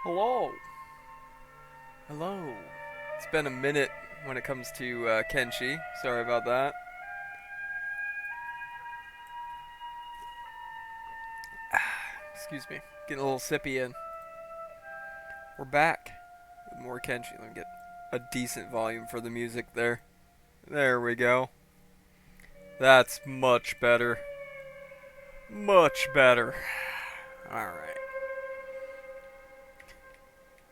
Hello. Hello. It's been a minute when it comes to Kenshi. Sorry about that. Excuse me. Getting a little sippy in. We're back with more Kenshi. Let me get a decent volume for the music there. There we go. That's much better. Much better. Alright.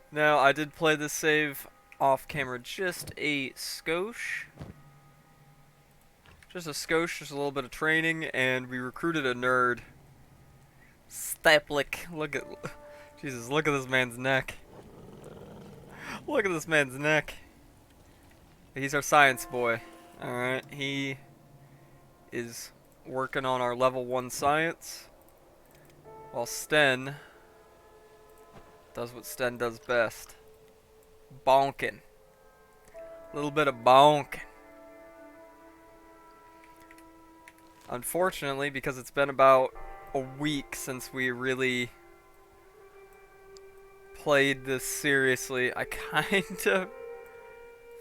Now, I did play this save off camera just a skosh. Just a skosh, just a little bit of training, and we recruited a nerd. Staplik. Look at... Jesus, look at this man's neck. Look at this man's neck. He's our science boy. Alright, he is working on our level 1 science. While Sten does what Sten does best. Bonkin. A little bit of bonkin. Unfortunately, because it's been about a week since we really played this seriously, I kinda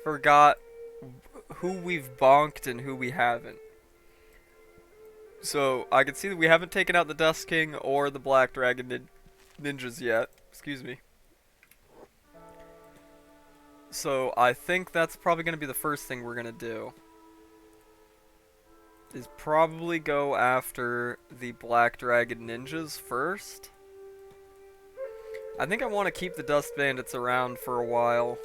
forgot who we've bonked and who we haven't. So, I can see that we haven't taken out the Dust King or the Black Dragon ninjas yet. Excuse me. So, I think that's probably going to be the first thing we're going to do. Is probably go after the Black Dragon ninjas first. I think I want to keep the Dust Bandits around for a while,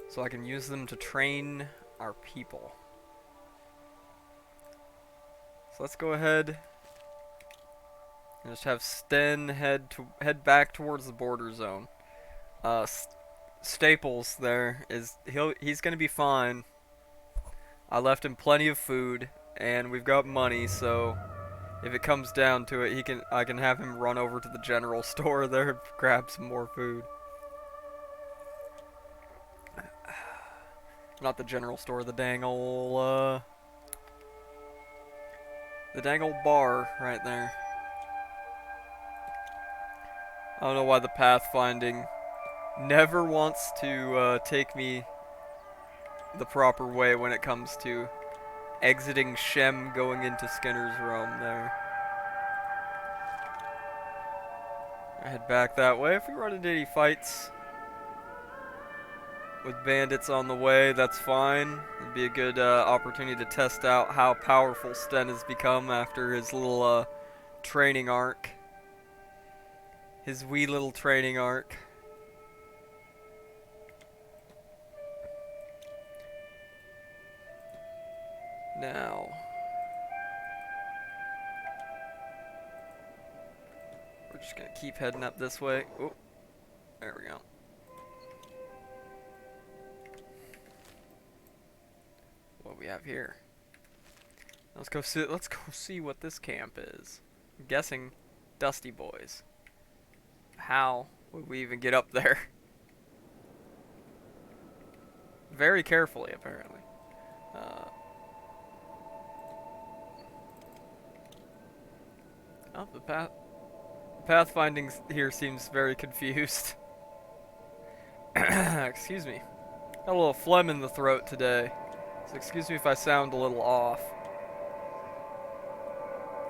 so I can use them to train our people. So let's go ahead and just have Sten head back towards the border zone. Staples there he's gonna be fine. I left him plenty of food, and we've got money, so if it comes down to it, I can have him run over to the general store there and grab some more food. Not the general store, the dang ol' bar right there. I don't know why the pathfinding never wants to take me the proper way when it comes to exiting Shem going into Skinner's Realm there. I head back that way. If we run into any fights with bandits on the way, that's fine. It'd be a good opportunity to test out how powerful Sten has become after his little training arc. His wee little training arc. Now, we're just gonna keep heading up this way. Oh, there we go. What we have here? Let's go see what this camp is. I'm guessing Dusty Boys. How would we even get up there? Very carefully, apparently. Oh, the pathfinding here seems very confused. Excuse me. Got a little phlegm in the throat today, so excuse me if I sound a little off.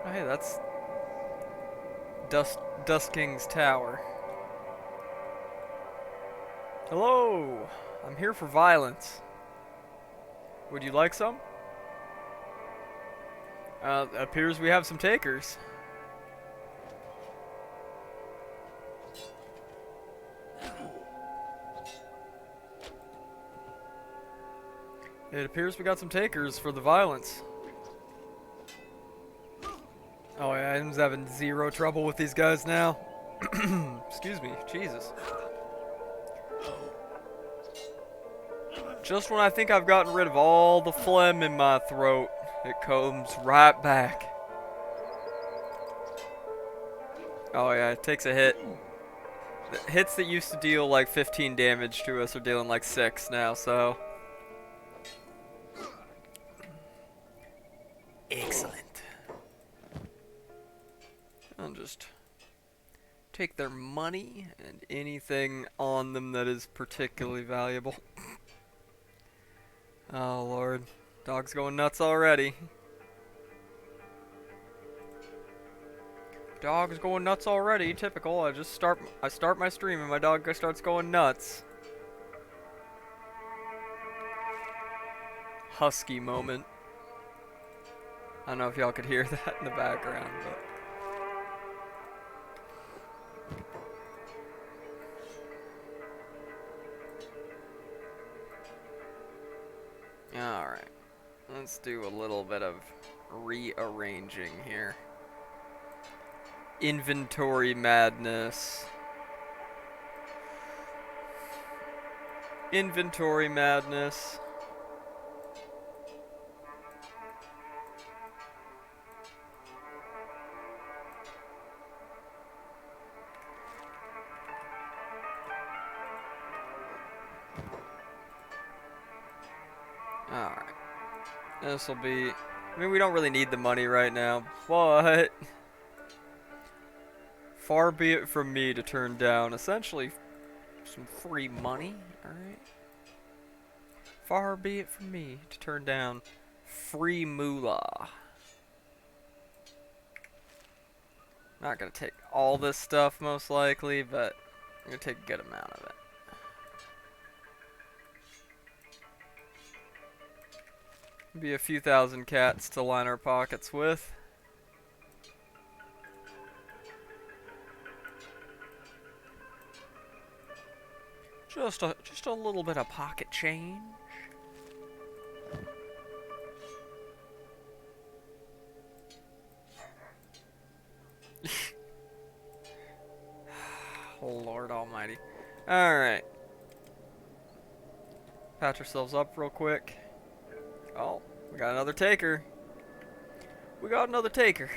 Oh, hey, that's Dust King's Tower. Hello! I'm here for violence. Would you like some? Appears we have some takers. It appears we got some takers for the violence. Oh yeah, I'm having zero trouble with these guys now. Excuse me, Jesus. Just when I think I've gotten rid of all the phlegm in my throat, it comes right back. Oh yeah, it takes a hit. The hits that used to deal like 15 damage to us are dealing like 6 now, so... Excellent. I'll just Take their money and anything on them that is particularly valuable. Oh lord. Dog's going nuts already. Dog's going nuts already. Typical. I start my stream and my dog starts going nuts. Husky moment. I don't know if y'all could hear that in the background, but alright. Let's do a little bit of rearranging here. Inventory madness. Inventory madness. Alright. This will be... I mean, we don't really need the money right now, but... Far be it from me to turn down, essentially, some free money, alright? Far be it from me to turn down free moolah. Not gonna take all this stuff, most likely, but I'm gonna take a good amount of it. Be a few thousand cats to line our pockets with. Just a little bit of pocket change. Oh Lord Almighty. Alright. Patch ourselves up real quick. Oh, we got another taker. We got another taker.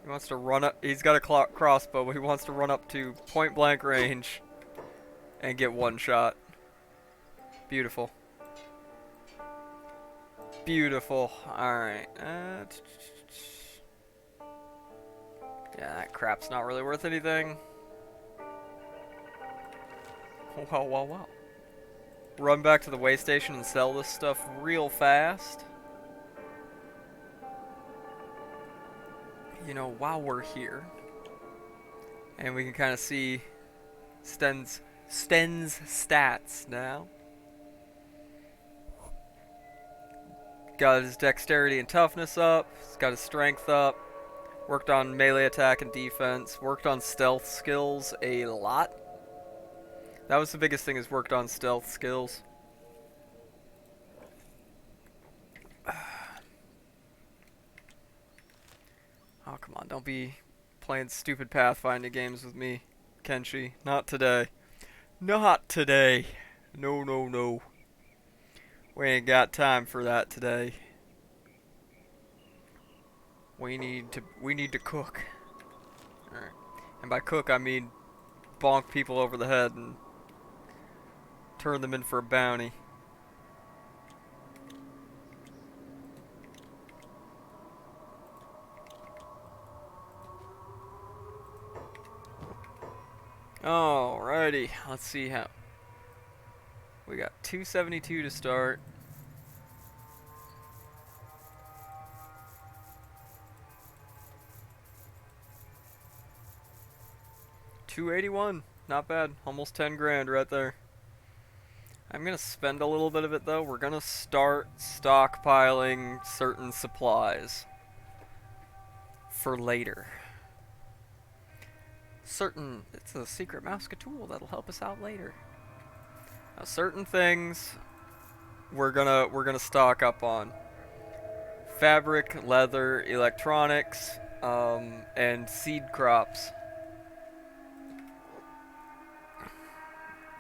He wants to run up. He's got a crossbow, but he wants to run up to point blank range and get one shot. Beautiful. Beautiful. Alright. Yeah, that crap's not really worth anything. Wow, wow, wow. Run back to the way station and sell this stuff real fast. You know, while we're here. And we can kind of see Sten's stats now. Got his dexterity and toughness up. He's got his strength up. Worked on melee attack and defense. Worked on stealth skills a lot. That was the biggest thing, is worked on stealth skills. Oh, come on. Don't be playing stupid pathfinding games with me, Kenshi. Not today. Not today. No, no, no. We ain't got time for that today. We need to cook. Alright. And by cook, I mean bonk people over the head and turn them in for a bounty. Alrighty, let's see how. We got 272 to start. $281, not bad. Almost 10 grand right there. I'm gonna spend a little bit of it though. We're gonna start stockpiling certain supplies for later. It's a secret Mouska tool that'll help us out later. Now, certain things we're gonna stock up on: fabric, leather, electronics, and seed crops.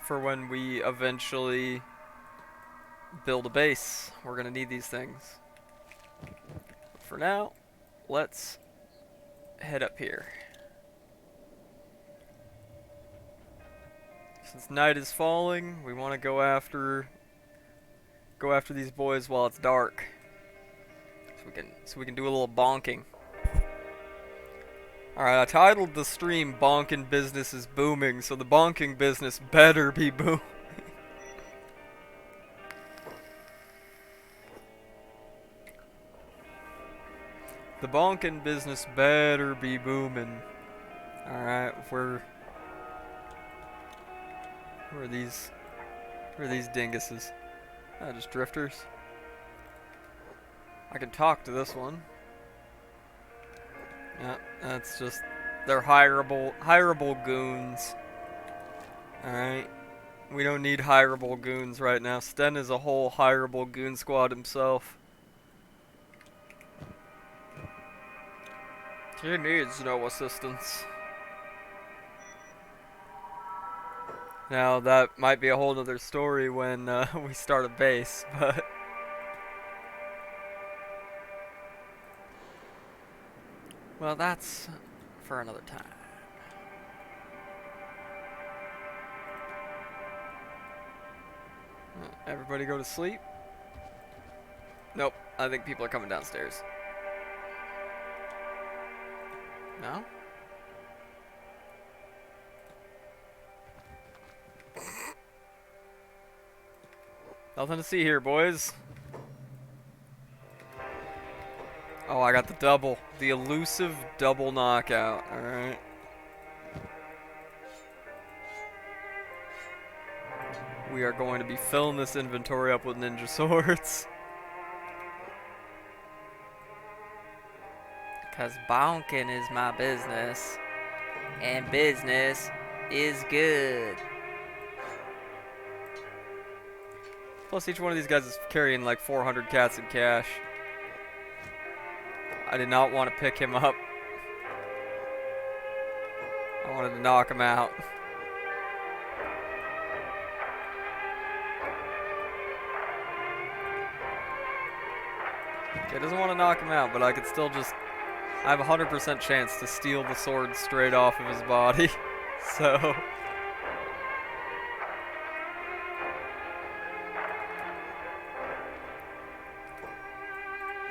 For when we eventually build a base, we're gonna need these things. For now, let's head up here. Since night is falling, we want to go after these boys while it's dark, so we can do a little bonking. Alright, I titled the stream Bonkin Business is Booming, so the bonking business better be booming. The bonkin business better be booming. Alright, where are these dinguses? Ah, just drifters. I can talk to this one. Yeah, that's just, they're hireable goons. Alright. We don't need hireable goons right now. Sten is a whole hireable goon squad himself. He needs no assistance. Now, that might be a whole other story when we start a base, but... Well, that's for another time. Everybody go to sleep? Nope, I think people are coming downstairs. No? Nothing to see here, boys. Oh, I got the double. The elusive double knockout. Alright. We are going to be filling this inventory up with ninja swords. Because bonking is my business. And business is good. Plus, each one of these guys is carrying like 400 cats in cash. I did not want to pick him up. I wanted to knock him out. Okay, doesn't want to knock him out, but I could still just... I have a 100% chance to steal the sword straight off of his body. So...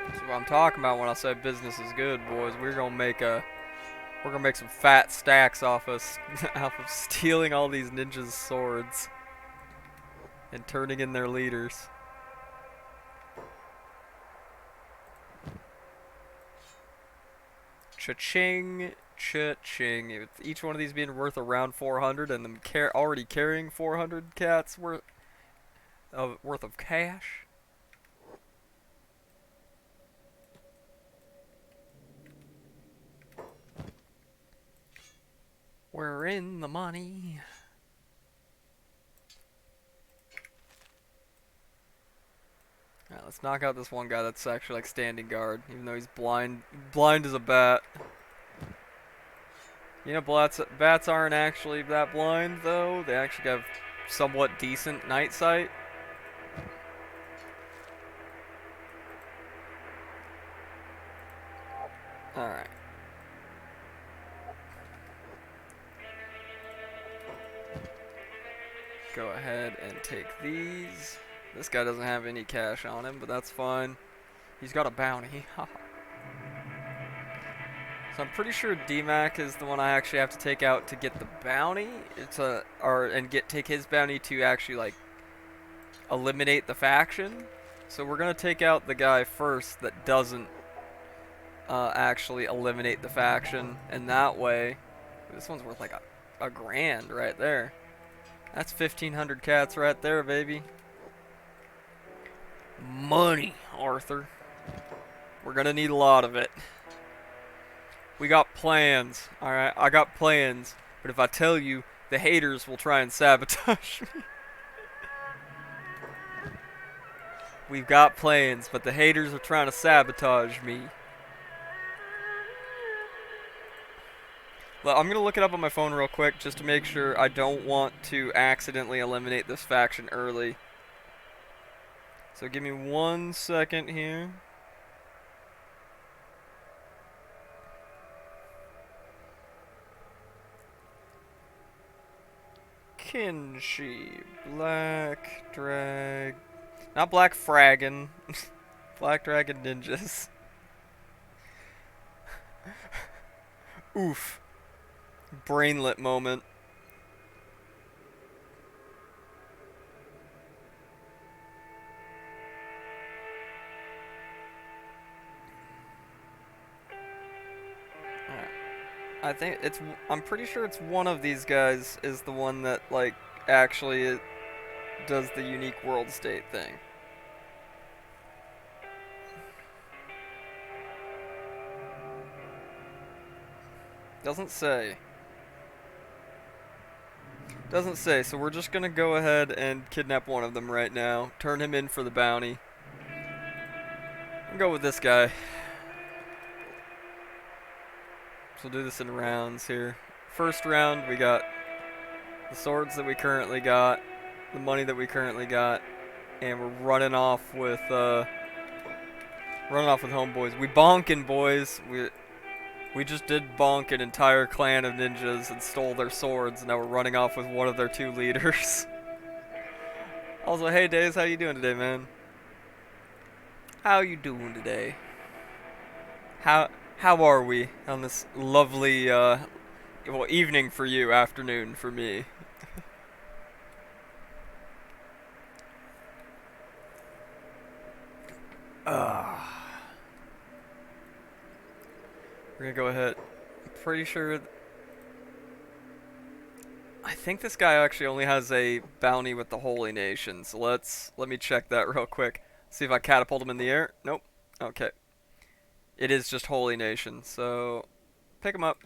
That's what I'm talking about when I say business is good, boys. We're gonna make some fat stacks off of stealing all these ninjas' swords and turning in their leaders. Cha-ching, cha-ching. With each one of these being worth around 400 and them already carrying 400 cats worth of cash. We're in the money. Alright, let's knock out this one guy that's actually like standing guard, even though he's blind as a bat. You know, bats aren't actually that blind, though. They actually have somewhat decent night sight. Alright. Go ahead and take these. This guy doesn't have any cash on him, but that's fine. He's got a bounty. So I'm pretty sure DMAC is the one I actually have to take out to get the bounty. Take his bounty to actually like eliminate the faction. So we're gonna take out the guy first that doesn't actually eliminate the faction, and that way, this one's worth like a grand right there. That's 1,500 cats right there, baby. Money, Arthur. We're gonna need a lot of it. We got plans, alright? I got plans. But if I tell you, the haters will try and sabotage me. We've got plans, but the haters are trying to sabotage me. Well, I'm gonna look it up on my phone real quick just to make sure I don't want to accidentally eliminate this faction early. So give me 1 second here. Kenshi, Black Drag, not Black Fraggin, Black Dragon Ninjas. Oof. Brainlet moment. Alright. I think it's. I'm pretty sure it's one of these guys is the one that, like, actually does the unique world state thing. Doesn't say. Doesn't say, so we're just gonna go ahead and kidnap one of them right now. Turn him in for the bounty. And go with this guy. So we'll do this in rounds here. First round, we got the swords that we currently got, the money that we currently got, and we're running off with homeboys. We bonkin', boys. We just did bonk an entire clan of ninjas and stole their swords, and now we're running off with one of their 2 leaders. Also, hey Days, how you doing today, man? How you doing today? How are we on this lovely well, evening for you, afternoon for me? We're gonna go ahead. I'm pretty sure. I think this guy actually only has a bounty with the Holy Nation. So let me check that real quick. See if I catapult him in the air. Nope. Okay. It is just Holy Nation. So pick him up.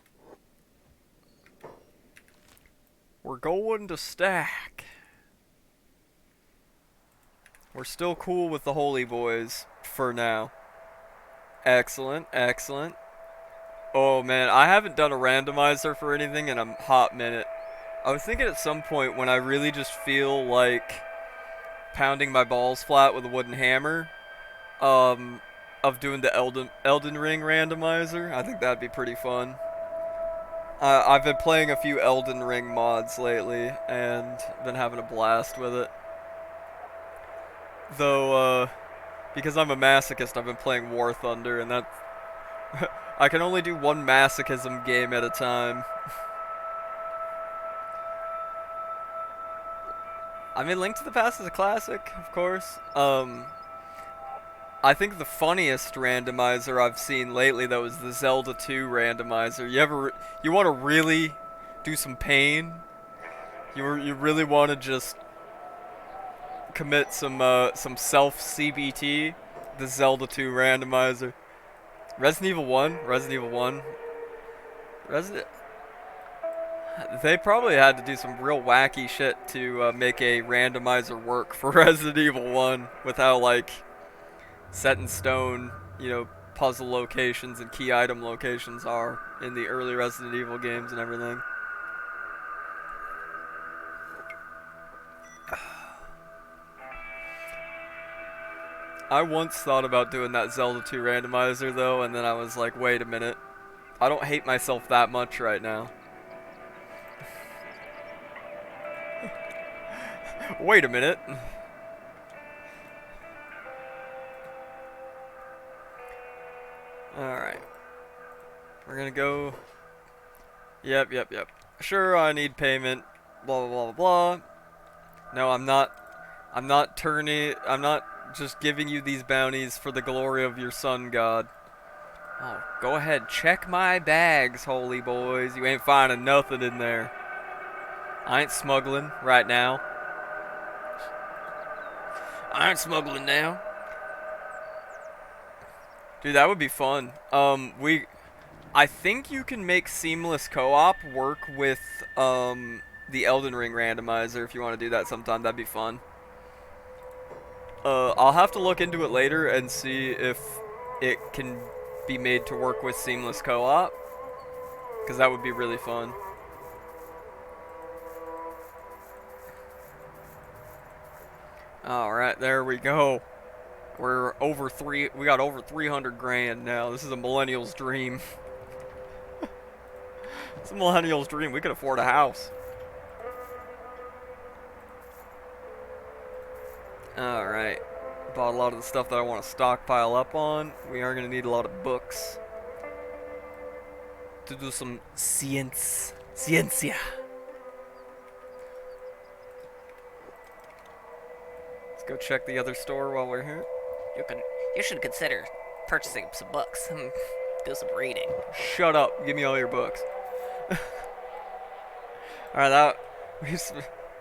We're going to stack. We're still cool with the Holy Boys for now. Excellent, excellent. Oh man, I haven't done a randomizer for anything in a hot minute. I was thinking at some point when I really just feel like pounding my balls flat with a wooden hammer, of doing the Elden Ring randomizer. I think that'd be pretty fun. I've been playing a few Elden Ring mods lately and been having a blast with it. Though, because I'm a masochist, I've been playing War Thunder, and that I can only do one masochism game at a time. I mean, Link to the Past is a classic, of course. I think the funniest randomizer I've seen lately, though, is the Zelda 2 randomizer. You want to really do some pain? You really want to just commit some self CBT? The Zelda 2 randomizer. Resident Evil 1, Resident. They probably had to do some real wacky shit to make a randomizer work for Resident Evil 1 with how, like, set in stone, puzzle locations and key item locations are in the early Resident Evil games and everything. I once thought about doing that Zelda 2 randomizer though, and then I was like, wait a minute. I don't hate myself that much right now. Wait a minute. Alright. We're gonna go. Yep. Sure, I need payment. Blah, blah, blah, blah. No, I'm not just giving you these bounties for the glory of your sun god. Oh, go ahead. Check my bags, holy boys. You ain't finding nothing in there. I ain't smuggling right now. I ain't smuggling now. Dude, that would be fun. I think you can make seamless co-op work with, the Elden Ring randomizer if you want to do that sometime. That'd be fun. I'll have to look into it later and see if it can be made to work with seamless co-op, because that would be really fun. Alright, there we go. We got over 300 grand now. This is a millennial's dream. It's a millennial's dream. We could afford a house. Alright. Bought a lot of the stuff that I want to stockpile up on. We are going to need a lot of books. to do some ciencia. Let's go check the other store while we're here. You can. You should consider purchasing some books. Do some reading. Shut up. Give me all your books. Alright, that. We just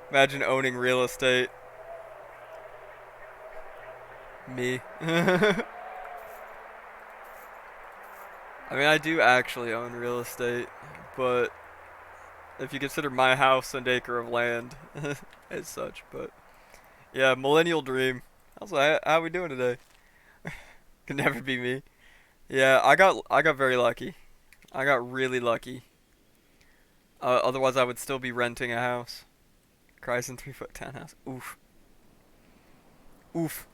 imagine owning real estate. Me. I mean, I do actually own real estate, but if you consider my house an acre of land as such, but yeah, millennial dream. Also, how we doing today? Could never be me. Yeah, I got very lucky. I got really lucky. Otherwise, I would still be renting a house. Chrysler 3-foot townhouse. Oof. Oof.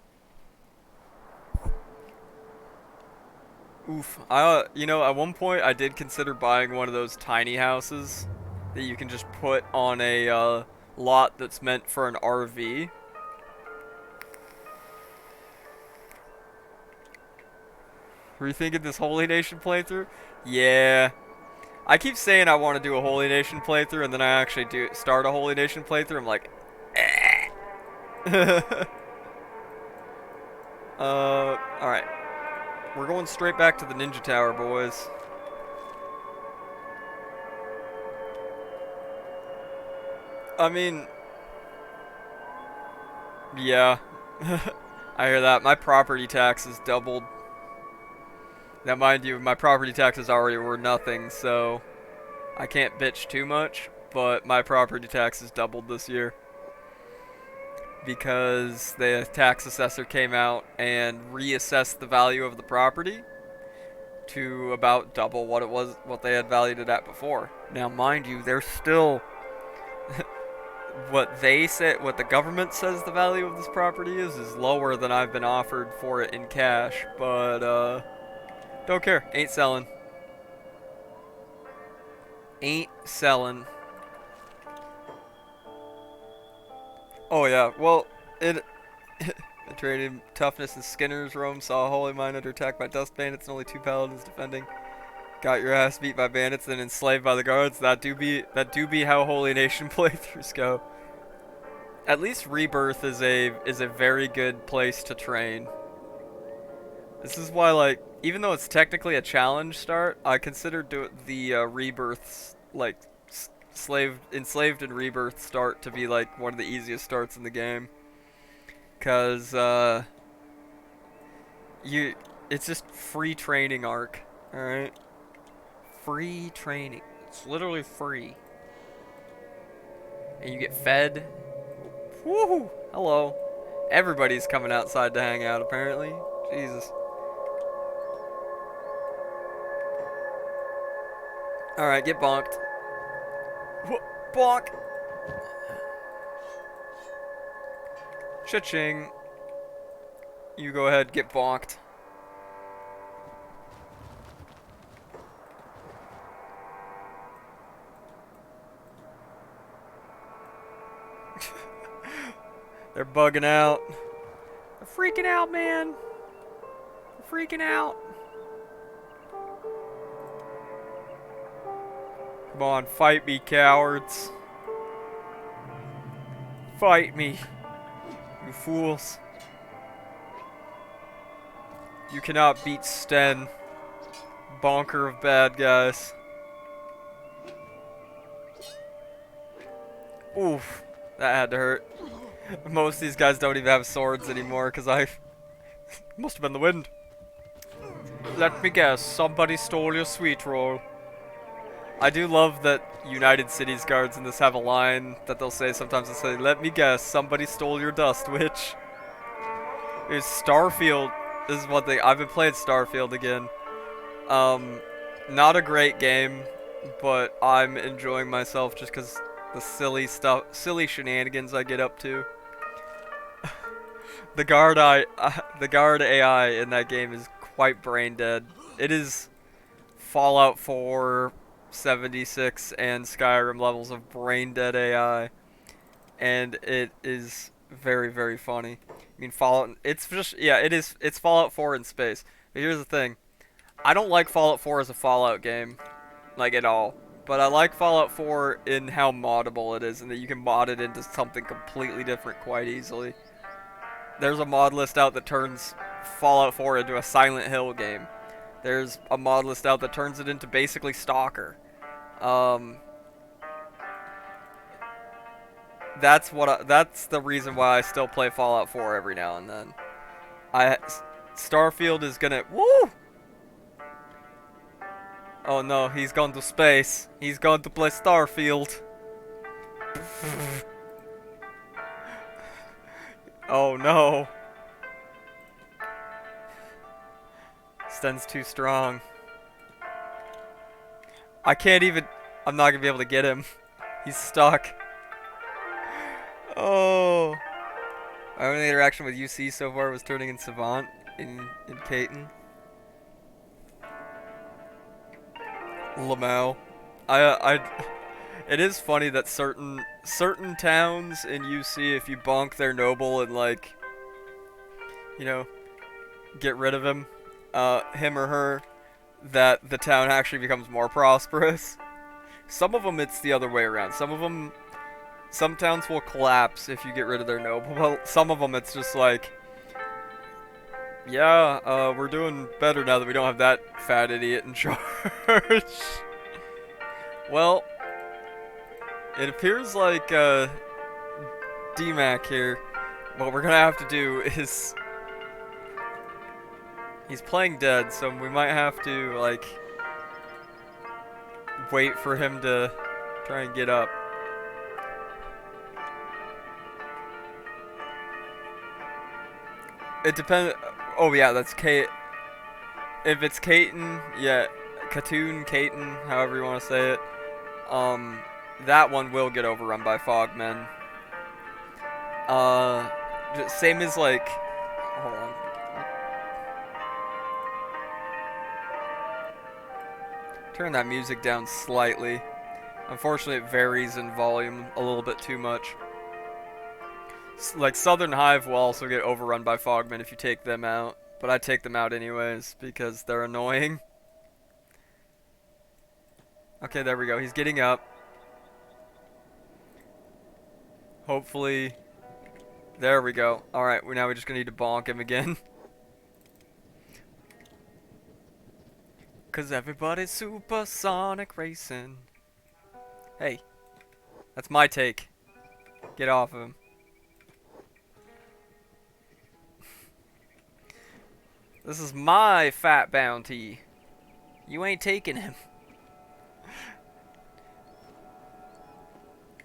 Oof. At one point I did consider buying one of those tiny houses that you can just put on a lot that's meant for an RV. Rethinking this Holy Nation playthrough? Yeah. I keep saying I want to do a Holy Nation playthrough, and then I actually do start a Holy Nation playthrough. I'm like, alright. We're going straight back to the Ninja Tower, boys. I mean, yeah. I hear that. My property taxes doubled. Now, mind you, my property taxes already were nothing, so I can't bitch too much, but my property taxes doubled this year because the tax assessor came out and reassessed the value of the property to about double what they had valued it at before. Now, mind you, they're still what the government says the value of this property is lower than I've been offered for it in cash, but don't care. Ain't selling. Ain't selling. Oh yeah, well, it traded toughness and Skinner's roam, saw a holy mine under attack by dust bandits and only 2 paladins defending. Got your ass beat by bandits, then enslaved by the guards. That do be how Holy Nation playthroughs go. At least Rebirth is a very good place to train. This is why, like, even though it's technically a challenge start, I consider the Rebirths, like, enslaved and Rebirth start to be like one of the easiest starts in the game. Cause it's just free training arc, all right? Free training. It's literally free. And you get fed. Woohoo! Hello. Everybody's coming outside to hang out, apparently. Jesus. Alright, get bonked. Bonk! Cha-ching. You go ahead, get bonked. They're bugging out. They're freaking out, man. They're freaking out. Come on, fight me, cowards. Fight me, you fools. You cannot beat Sten, bonker of bad guys. Oof, that had to hurt. Most of these guys don't even have swords anymore because I must have been the wind. Let me guess, somebody stole your sweet roll. I do love that United Cities guards in this have a line that they'll say sometimes. They'll say, "Let me guess, somebody stole your dust witch." It's Starfield. This is one thing. I've been playing Starfield again. Not a great game, but I'm enjoying myself just because the silly shenanigans I get up to. The guard AI in that game is quite brain dead. It is Fallout 4, 76, and Skyrim levels of brain dead AI, and it is very, very funny. I mean, Fallout. It's just it's Fallout 4 in space. But here's the thing, I don't like Fallout 4 as a Fallout game. like at all. But I like Fallout 4 in how moddable it is, and that you can mod it into something completely different quite easily. There's a mod list out that turns Fallout 4 into a Silent Hill game. There's a mod list out that turns it into basically Stalker. That's the reason why I still play Fallout 4 every now and then. Starfield is gonna woo. Oh no, he's gone to space. He's gone to play Starfield. Oh no. Sten's too strong. I can't even. I'm not gonna be able to get him. He's stuck. Oh. My only interaction with UC so far was turning in Savant in Caton. Lamau. It is funny that certain towns in UC, if you bonk their noble and like, you know, get rid of him or her, that the town actually becomes more prosperous. Some of them it's the other way around. Some towns will collapse if you get rid of their noble, but some of them it's just like, yeah, we're doing better now that we don't have that fat idiot in charge. Well, it appears like DMAC here, what we're gonna have to do is, he's playing dead, so we might have to like wait for him to try and get up. It depends. Oh yeah, that's Kate. If it's Caton, yeah, Caton, however you want to say it. That one will get overrun by Fogmen. Same as like, hold on. Turn that music down slightly. Unfortunately, it varies in volume a little bit too much. Like Southern Hive will also get overrun by Fogmen if you take them out, but I take them out anyways because they're annoying. Okay, there we go. He's getting up. Hopefully, there we go. All right, now we're just gonna need to bonk him again. Cause everybody's supersonic racing. Hey, that's my take. Get off of him. This is my fat bounty. You ain't taking him.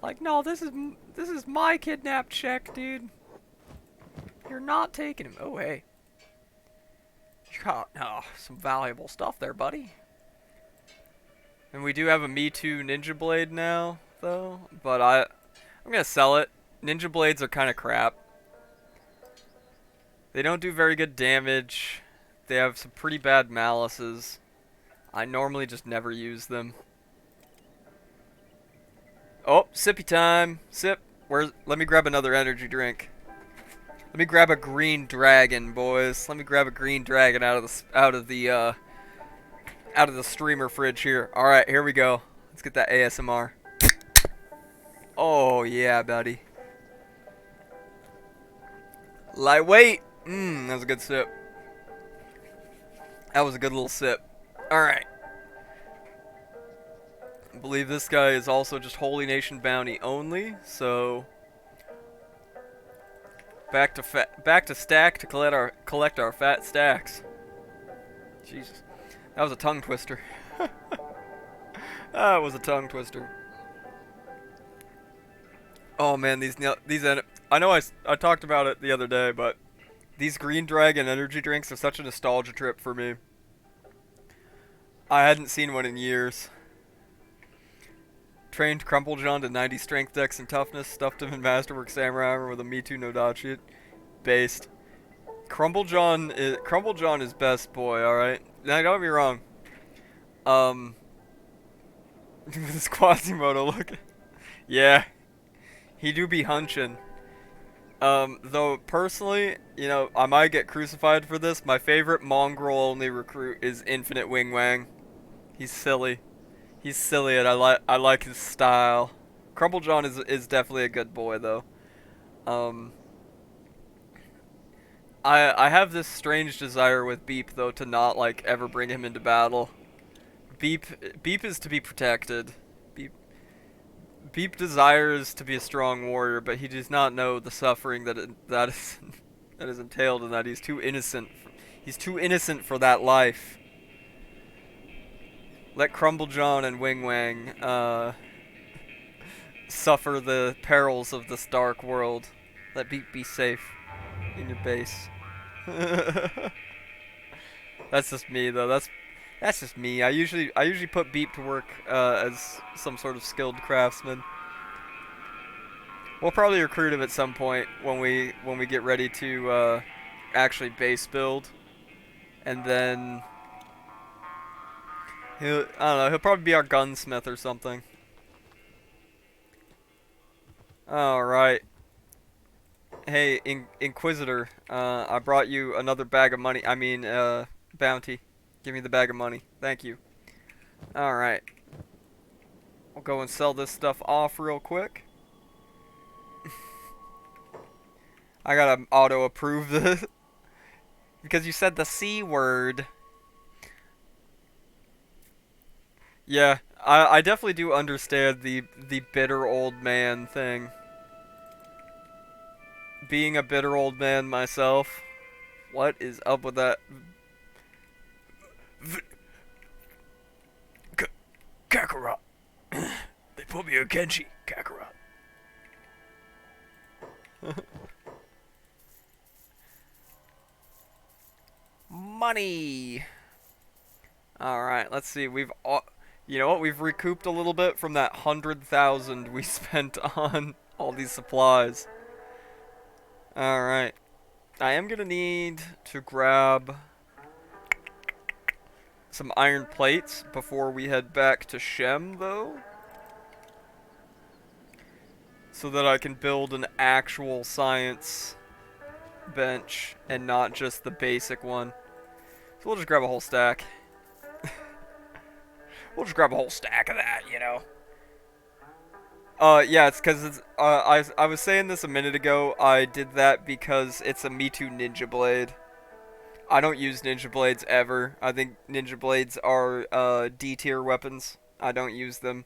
Like, no, this is my kidnap check, dude. You're not taking him. Oh, hey. You got some valuable stuff there, buddy. And we do have a Me Too Ninja Blade now, though. But I'm gonna sell it. Ninja Blades are kind of crap. They don't do very good damage. They have some pretty bad malices. I normally just never use them. Oh, sippy time. Sip. Let me grab another energy drink. Let me grab a green dragon, boys. Let me grab a green dragon out of the streamer fridge here. All right, here we go. Let's get that ASMR. Oh yeah, buddy. Lightweight. That was a good sip. That was a good little sip. All right. I believe this guy is also just Holy Nation bounty only, so back to stack to collect our fat stacks. Jesus, that was a tongue twister. That was a tongue twister. Oh man, I know I talked about it the other day, but these Green Dragon energy drinks are such a nostalgia trip for me. I hadn't seen one in years. Trained Crumple John to 90 strength, dex, and toughness. Stuffed him in Masterwork Samurai armor with a Me Too no Dachi. Based. Crumple John is best boy, alright? Now don't get me wrong. This Quasimodo look. Yeah. He do be hunchin'. Though personally, you know, I might get crucified for this. My favorite mongrel only recruit is Infinite Wing Wang. He's silly. He's silly, and I like his style. Crumble John is definitely a good boy though. Um, I have this strange desire with Beep though to not like ever bring him into battle. Beep is to be protected. Beep Beep desires to be a strong warrior, but he does not know the suffering that is that is entailed, and that he's too innocent. He's too innocent for that life. Let Crumble John and Wing Wang suffer the perils of this dark world. Let Beep be safe in your base. That's just me though. That's just me. I usually put Beep to work as some sort of skilled craftsman. We'll probably recruit him at some point when we get ready to actually base build, and then he'll probably be our gunsmith or something. All right. Hey, Inquisitor, I brought you another bag of money. I mean, bounty. Give me the bag of money. Thank you. All right. We'll go and sell this stuff off real quick. I gotta auto approve this because you said the C word. Yeah, I definitely do understand the bitter old man thing. Being a bitter old man myself, what is up with that? Kakarot. They put me in Kenshi. Kakarot. Money. All right, let's see. You know what? We've recouped a little bit from that 100,000 we spent on all these supplies. All right. I am gonna need to grab some iron plates before we head back to Shem, though, so that I can build an actual science bench and not just the basic one. So we'll just grab a whole stack. We'll just grab a whole stack of that, you know. Yeah, it's because it's, I was saying this a minute ago. I did that because it's a Me Too Ninja Blade. I don't use Ninja Blades ever. I think Ninja Blades are, D tier weapons. I don't use them.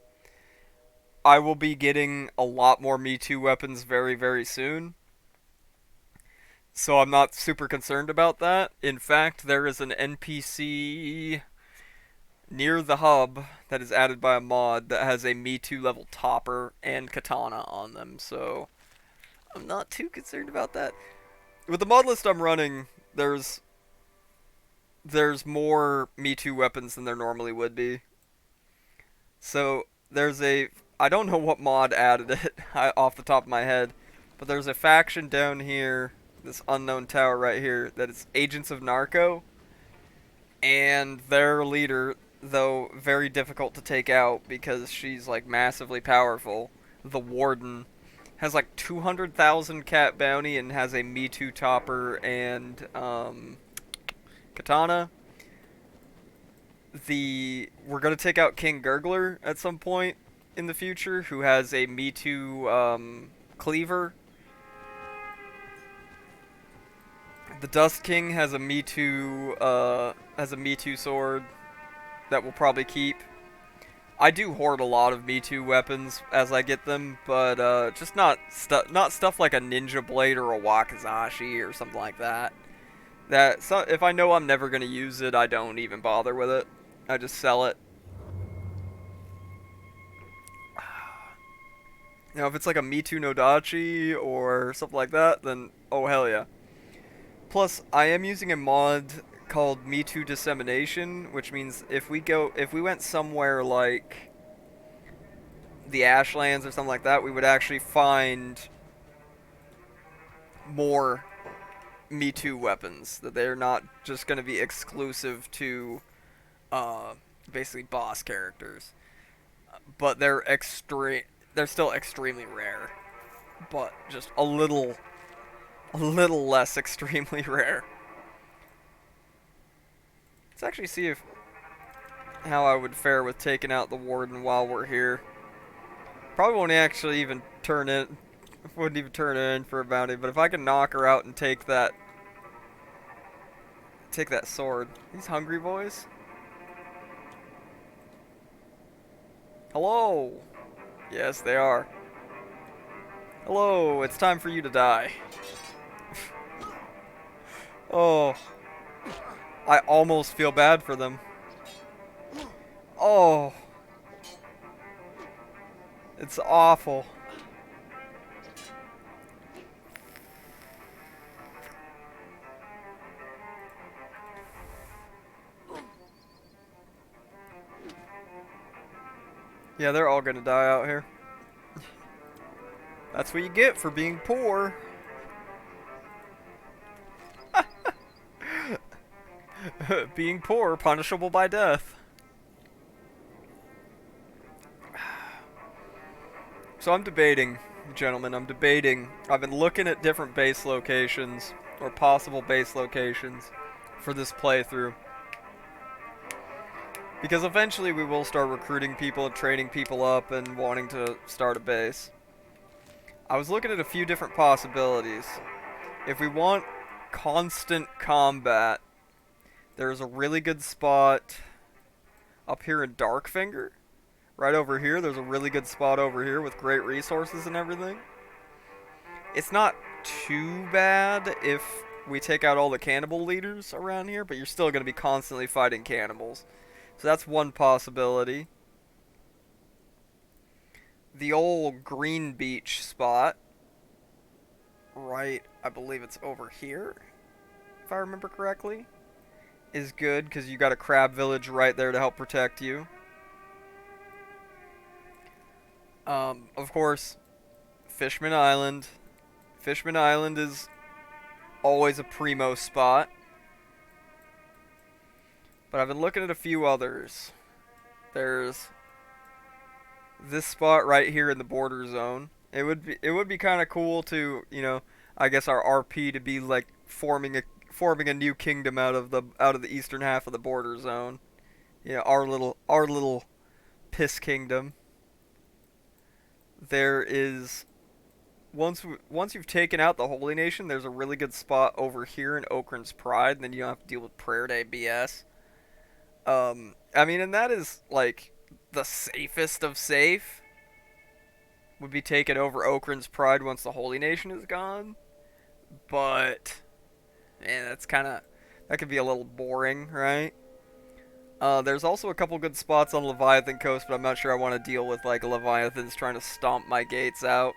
I will be getting a lot more Me Too weapons very, very soon. So I'm not super concerned about that. In fact, there is an NPC near the hub that is added by a mod that has a Me Too level topper and katana on them, so I'm not too concerned about that. With the mod list I'm running, there's more Me Too weapons than there normally would be. So I don't know what mod added it off the top of my head, but there's a faction down here, this unknown tower right here, that is Agents of Narco, and their leader, though very difficult to take out because she's like massively powerful, the Warden, has like 200,000 cat bounty and has a Me Too topper and katana. We're gonna take out King Gurgler at some point in the future, who has a Me Too cleaver. The Dust King has a Me Too sword that we'll probably keep. I do hoard a lot of Me Too weapons as I get them, but just not stuff like a Ninja Blade or a Wakizashi or something like that. If I know I'm never gonna use it, I don't even bother with it. I just sell it. You know, if it's like a Me Too Nodachi or something like that, then oh hell yeah. Plus, I am using a mod called Me Too Dissemination, which means if we went somewhere like the Ashlands or something like that, we would actually find more Me Too weapons. That they're not just going to be exclusive to basically boss characters. But they're still extremely rare. But just a little less extremely rare. Let's actually see if... how I would fare with taking out the warden while we're here. Probably won't actually even turn in, wouldn't even turn it in for a bounty, but if I can knock her out and take that sword. These hungry boys? Hello! Yes, they are. Hello, it's time for you to die. Oh, I almost feel bad for them. Oh, it's awful. Yeah, they're all gonna die out here. That's what you get for being poor. Being poor, punishable by death. So I'm debating, gentlemen, I'm debating. I've been looking at different base locations, or possible base locations, for this playthrough. Because eventually we will start recruiting people and training people up and wanting to start a base. I was looking at a few different possibilities. If we want constant combat, there's a really good spot up here in Darkfinger. Right over here, there's a really good spot over here with great resources and everything. It's not too bad if we take out all the cannibal leaders around here, but you're still going to be constantly fighting cannibals. So that's one possibility. The old Green Beach spot, right, I believe it's over here, if I remember correctly, is good because you got a crab village right there to help protect you. Of course, Fishman Island. Fishman Island is always a primo spot. But I've been looking at a few others. There's this spot right here in the border zone. It would be kind of cool to, you know, I guess our RP to be like forming a new kingdom out of the eastern half of the border zone. You know, our little piss kingdom. There is once you've taken out the Holy Nation, there's a really good spot over here in Okran's Pride, and then you don't have to deal with Prayer Day BS. I mean, and that is like the safest of safe. Would be taken over Okran's Pride once the Holy Nation is gone, but man, that could be a little boring, right? There's also a couple good spots on Leviathan Coast, but I'm not sure I want to deal with like Leviathans trying to stomp my gates out.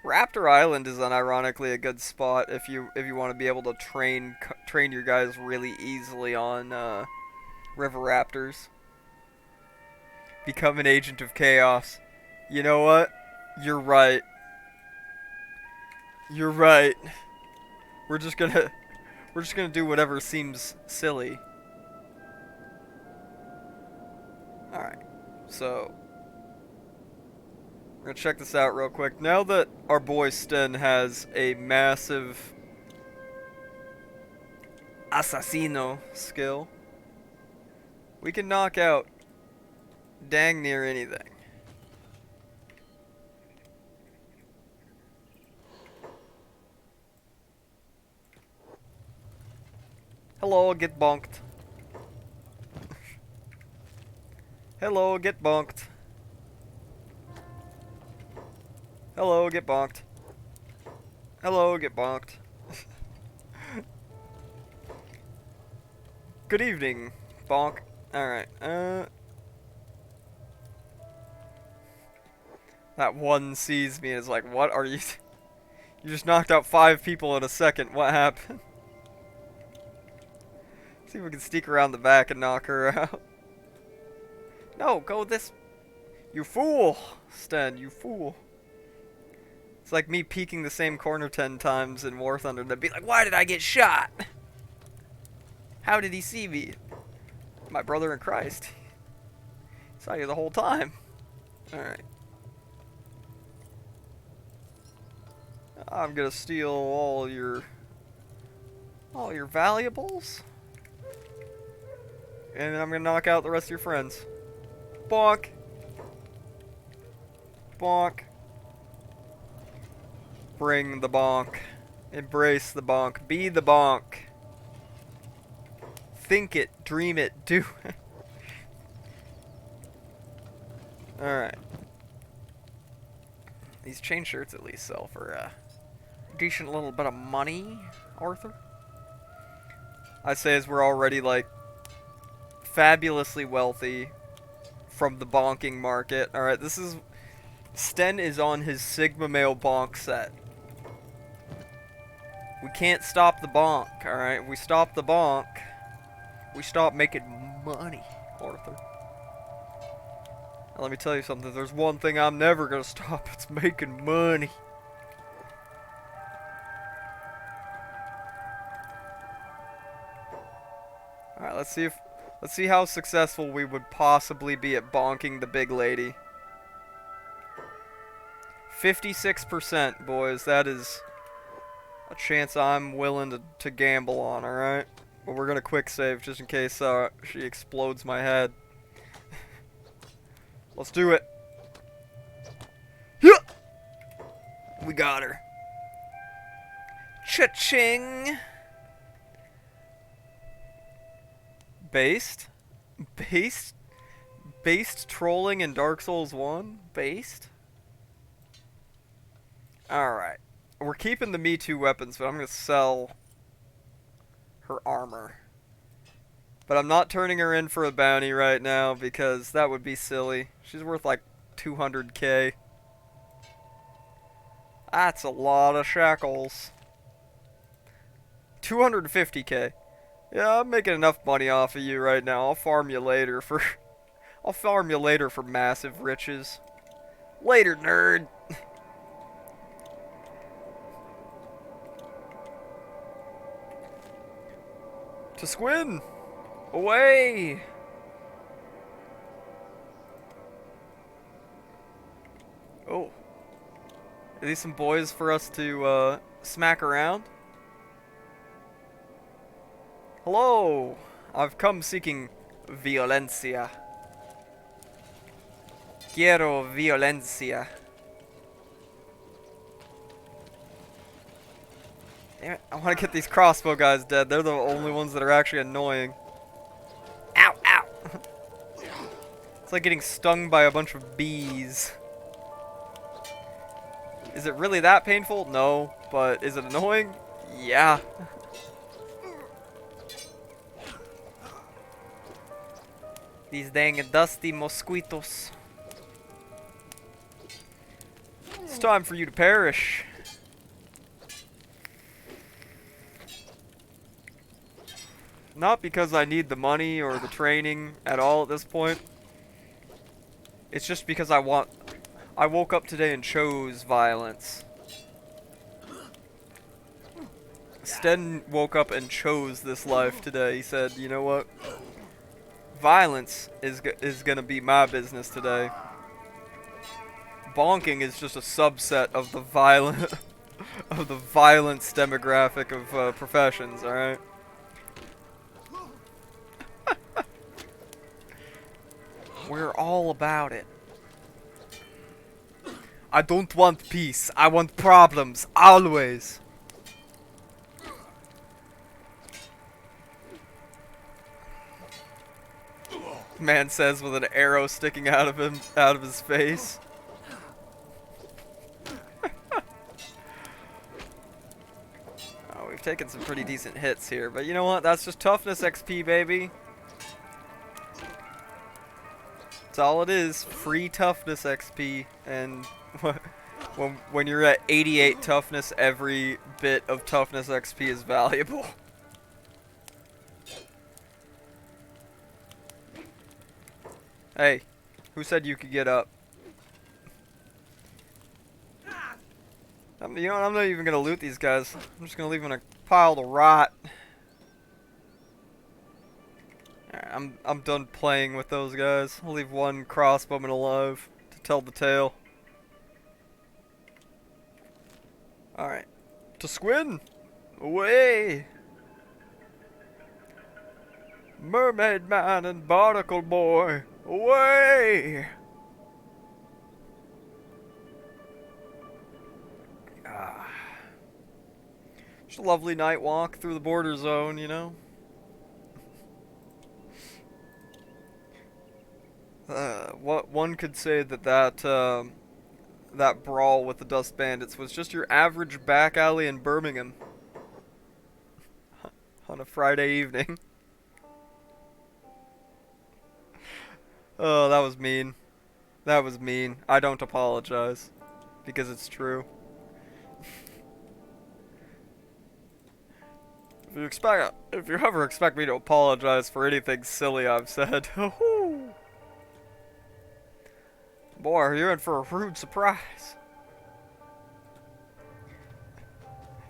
Raptor Island is unironically a good spot if you want to be able to train your guys really easily on River Raptors. Become an agent of chaos. You know what? You're right. You're right. We're just gonna do whatever seems silly. Alright. So we're gonna check this out real quick. Now that our boy Sten has a massive assassino skill, we can knock out dang near anything. Hello, get bonked. Hello, get bonked. Hello, get bonked. Hello, get bonked. Good evening, bonk. Alright, that one sees me and is like, what are you... You just knocked out 5 people in a second. What happened? See if we can sneak around the back and knock her out. No, go this... You fool! Sten, you fool. It's like me peeking the same corner 10 times in War Thunder and then be like, why did I get shot? How did he see me? My brother in Christ. He saw you the whole time. Alright. I'm gonna steal all your valuables. And I'm gonna knock out the rest of your friends. Bonk. Bonk. Bring the bonk. Embrace the bonk. Be the bonk. Think it, dream it, do it. Alright. These chain shirts at least sell for a decent little bit of money, Arthur. I say as we're already, like, fabulously wealthy from the bonking market. Alright, this is... Sten is on his Sigma male bonk set. We can't stop the bonk, alright? We stop the bonk. We stop making money, Arthur. Now, let me tell you something. There's one thing I'm never gonna stop. It's making money. Alright, let's see how successful we would possibly be at bonking the big lady. 56%, boys. That is a chance I'm willing to gamble on, alright? But we're gonna quick save just in case she explodes my head. Let's do it. Yeah! We got her. Cha-ching! Based? Based? Based trolling in Dark Souls 1? Based? Alright. We're keeping the Me Too weapons, but I'm gonna sell her armor. But I'm not turning her in for a bounty right now because that would be silly. She's worth like 200k. That's a lot of shackles. 250k. Yeah, I'm making enough money off of you right now. I'll farm you later for I'll farm you later for massive riches. Later, nerd. To Squin! Away! Oh. Are these some boys for us to smack around? Hello! I've come seeking violencia. Quiero violencia. Damn it, I want to get these crossbow guys dead. They're the only ones that are actually annoying. Ow, ow! It's like getting stung by a bunch of bees. Is it really that painful? No. But is it annoying? Yeah. These dang dusty mosquitoes. It's time for you to perish. Not because I need the money or the training at all at this point. It's just because I woke up today and chose violence. Sten woke up and chose this life today. He said, you know what? Violence is gonna be my business today. Bonking is just a subset of the violent of the violence demographic of professions. All right. We're all about it. I don't want peace. I want problems. Always. Man says with an arrow sticking out of his face. Oh, we've taken some pretty decent hits here, but you know what? That's just toughness XP, baby. That's all it is. Free toughness XP, and when you're at 88 toughness, every bit of toughness XP is valuable. Hey, who said you could get up? You know what? I'm not even gonna loot these guys. I'm just gonna leave them in a pile to rot. Alright, I'm done playing with those guys. I'll leave one crossbowman alive to tell the tale. Alright. To Squin! Away! Mermaid Man and Barnacle Boy, away! Ah. Just a lovely night walk through the border zone, you know? What one could say that brawl with the Dust Bandits was just your average back alley in Birmingham on a Friday evening. Oh, that was mean. That was mean. I don't apologize because it's true. If you ever expect me to apologize for anything silly I've said, boy, you're in for a rude surprise.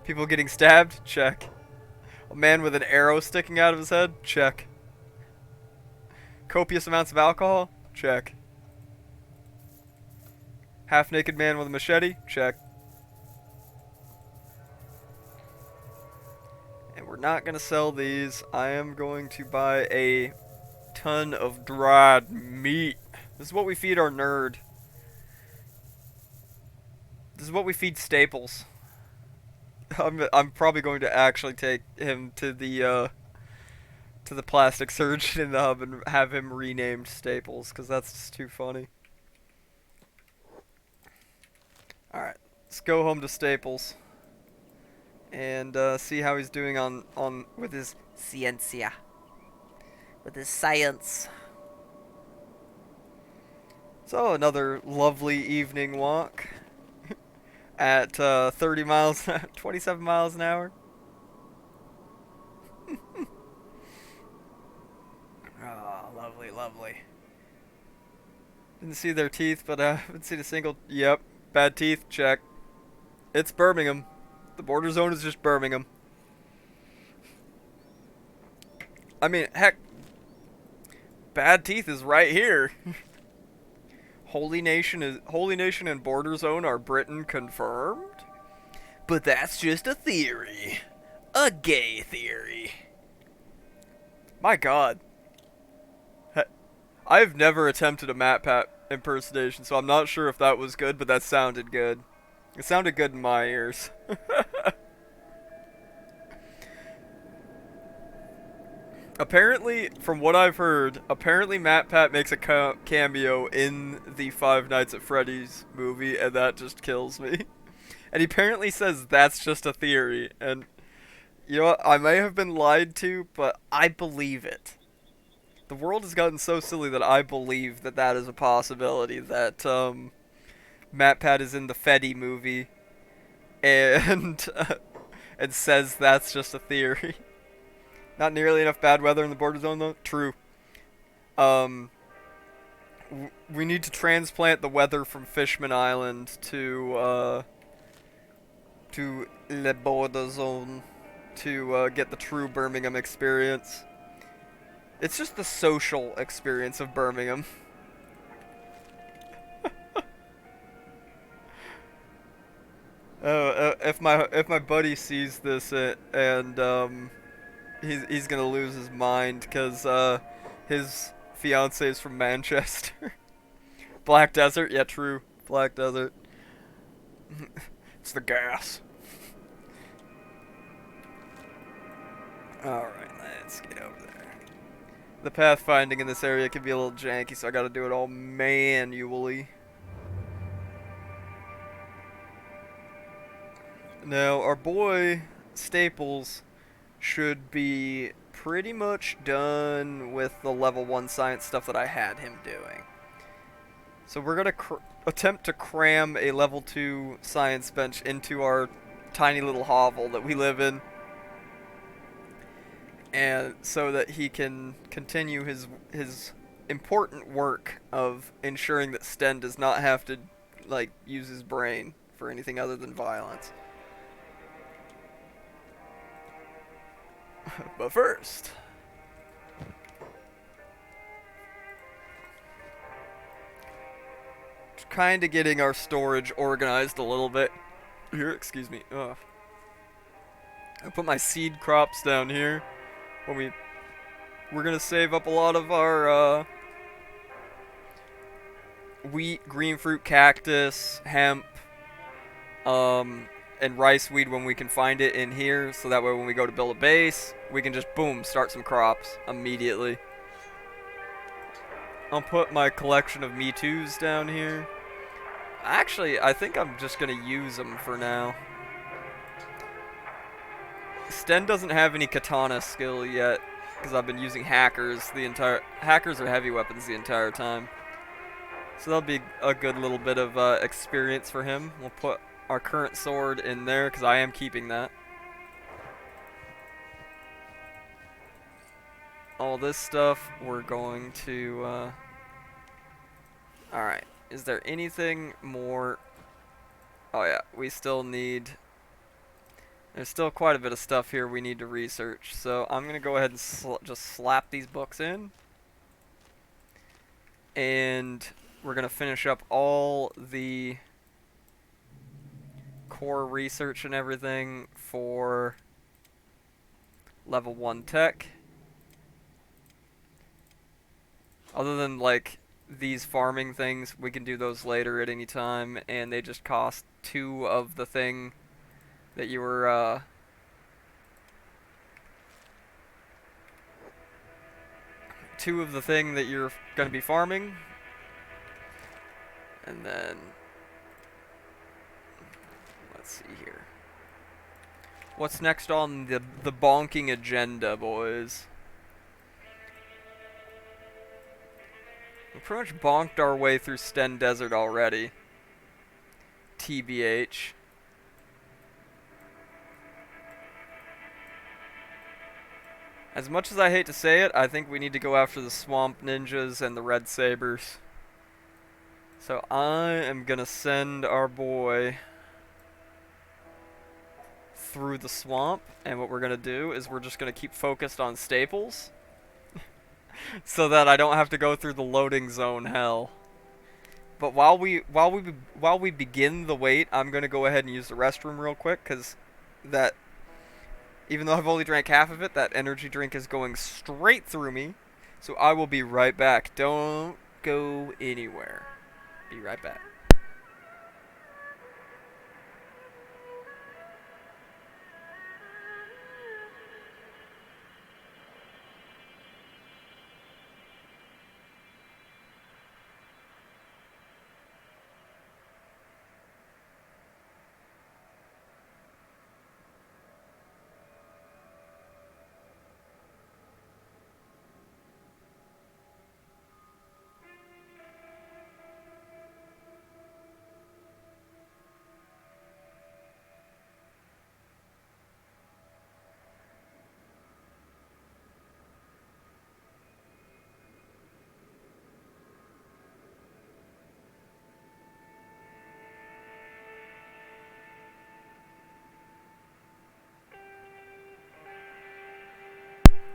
People getting stabbed? Check. A man with an arrow sticking out of his head? Check. Copious amounts of alcohol? Check. Half-naked man with a machete? Check. And we're not going to sell these. I am going to buy a ton of dried meat. This is what we feed our nerd. This is what we feed Staples. I'm probably going to actually take him to the plastic surgeon in the hub and have him renamed Staples, because that's just too funny. Alright, let's go home to Staples. And see how he's doing on with his ciencia. With his science. So, another lovely evening walk. At 30 miles, 27 miles an hour. Oh, lovely, lovely. Didn't see their teeth, but haven't seen a single. Yep, bad teeth. Check. It's Birmingham. The border zone is just Birmingham. I mean, heck, bad teeth is right here. Holy Nation and border zone are Britain confirmed? But that's just a theory. A gay theory. My god. I've never attempted a MatPat impersonation, so I'm not sure if that was good, but that sounded good. It sounded good in my ears. Apparently, from what I've heard, apparently MatPat makes a cameo in the Five Nights at Freddy's movie, and that just kills me. And he apparently says that's just a theory, and you know what? I may have been lied to, but I believe it. The world has gotten so silly that I believe that that is a possibility, that MatPat is in the Freddy movie, and and says that's just a theory. Not nearly enough bad weather in the border zone, though. True. We need to transplant the weather from Fishman Island to Le Border Zone to get the true Birmingham experience. It's just the social experience of Birmingham. If my buddy sees this and he's gonna lose his mind because his fiance is from Manchester. Black Desert, yeah, true. Black Desert. It's the gas. Alright, let's get over there. The pathfinding in this area can be a little janky, so I gotta do it all manually. Now, our boy Staples should be pretty much done with the level 1 science stuff that I had him doing. So we're going to attempt to cram a level 2 science bench into our tiny little hovel that we live in. And so that he can continue his important work of ensuring that Sten does not have to like use his brain for anything other than violence. But first, kind of getting our storage organized a little bit. Here, excuse me. Ugh. I put my seed crops down here. When we we're gonna save up a lot of our wheat, green fruit, cactus, hemp, and rice weed when we can find it in here, so that way when we go to build a base, we can just boom, start some crops immediately. I'll put my collection of Me Too's down here. Actually, I think I'm just gonna use them for now. Sten doesn't have any katana skill yet, because I've been using hackers or heavy weapons the entire time. So that'll be a good little bit of experience for him. We'll put our current sword in there, because I am keeping that. All this stuff, we're going to... Alright, is there anything more? Oh yeah, we still need... There's still quite a bit of stuff here we need to research. So I'm going to go ahead and just slap these books in. And we're going to finish up all the core research and everything for level 1 tech. Other than, like, these farming things, we can do those later at any time, and they just cost 2 of the thing that you were, 2 of the thing that you're going to be farming. And then, let's see here. What's next on the bonking agenda, boys? We pretty much bonked our way through Sten Desert already. TBH. As much as I hate to say it, I think we need to go after the Swamp Ninjas and the Red Sabers. So I am gonna send our boy through the swamp, and what we're gonna do is we're just gonna keep focused on staples. So that I don't have to go through the loading zone hell. But while we begin the wait, I'm gonna go ahead and use the restroom real quick, cause that, even though I've only drank half of it, that energy drink is going straight through me. So I will be right back. Don't go anywhere. Be right back.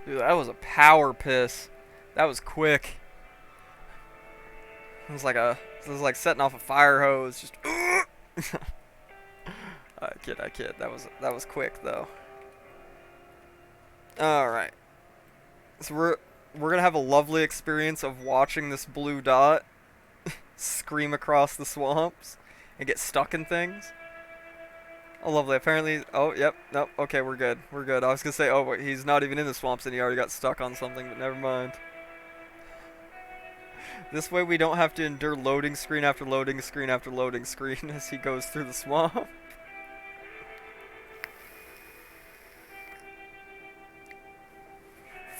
Dude, that was a power piss. That was quick. It was like setting off a fire hose. Just. I kid. That was quick though. All right. So we're gonna have a lovely experience of watching this blue dot scream across the swamps and get stuck in things. Oh, lovely. Apparently, oh, yep, nope, okay, we're good. We're good. I was gonna say, oh, but he's not even in the swamps and he already got stuck on something, but never mind. This way we don't have to endure loading screen after loading screen after loading screen as he goes through the swamp.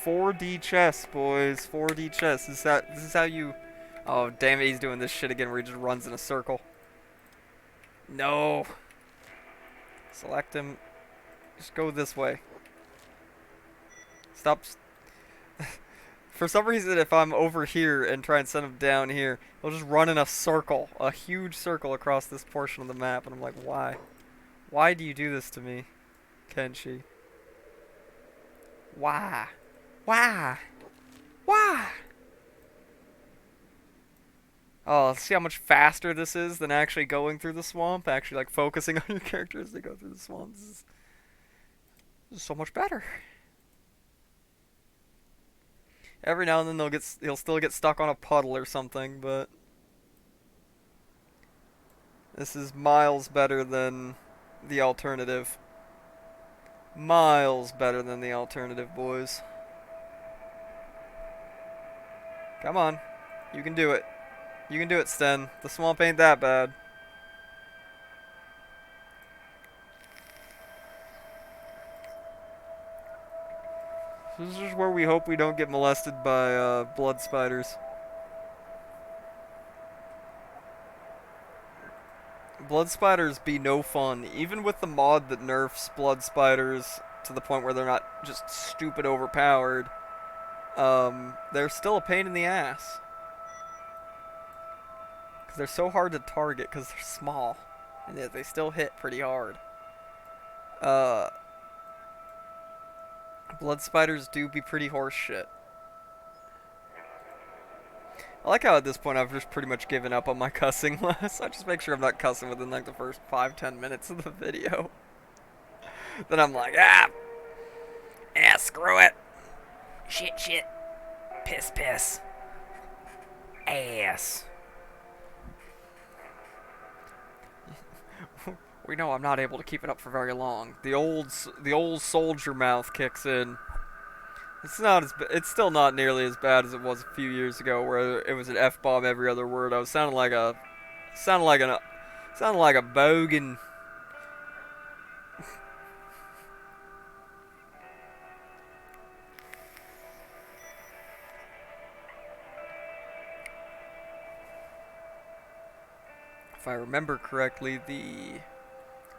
"4D chess, boys. 4D chess. This is how you... Oh, damn it, he's doing this shit again where he just runs in a circle. No. Select him. Just go this way. Stop. For some reason, if I'm over here and try and send him down here, he'll just run in a circle. A huge circle across this portion of the map. And I'm like, why? Why do you do this to me, Kenshi? Why? Why? Why? Oh, see how much faster this is than actually going through the swamp? Actually, like, focusing on your character as they go through the swamp. This is so much better. Every now and then he'll still get stuck on a puddle or something, but this is miles better than the alternative. Miles better than the alternative, boys. Come on. You can do it. You can do it, Sten. The swamp ain't that bad. This is where we hope we don't get molested by blood spiders. Blood spiders be no fun. Even with the mod that nerfs blood spiders to the point where they're not just stupid overpowered, they're still a pain in the ass. Because they're so hard to target because they're small. And yet they still hit pretty hard. Blood spiders do be pretty horse shit. I like how at this point I've just pretty much given up on my cussing less. I just make sure I'm not cussing within like the first 5-10 minutes of the video. Then I'm like, screw it. Shit. Piss. Ass. We know I'm not able to keep it up for very long. The old soldier mouth kicks in. It's still not nearly as bad as it was a few years ago, where it was an F-bomb every other word. I was sounding like a bogan. If I remember correctly, the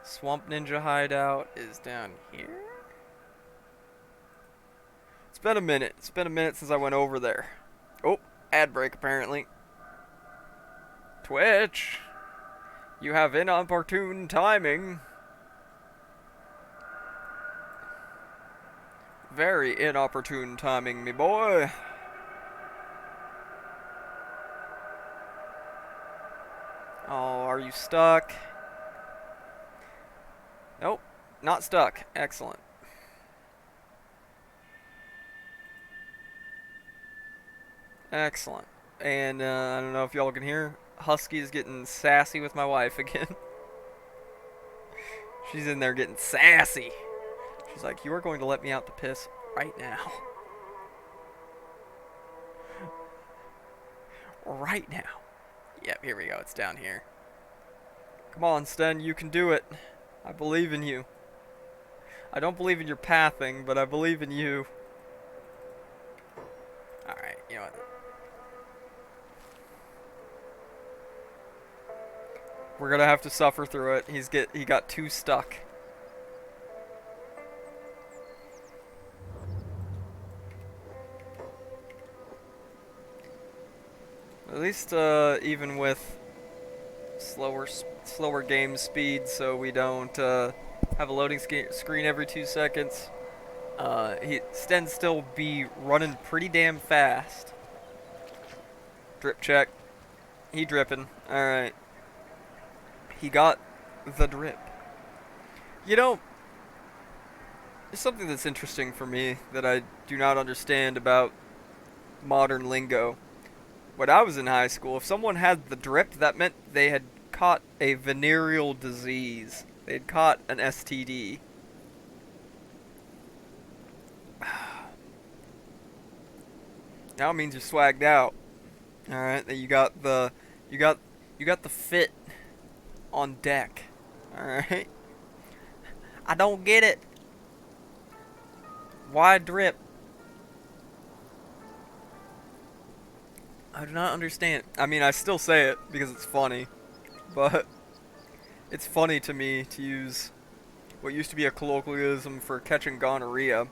Swamp Ninja hideout is down here. It's been a minute. It's been a minute since I went over there. Oh, ad break apparently. Twitch, you have inopportune timing. Very inopportune timing, me boy. Oh, are you stuck? Nope, not stuck. Excellent. Excellent. And I don't know if y'all can hear, Husky is getting sassy with my wife again. She's in there getting sassy. She's like, you are going to let me out to piss right now. Right now. Yep, here we go. It's down here. Come on, Sten, you can do it. I believe in you. I don't believe in your pathing, but I believe in you. Alright, you know what? We're gonna have to suffer through it. He got too stuck. At least even with slower game speed, so we don't have a loading screen every 2 seconds. Sten still be running pretty damn fast. Drip check. He dripping. Alright. He got the drip. You know, there's something that's interesting for me that I do not understand about modern lingo. When I was in high school, if someone had the drip, that meant they had caught a venereal disease. They had caught an STD. Now it means you're swagged out. Alright, you got the fit on deck. Alright? I don't get it. Why drip? I do not understand. I mean, I still say it because it's funny. But it's funny to me to use what used to be a colloquialism for catching gonorrhea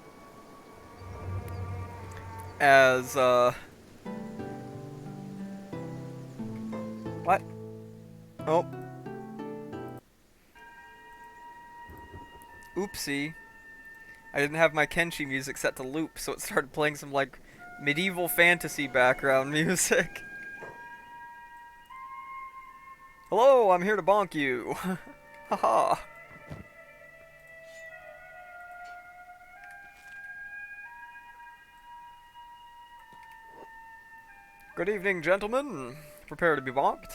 as, what? Oh. Oopsie. I didn't have my Kenshi music set to loop, so it started playing some, like, medieval fantasy background music. Hello, I'm here to bonk you. Haha. Good evening, gentlemen. Prepare to be bonked.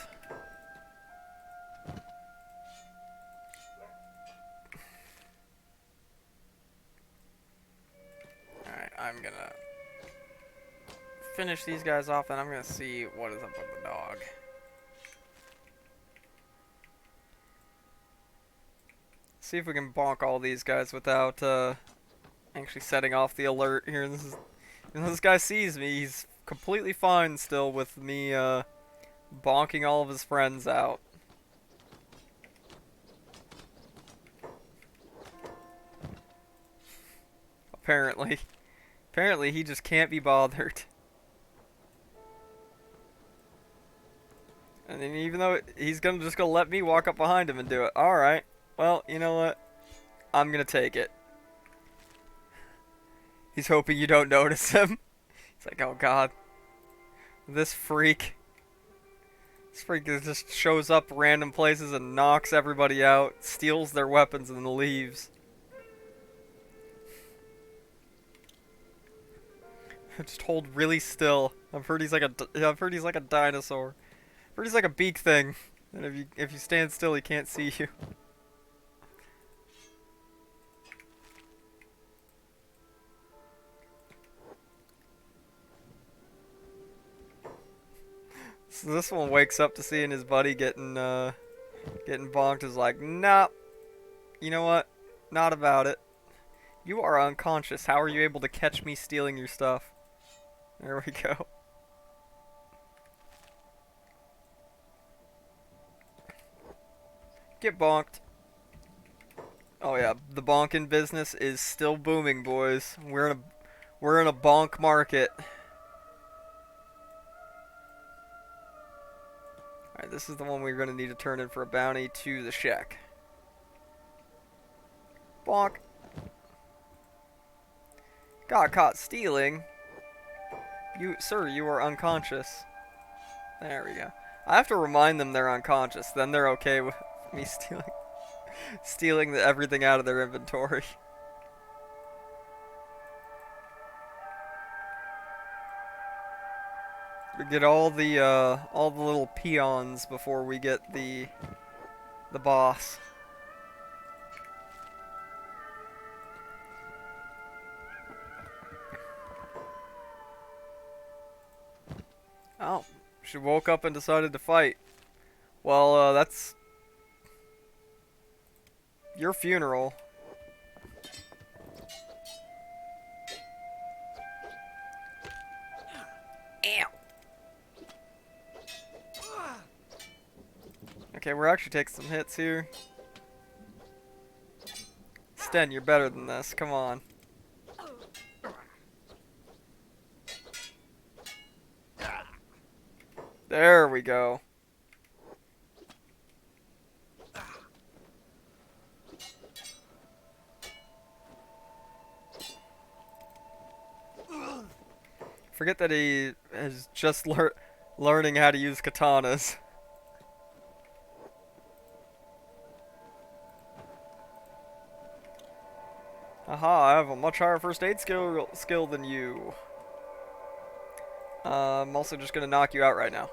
Alright, I'm gonna finish these guys off, and I'm gonna see what is up with the dog. See if we can bonk all these guys without actually setting off the alert here. This guy sees me, he's completely fine still with me bonking all of his friends out. Apparently. Apparently he just can't be bothered. And then even though he's just gonna let me walk up behind him and do it. Alright. Well, you know what? I'm gonna take it. He's hoping you don't notice him. It's like, oh god. This freak. This freak just shows up random places and knocks everybody out, steals their weapons, and then leaves. Just hold really still. I've heard he's like a dinosaur. I've heard he's like a beak thing. And if you stand still, he can't see you. So this one wakes up to seeing his buddy getting bonked. Is like, nah. You know what? Not about it. You are unconscious. How are you able to catch me stealing your stuff? There we go. Get bonked. Oh yeah, the bonkin business is still booming, boys. We're in a bonk market. Alright, this is the one we're gonna need to turn in for a bounty to the shack. Bonk. Got caught stealing. Sir, you are unconscious. There we go. I have to remind them they're unconscious, then they're okay with me stealing everything out of their inventory. We get all the little peons before we get the boss. Oh, she woke up and decided to fight. Well, that's your funeral. Ow. Okay, we're actually taking some hits here. Sten, you're better than this. Come on. There we go. Forget that he is just learning how to use katanas. Aha, I have a much higher first aid skill than you. I'm also just gonna knock you out right now.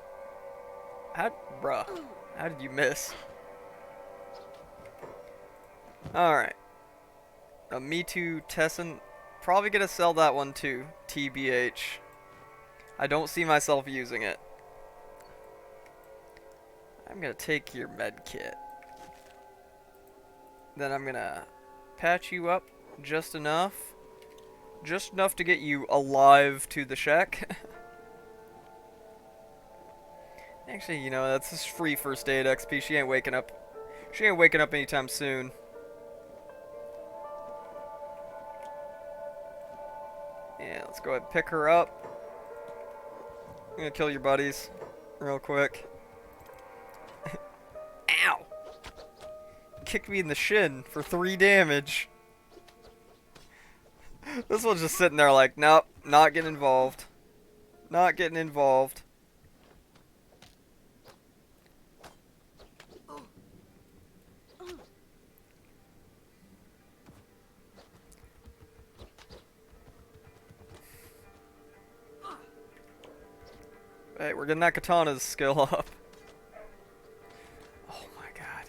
Bruh, how did you miss? Alright. Me Too Tessin. Probably gonna sell that one too, TBH. I don't see myself using it. I'm gonna take your med kit. Then I'm gonna patch you up just enough. Just enough to get you alive to the shack. Actually, you know, that's just free first aid XP. She ain't waking up. She ain't waking up anytime soon. Yeah, let's go ahead and pick her up. I'm gonna kill your buddies real quick. Ow. Kicked me in the shin for 3 damage. This one's just sitting there like, nope, not getting involved. Not getting involved. Hey, we're getting that katana's skill up. Oh my god.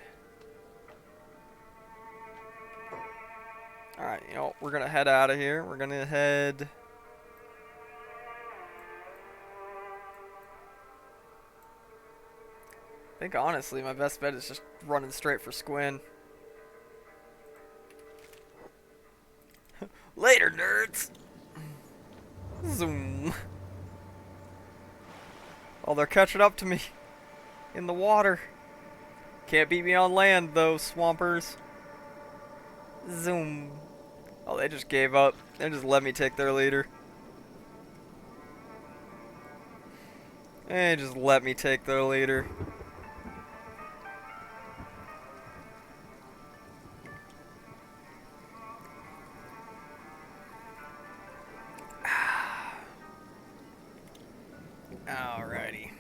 Alright, you know, we're gonna head out of here. We're gonna head... I think honestly my best bet is just running straight for Squin. Later, nerds! Zoom. Oh, they're catching up to me in the water. Can't beat me on land, though, swampers. Zoom. Oh, they just gave up. They just let me take their leader. They just let me take their leader. Alrighty.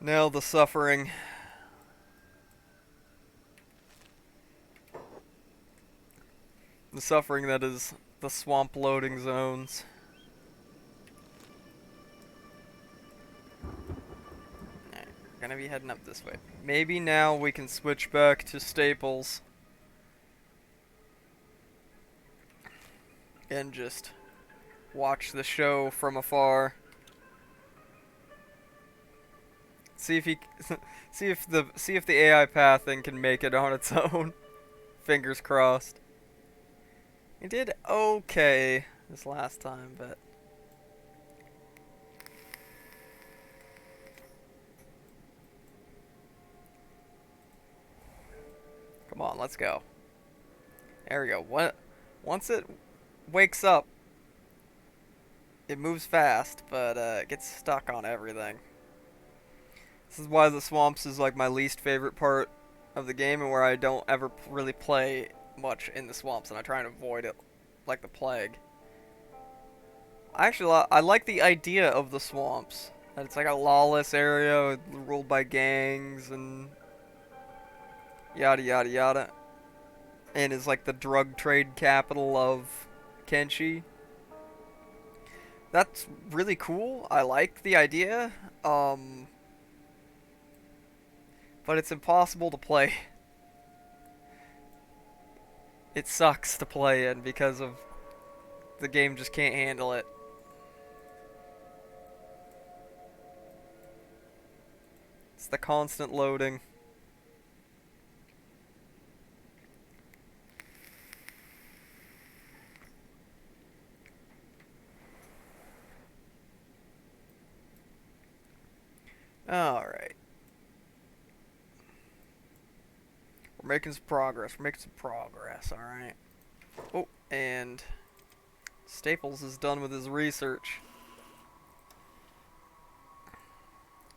Now the suffering. The suffering that is the swamp loading zones. Alright, we're gonna be heading up this way. Maybe now we can switch back to Staples. And just watch the show from afar. See if he, see if the AI pathing can make it on its own. Fingers crossed. He did okay this last time, but come on, let's go. There we go. What? Once it wakes up, it moves fast, but it gets stuck on everything. This is why the swamps is like my least favorite part of the game, and where I don't ever really play much in the swamps, and I try and avoid it like the plague. I like the idea of the swamps. That it's like a lawless area ruled by gangs and yada yada yada. And is like the drug trade capital of Kenshi. That's really cool. I like the idea. But it's impossible to play. It sucks to play in because of the game just can't handle it. It's the constant loading. Alright. We're making some progress. We're making some progress, alright. Oh, and Staples is done with his research.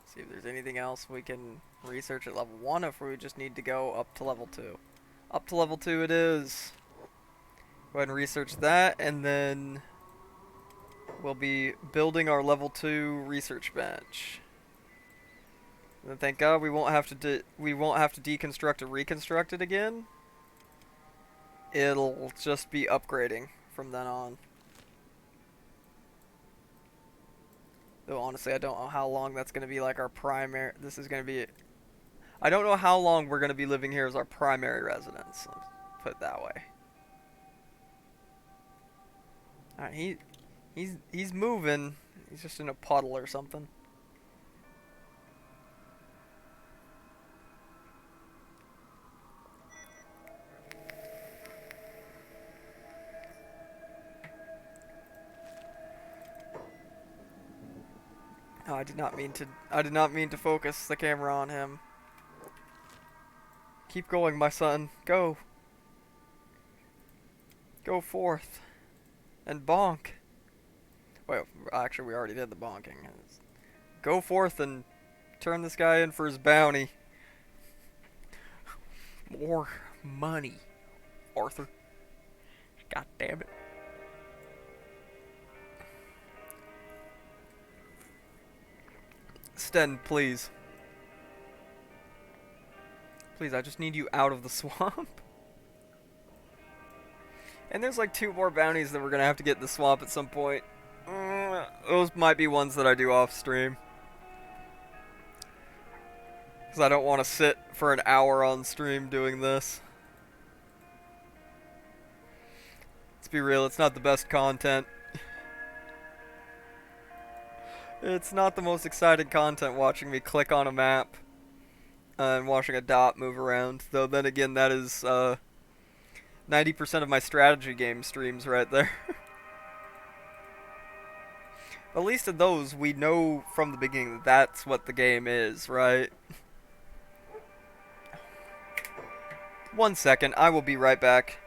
See if there's anything else we can research at level 1, or if we just need to go up to level 2. Up to level 2 it is. Go ahead and research that, and then we'll be building our level 2 research bench. And then thank God we won't have to deconstruct or reconstruct it again. It'll just be upgrading from then on. Though honestly, I don't know how long that's going to be like our primary. This is going to be. I don't know how long we're going to be living here as our primary residence. Let's put it that way. Alright, he's moving. He's just in a puddle or something. Oh, I did not mean to focus the camera on him. Keep going, my son. Go. Go forth. And bonk. Wait, actually we already did the bonking. Go forth and turn this guy in for his bounty. More money, Arthur. God damn it. Sten, please. Please, I just need you out of the swamp. And there's like 2 more bounties that we're gonna have to get in the swamp at some point. Those might be ones that I do off stream. Because I don't want to sit for an hour on stream doing this. Let's be real, it's not the best content. It's not the most exciting content watching me click on a map and watching a dot move around. Though then again, that is 90% of my strategy game streams right there. At least in those, we know from the beginning that that's what the game is, right? 1 second, I will be right back.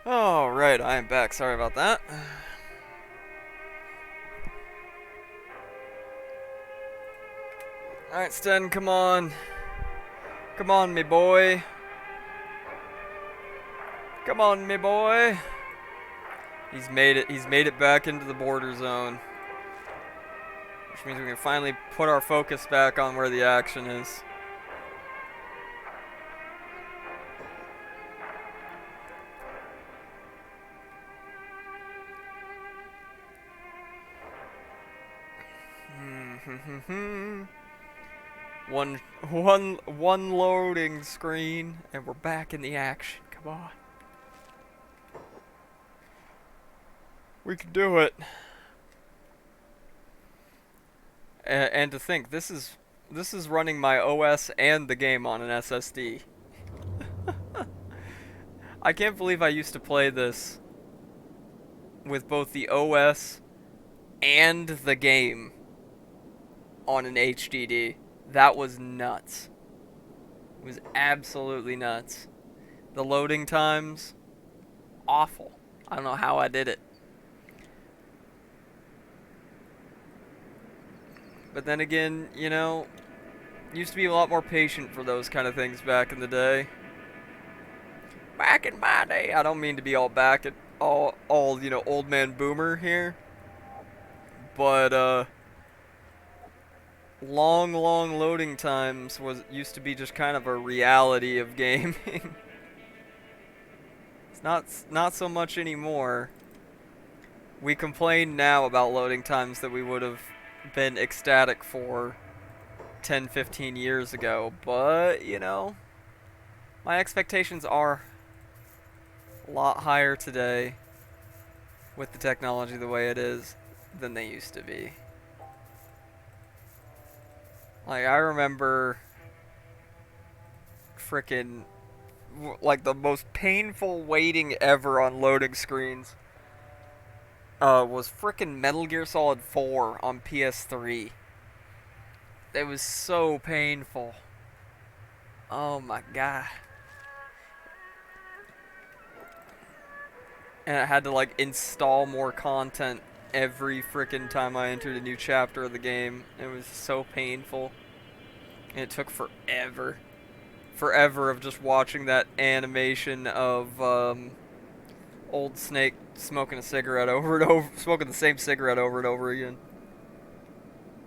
Alright, I am back. Sorry about that. Alright, Sten, come on. Come on, me boy. Come on, me boy. He's made it. He's made it back into the border zone. Which means we can finally put our focus back on where the action is. One loading screen, and we're back in the action. Come on. We can do it. And to think, this is running my OS and the game on an SSD. I can't believe I used to play this with both the OS and the game on an HDD. That was nuts. It was absolutely nuts. The loading times, awful. I don't know how I did it. But then again, you know, used to be a lot more patient for those kind of things back in the day. Back in my day, I don't mean to be all back at all you know, old man boomer here. But long loading times used to be just kind of a reality of gaming. It's not so much anymore. We complain now about loading times that we would have been ecstatic for 10-15 years ago, but you know, my expectations are a lot higher today with the technology the way it is than they used to be. Like, I remember frickin' like the most painful waiting ever on loading screens was frickin' Metal Gear Solid 4 on PS3. It was so painful. Oh my god. And I had to like install more content every frickin' time I entered a new chapter of the game. It was so painful. And it took forever. Forever of just watching that animation of old Snake smoking a cigarette over and over, smoking the same cigarette over and over again.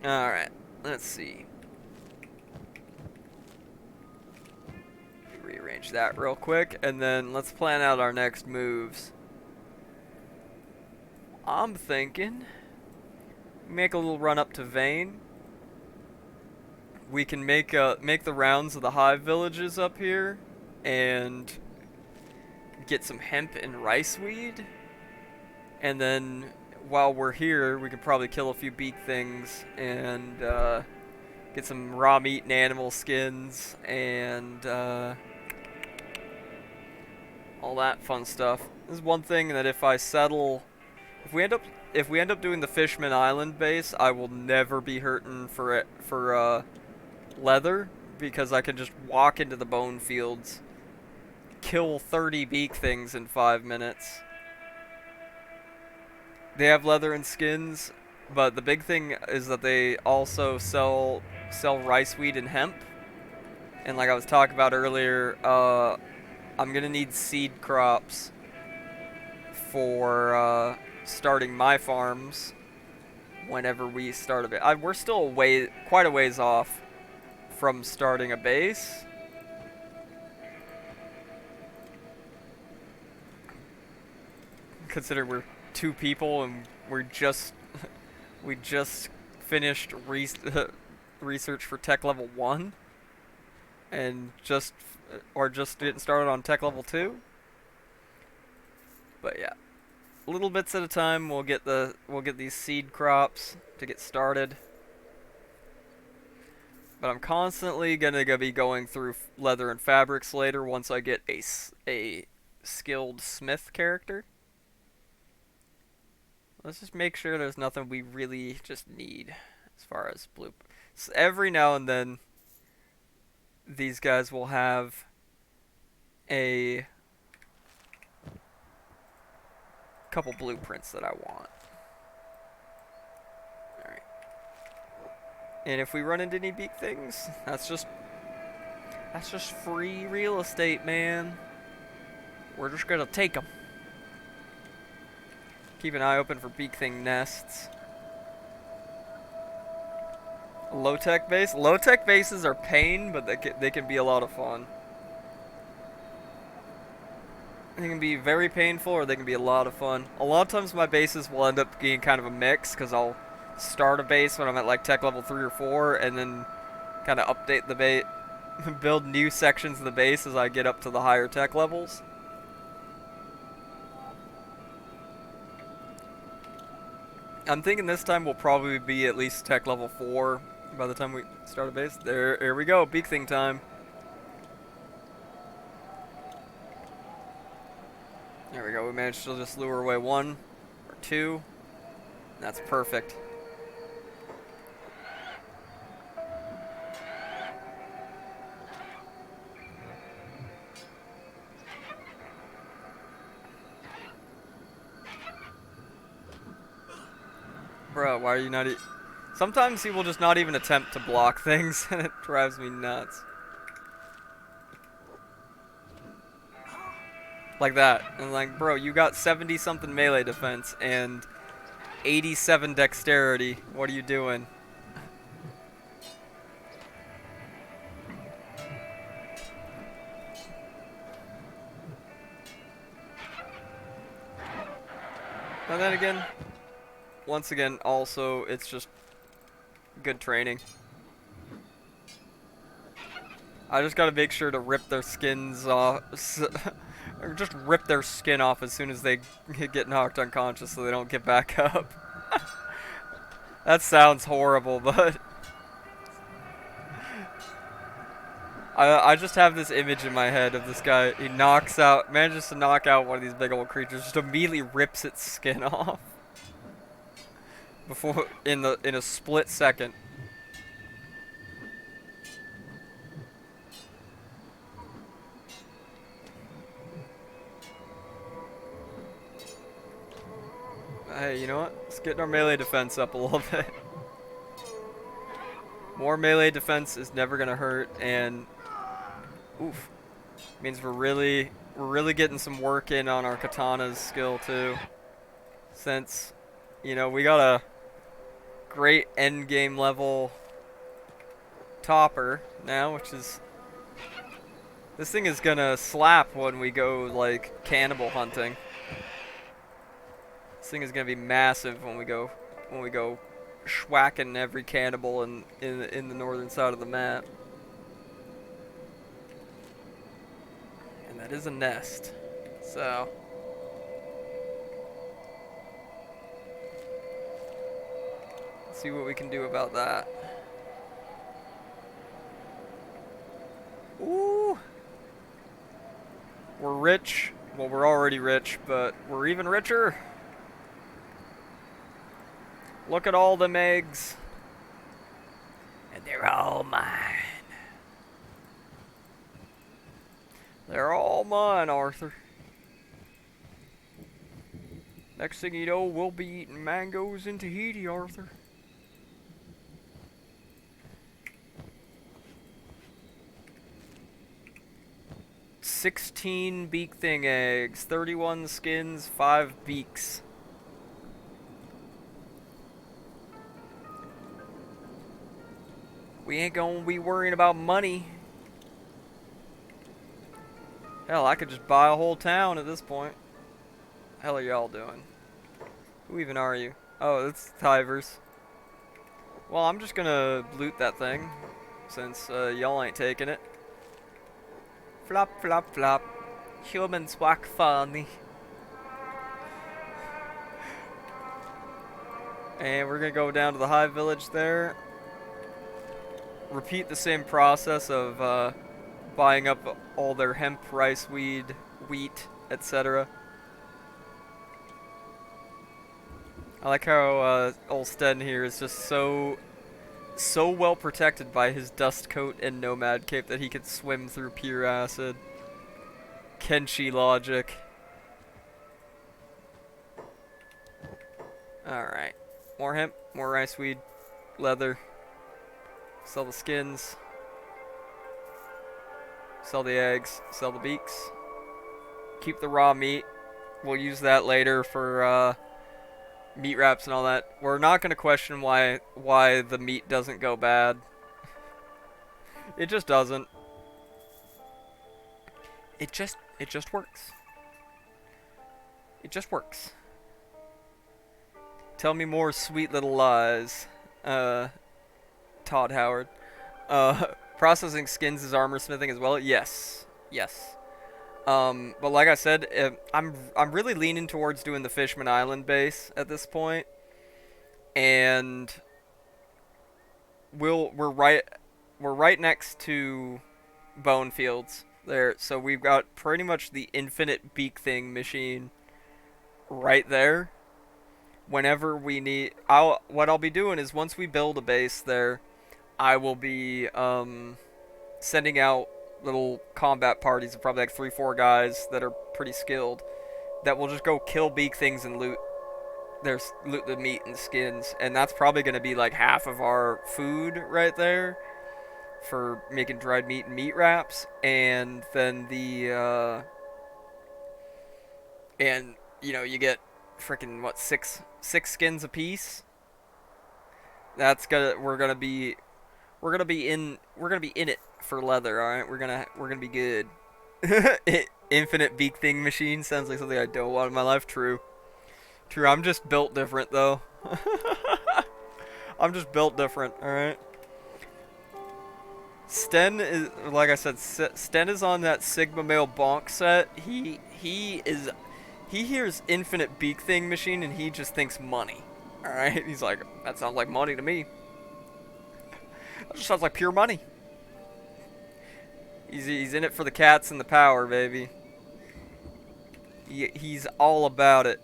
Alright, let's see. Rearrange that real quick, and then let's plan out our next moves. I'm thinking make a little run up to Vane. We can make the rounds of the hive villages up here and get some hemp and rice weed, and then while we're here, we could probably kill a few beak things and get some raw meat and animal skins and all that fun stuff. This is one thing that if I settle, if we end up doing the Fishman Island base, I will never be hurting for leather because I can just walk into the bone fields, kill 30 beak things in 5 minutes. They have leather and skins, but the big thing is that they also sell rice, wheat, and hemp. And like I was talking about earlier, I'm gonna need seed crops for starting my farms whenever we start a bit. We're still quite a ways off from starting a base. Consider we're 2 people and we just finished research for tech level 1 and just getting started on tech level 2. But yeah, little bits at a time. We'll get these seed crops to get started. But I'm constantly gonna be going through leather and fabrics later once I get a skilled smith character. Let's just make sure there's nothing we really just need as far as blue. So every now and then, these guys will have a couple blueprints that I want. Alright. And if we run into any beak things, that's just free real estate, man. We're just gonna take them. Keep an eye open for beak thing nests. Low-tech base? Low-tech bases are pain, but they can be a lot of fun. They can be very painful, or they can be a lot of fun. A lot of times my bases will end up being kind of a mix, because I'll start a base when I'm at like tech level 3 or 4, and then kind of update the base, build new sections of the base as I get up to the higher tech levels. I'm thinking this time we'll probably be at least tech level 4 by the time we start a base. Here we go, beak thing time. There we go, we managed to just lure away 1 or 2. That's perfect. Bro, why are you not sometimes he will just not even attempt to block things, and it drives me nuts. Like that. And like, bro, you got 70-something melee defense and 87 dexterity. What are you doing? And then again, once again, also, it's just good training. I just gotta make sure to rip their skins off, or just rip their skin off as soon as they get knocked unconscious so they don't get back up. That sounds horrible, but I just have this image in my head of this guy. He manages to knock out one of these big old creatures, just immediately rips its skin off. Before in a split second. Hey, you know what? Let's get our melee defense up a little bit. More melee defense is never gonna hurt, and oof, means we're really getting some work in on our katana's skill too. Since, you know, we got a great end game level topper now, which is, this thing is gonna slap when we go like cannibal hunting. This thing is gonna be massive when we go schwacking every cannibal in the northern side of the map. And that is a nest. So See what we can do about that. Ooh. We're rich. Well, we're already rich, but we're even richer. Look at all them eggs. And they're all mine. They're all mine, Arthur. Next thing you know, we'll be eating mangoes in Tahiti, Arthur. $16 beak thing eggs, 31 skins, 5 beaks. We ain't gonna be worrying about money. Hell, I could just buy a whole town at this point. Hell are y'all doing? Who even are you? Oh, it's Tivers. Well, I'm just gonna loot that thing, since y'all ain't taking it. Flop, flop, flop. Humans walk funny. And we're gonna go down to the Hive Village there. Repeat the same process of buying up all their hemp, rice, weed, wheat, etc. I like how old Sten here is just so well protected by his dust coat and nomad cape that he can swim through pure acid. Kenshi logic. Alright. More hemp, more rice weed, leather. Sell the skins. Sell the eggs. Sell the beaks. Keep the raw meat. We'll use that later for meat wraps and all that. We're not going to question why the meat doesn't go bad. It just doesn't. It just works. It just works. Tell me more sweet little lies, Todd Howard. Processing skins is armor smithing as well. Yes, yes. But like I said, I'm really leaning towards doing the Fishman Island base at this point, and we're right next to Bone Fields there, so we've got pretty much the infinite beak thing machine right there. Whenever we need, what I'll be doing is once we build a base there, I will be sending out little combat parties of probably like 3-4 guys that are pretty skilled that will just go kill beak things and loot the meat and skins, and that's probably going to be like half of our food right there for making dried meat and meat wraps, and then and you get freaking what, six skins a piece. We're gonna be in it for leather. All right, we're gonna be good. Infinite beak thing machine sounds like something I don't want in my life. True. I'm just built different though. I'm just built different. All right. Sten is, like I said, Sten is on that Sigma male bonk set. He hears infinite beak thing machine and he just thinks money. All right. He's like, that sounds like money to me. That just sounds like pure money. He's in it for the cats and the power, baby. He's all about it.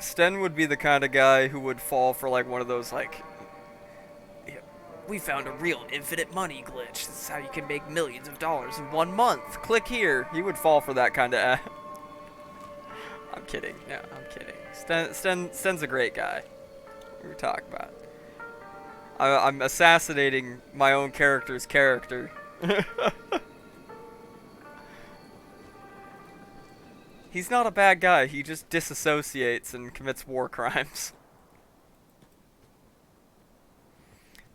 Sten would be the kind of guy who would fall for like one of those like, we found a real infinite money glitch. This is how you can make millions of dollars in 1 month. Click here. He would fall for that kind of app. I'm kidding. No, I'm kidding. Sten's a great guy. What are we talking about? I'm assassinating my own character's character. He's not a bad guy. He just disassociates and commits war crimes.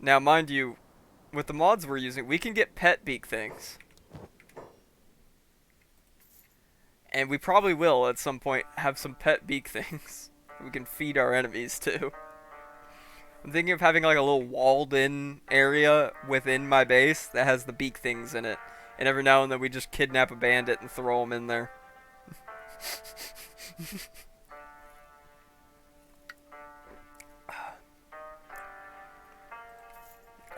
Now, mind you, with the mods we're using, we can get pet beak things. And we probably will, at some point, have some pet beak things we can feed our enemies to. I'm thinking of having like a little walled-in area within my base that has the beak things in it. And every now and then we just kidnap a bandit and throw him in there.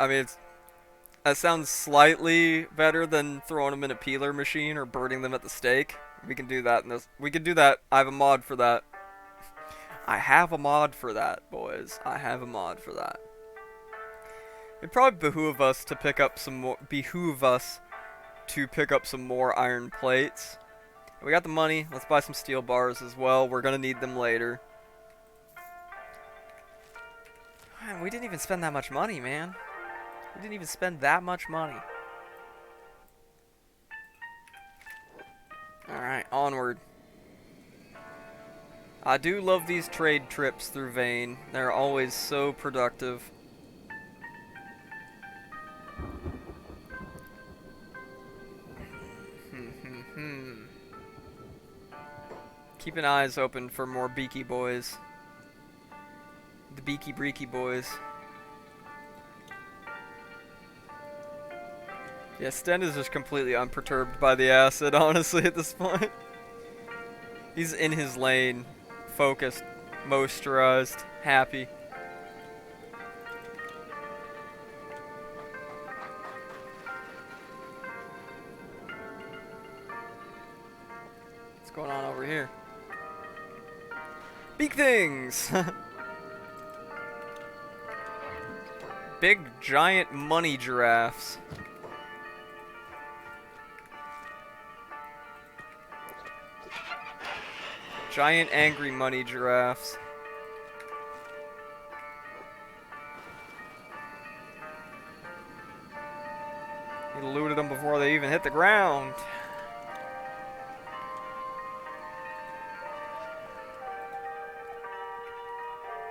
I mean, that sounds slightly better than throwing them in a peeler machine or burning them at the stake. We can do that in this. We can do that. I have a mod for that. I have a mod for that, boys. I have a mod for that. It'd probably behoove us to pick up some more. Some more iron plates. We got the money. Let's buy some steel bars as well. We're gonna need them later. Man, we didn't even spend that much money, man. We didn't even spend that much money. Alright, onward. I do love these trade trips through Vane. They're always so productive. Keeping eyes open for more beaky boys. The beaky breaky boys. Yeah, Sten is just completely unperturbed by the acid, honestly, at this point. He's in his lane, focused, moisturized, happy. What's going on over here? Big things! Big, giant money giraffes. Giant angry money giraffes. He looted them before they even hit the ground.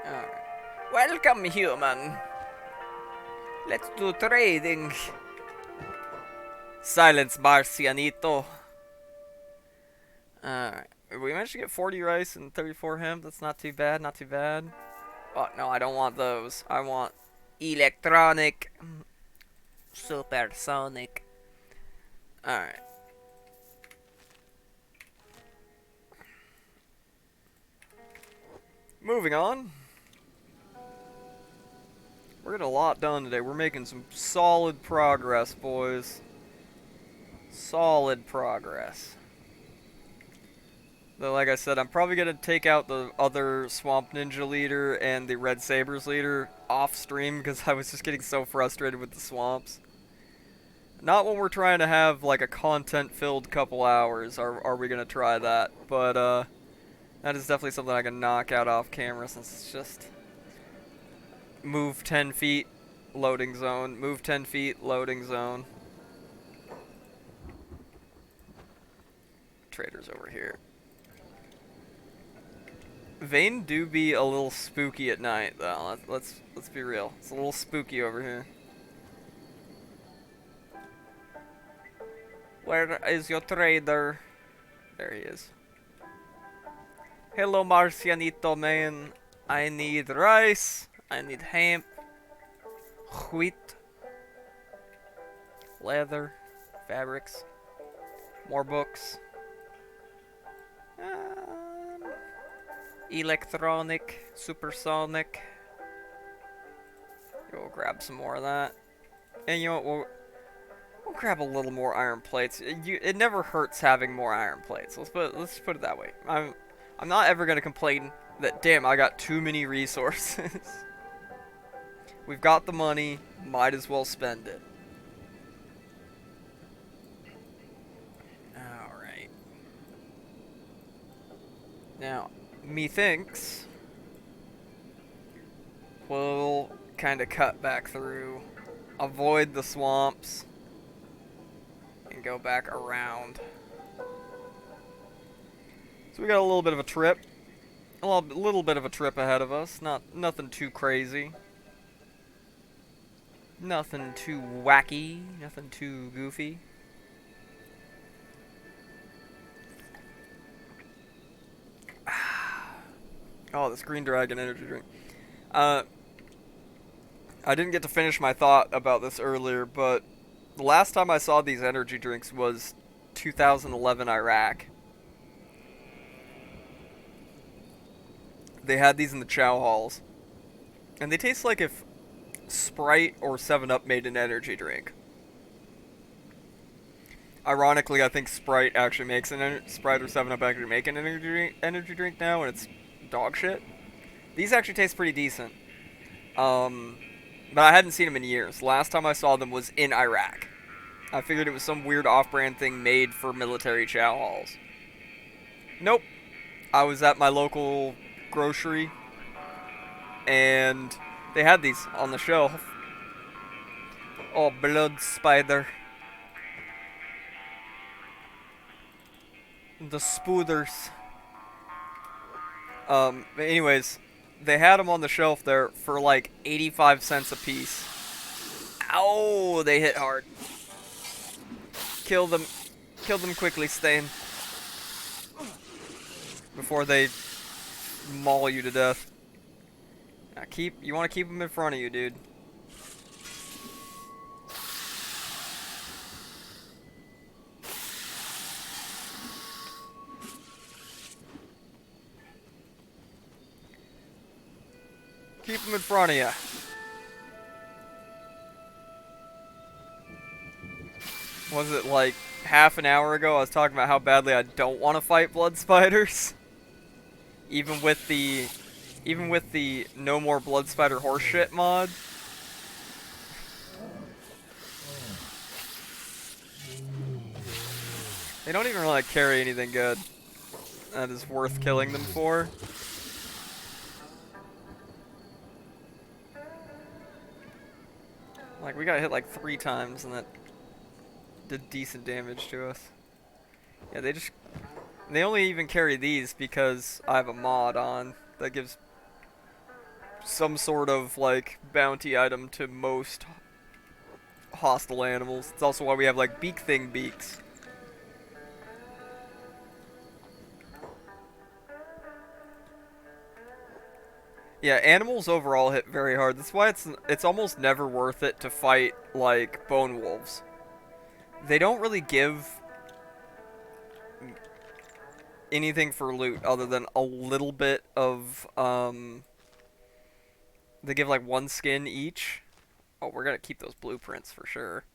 Alright. Welcome, human. Let's do trading. Silence, Marcianito. Alright. We managed to get 40 rice and 34 hemp. That's not too bad, not too bad. Oh, no, I don't want those. I want electronic. Supersonic. Alright. Moving on. We're getting a lot done today. We're making some solid progress, boys. Solid progress. Though, like I said, I'm probably going to take out the other Swamp Ninja leader and the Red Sabers leader off stream because I was just getting so frustrated with the swamps. Not when we're trying to have like a content-filled couple hours are we going to try that. But that is definitely something I can knock out off camera since it's just move 10 feet, loading zone, move 10 feet, loading zone. Traders over here. Vane do be a little spooky at night, though. Let's be real. It's a little spooky over here. Where is your trader? There he is. Hello, Marcianito, man. I need rice. I need hemp. Wheat. Leather. Fabrics. More books. Electronic, supersonic. We'll grab some more of that. And you know what, we'll grab a little more iron plates. It never hurts having more iron plates. Let's put it that way. I'm not ever gonna complain that damn I got too many resources. We've got the money, might as well spend it. Alright. Now methinks we'll kind of cut back through, avoid the swamps, and go back around. So we got a little bit of a trip, a little bit of a trip ahead of us. Nothing too crazy, nothing too wacky, nothing too goofy. Oh, this Green Dragon energy drink. I didn't get to finish my thought about this earlier, but the last time I saw these energy drinks was 2011 Iraq. They had these in the chow halls. And they taste like if Sprite or 7-Up made an energy drink. Ironically, I think Sprite actually makes Sprite or 7-Up actually make an energy drink now, and it's dog shit. These actually taste pretty decent. But I hadn't seen them in years. Last time I saw them was in Iraq. I figured it was some weird off-brand thing made for military chow halls. Nope. I was at my local grocery, and they had these on the shelf. Oh, blood spider. The spooders. But anyways, they had them on the shelf there for like 85 cents a piece. Ow, they hit hard. Kill them quickly, Stain. Before they maul you to death. Now you want to keep them in front of you, dude. Keep them in front of you. Was it like half an hour ago I was talking about how badly I don't want to fight blood spiders? Even with the no more blood spider horseshit mod. They don't even really carry anything good that is worth killing them for. Like, we got hit like 3 times and that did decent damage to us. Yeah, they only even carry these because I have a mod on that gives some sort of like bounty item to most hostile animals. It's also why we have like beak thing beaks. Yeah, animals overall hit very hard. That's why it's almost never worth it to fight like bone wolves. They don't really give anything for loot other than a little bit of they give like 1 skin each. Oh, we're gonna keep those blueprints for sure.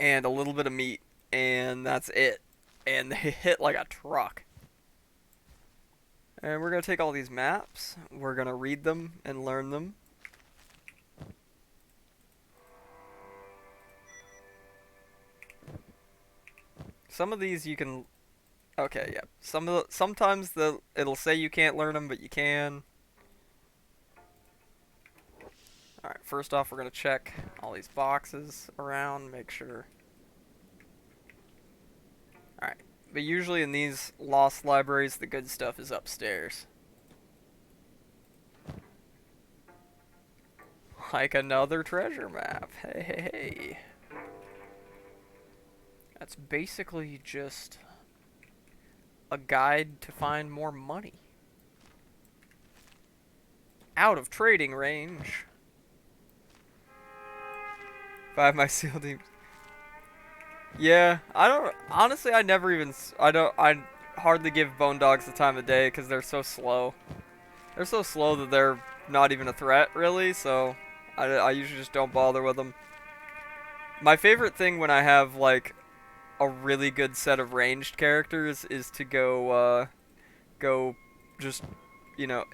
And a little bit of meat, and that's it. And they hit like a truck. And we're gonna take all these maps, we're gonna read them and learn them. Some of these you can, okay, yeah. Sometimes it'll say you can't learn them, but you can. All right, first off, we're gonna check all these boxes around, make sure. All right, but usually in these lost libraries, the good stuff is upstairs. Like another treasure map. Hey, hey, hey. That's basically just a guide to find more money. Out of trading range. 5 my seal teams. Yeah, honestly, I hardly give bone dogs the time of day because they're so slow. They're so slow that they're not even a threat, really, so I usually just don't bother with them. My favorite thing when I have, like, a really good set of ranged characters is to go just, you know,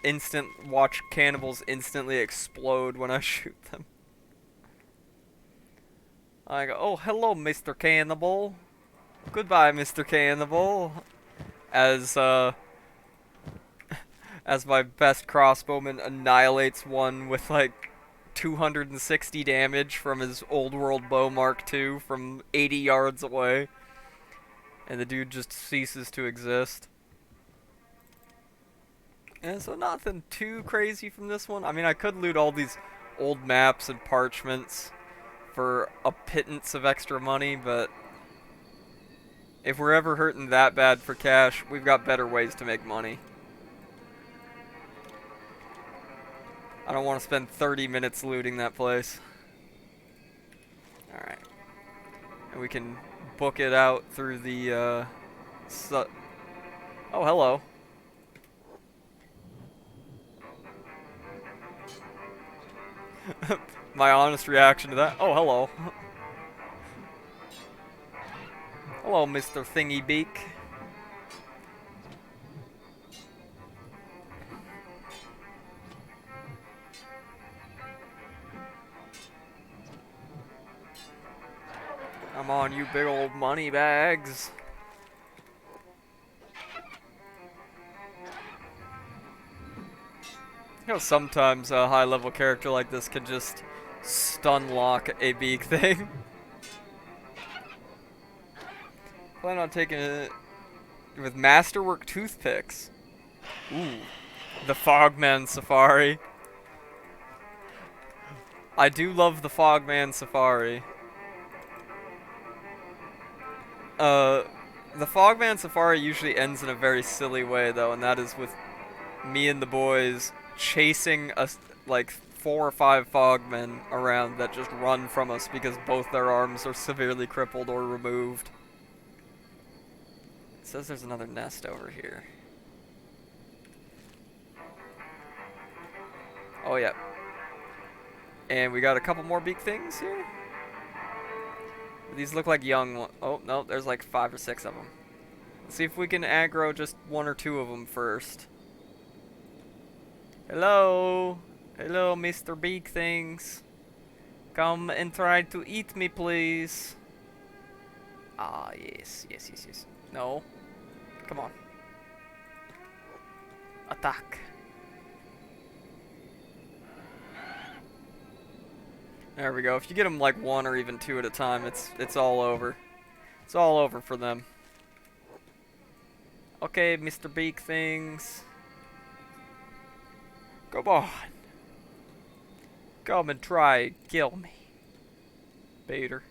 watch cannibals instantly explode when I shoot them. I go, oh, hello, Mr. Cannibal. Goodbye, Mr. Cannibal. As my best crossbowman annihilates one with, like, 260 damage from his Old World Bow Mark II from 80 yards away. And the dude just ceases to exist. And so nothing too crazy from this one. I mean, I could loot all these old maps and parchments for a pittance of extra money, but if we're ever hurting that bad for cash, we've got better ways to make money. I don't want to spend 30 minutes looting that place. Alright. And we can book it out through the, oh, hello. My honest reaction to that. Oh, hello. Hello, Mr. Thingy Beak. Come on, you big old money bags. You know, sometimes a high-level character like this can just stun lock a beak thing. Plan on taking it with masterwork toothpicks. Ooh, the Fogman Safari. I do love the Fogman Safari. The Fogman Safari usually ends in a very silly way, though, and that is with me and the boys chasing us like 4 or 5 fogmen around that just run from us because both their arms are severely crippled or removed. It says there's another nest over here. Oh, yeah. And we got a couple more beak things here. These look like young ones. Oh, no, there's like 5 or 6 of them. Let's see if we can aggro just 1 or 2 of them first. Hello? Hello, Mr. Beak Things. Come and try to eat me, please. Ah, yes, yes, yes, yes. No. Come on. Attack. There we go. If you get them like 1 or even 2 at a time, it's all over. It's all over for them. Okay, Mr. Beak Things. Come on. Come and try kill me. Peter.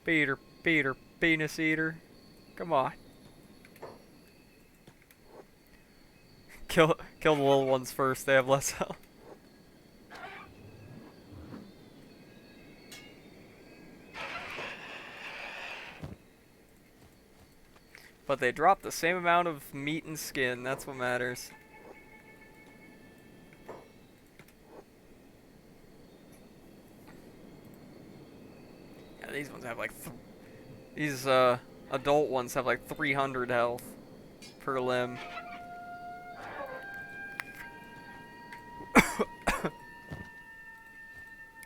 Peter, Peter, penis eater. Come on. Kill the little ones first, they have less health. But they drop the same amount of meat and skin, that's what matters. Yeah, these ones have like these adult ones have like 300 health per limb.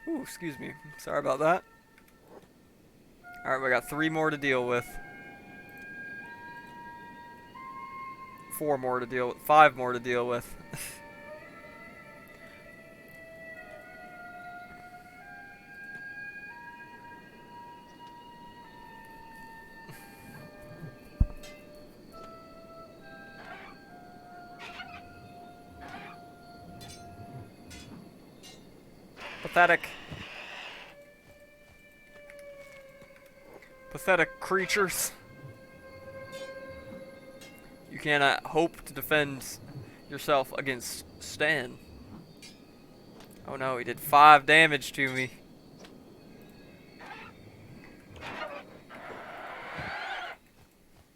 Ooh, excuse me. Sorry about that. Alright, we got 3 more to deal with. 4 more to deal with. 5 more to deal with. Pathetic. Pathetic creatures. You cannot hope to defend yourself against Stan. Oh no, he did 5 damage to me.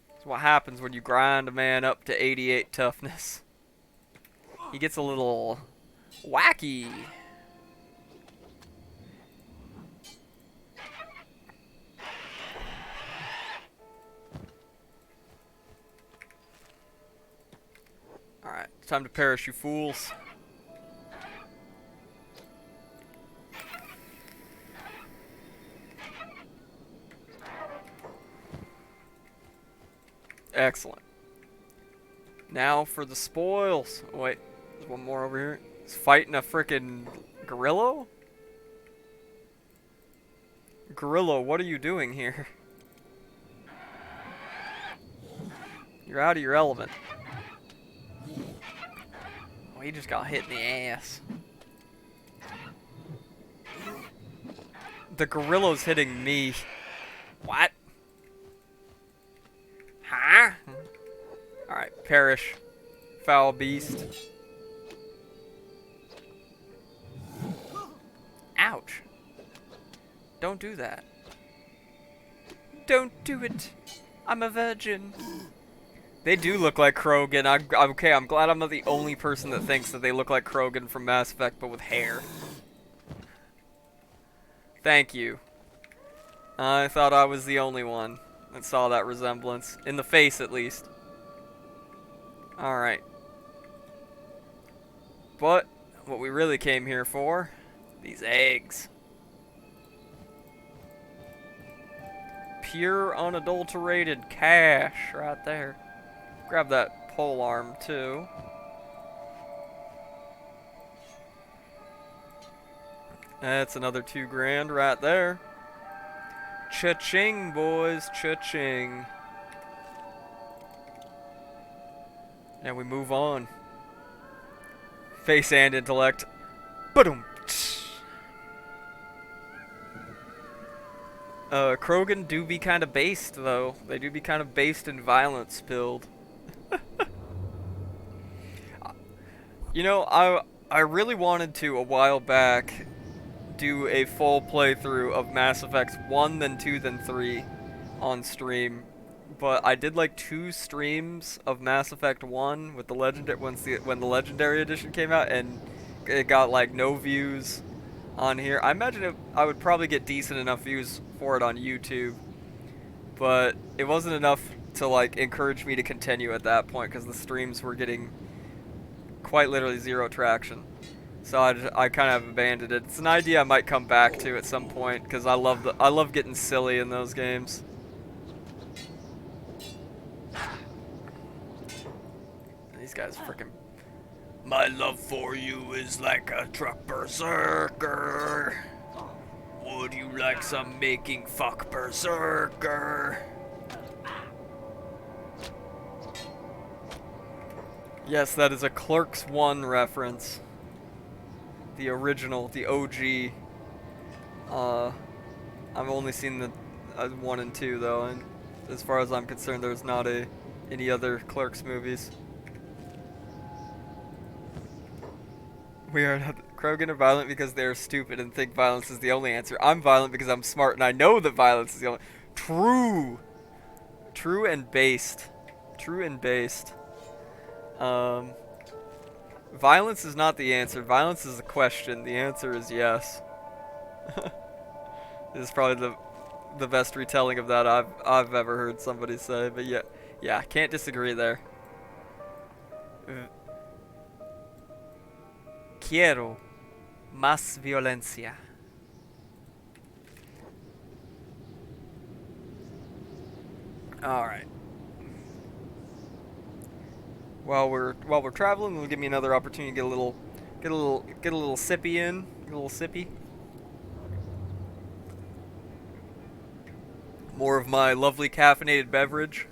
That's what happens when you grind a man up to 88 toughness. He gets a little wacky. Alright, it's time to perish, you fools. Excellent. Now for the spoils. Oh, wait, there's one more over here. He's fighting a frickin' gorilla? Gorilla, what are you doing here? You're out of your element. Oh, he just got hit in the ass. The gorilla's hitting me. What? Huh? Alright, perish. Foul beast. Ouch. Don't do that. Don't do it. I'm a virgin. They do look like Krogan. I'm okay. I'm glad I'm not the only person that thinks that they look like Krogan from Mass Effect, but with hair. Thank you. I thought I was the only one that saw that resemblance. In the face, at least. Alright. But, what we really came here for, these eggs. Pure, unadulterated cash right there. Grab that pole arm, too. That's another 2 grand right there. Cha-ching, boys, cha-ching. And we move on. Face and intellect. Ba-dum. Krogan do be kind of based, though. They do be kind of based and violence spilled. You know, I really wanted to, a while back, do a full playthrough of Mass Effect 1, then 2, then 3 on stream. But I did like 2 streams of Mass Effect 1 with the when the Legendary Edition came out, and it got like no views on here. I imagine I would probably get decent enough views for it on YouTube, but it wasn't enough to like encourage me to continue at that point because the streams were getting quite literally 0 traction. So I kind of abandoned it. It's an idea I might come back to at some point because I love getting silly in those games. These guys freaking. My love for you is like a truck berserker. Would you like some making fuck berserker? Yes, that is a Clerks 1 reference. The original, the OG. I've only seen the 1 and 2 though, and as far as I'm concerned, there's not any other Clerks movies. We are not. Krogan are violent because they're stupid and think violence is the only answer. I'm violent because I'm smart and I know that violence is the only. True. True and based. True and based. Violence is not the answer. Violence is a question. The answer is yes. This is probably the best retelling of that I've ever heard somebody say. But yeah, can't disagree there. Quiero más violencia. All right. While we're traveling, it'll give me another opportunity to get a little sippy in, a little sippy. More of my lovely caffeinated beverage.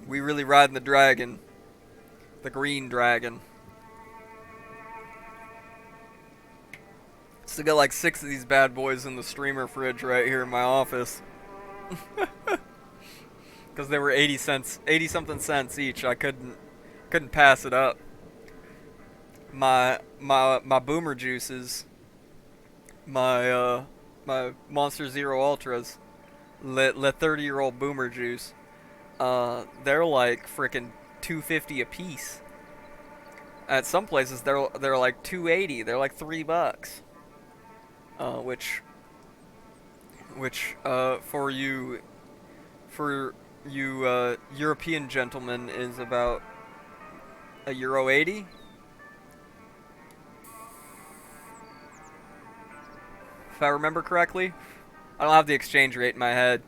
We really riding the dragon, the green dragon. Still got like 6 of these bad boys in the streamer fridge right here in my office. Because they were 80 something cents each. I couldn't pass it up. My boomer juices, my Monster Zero Ultras, le 30-year-old boomer juice. They're like freaking $2.50 a piece. At some places they're like $2.80. They're like $3. Which for you European gentlemen is about €1.80. If I remember correctly. I don't have the exchange rate in my head.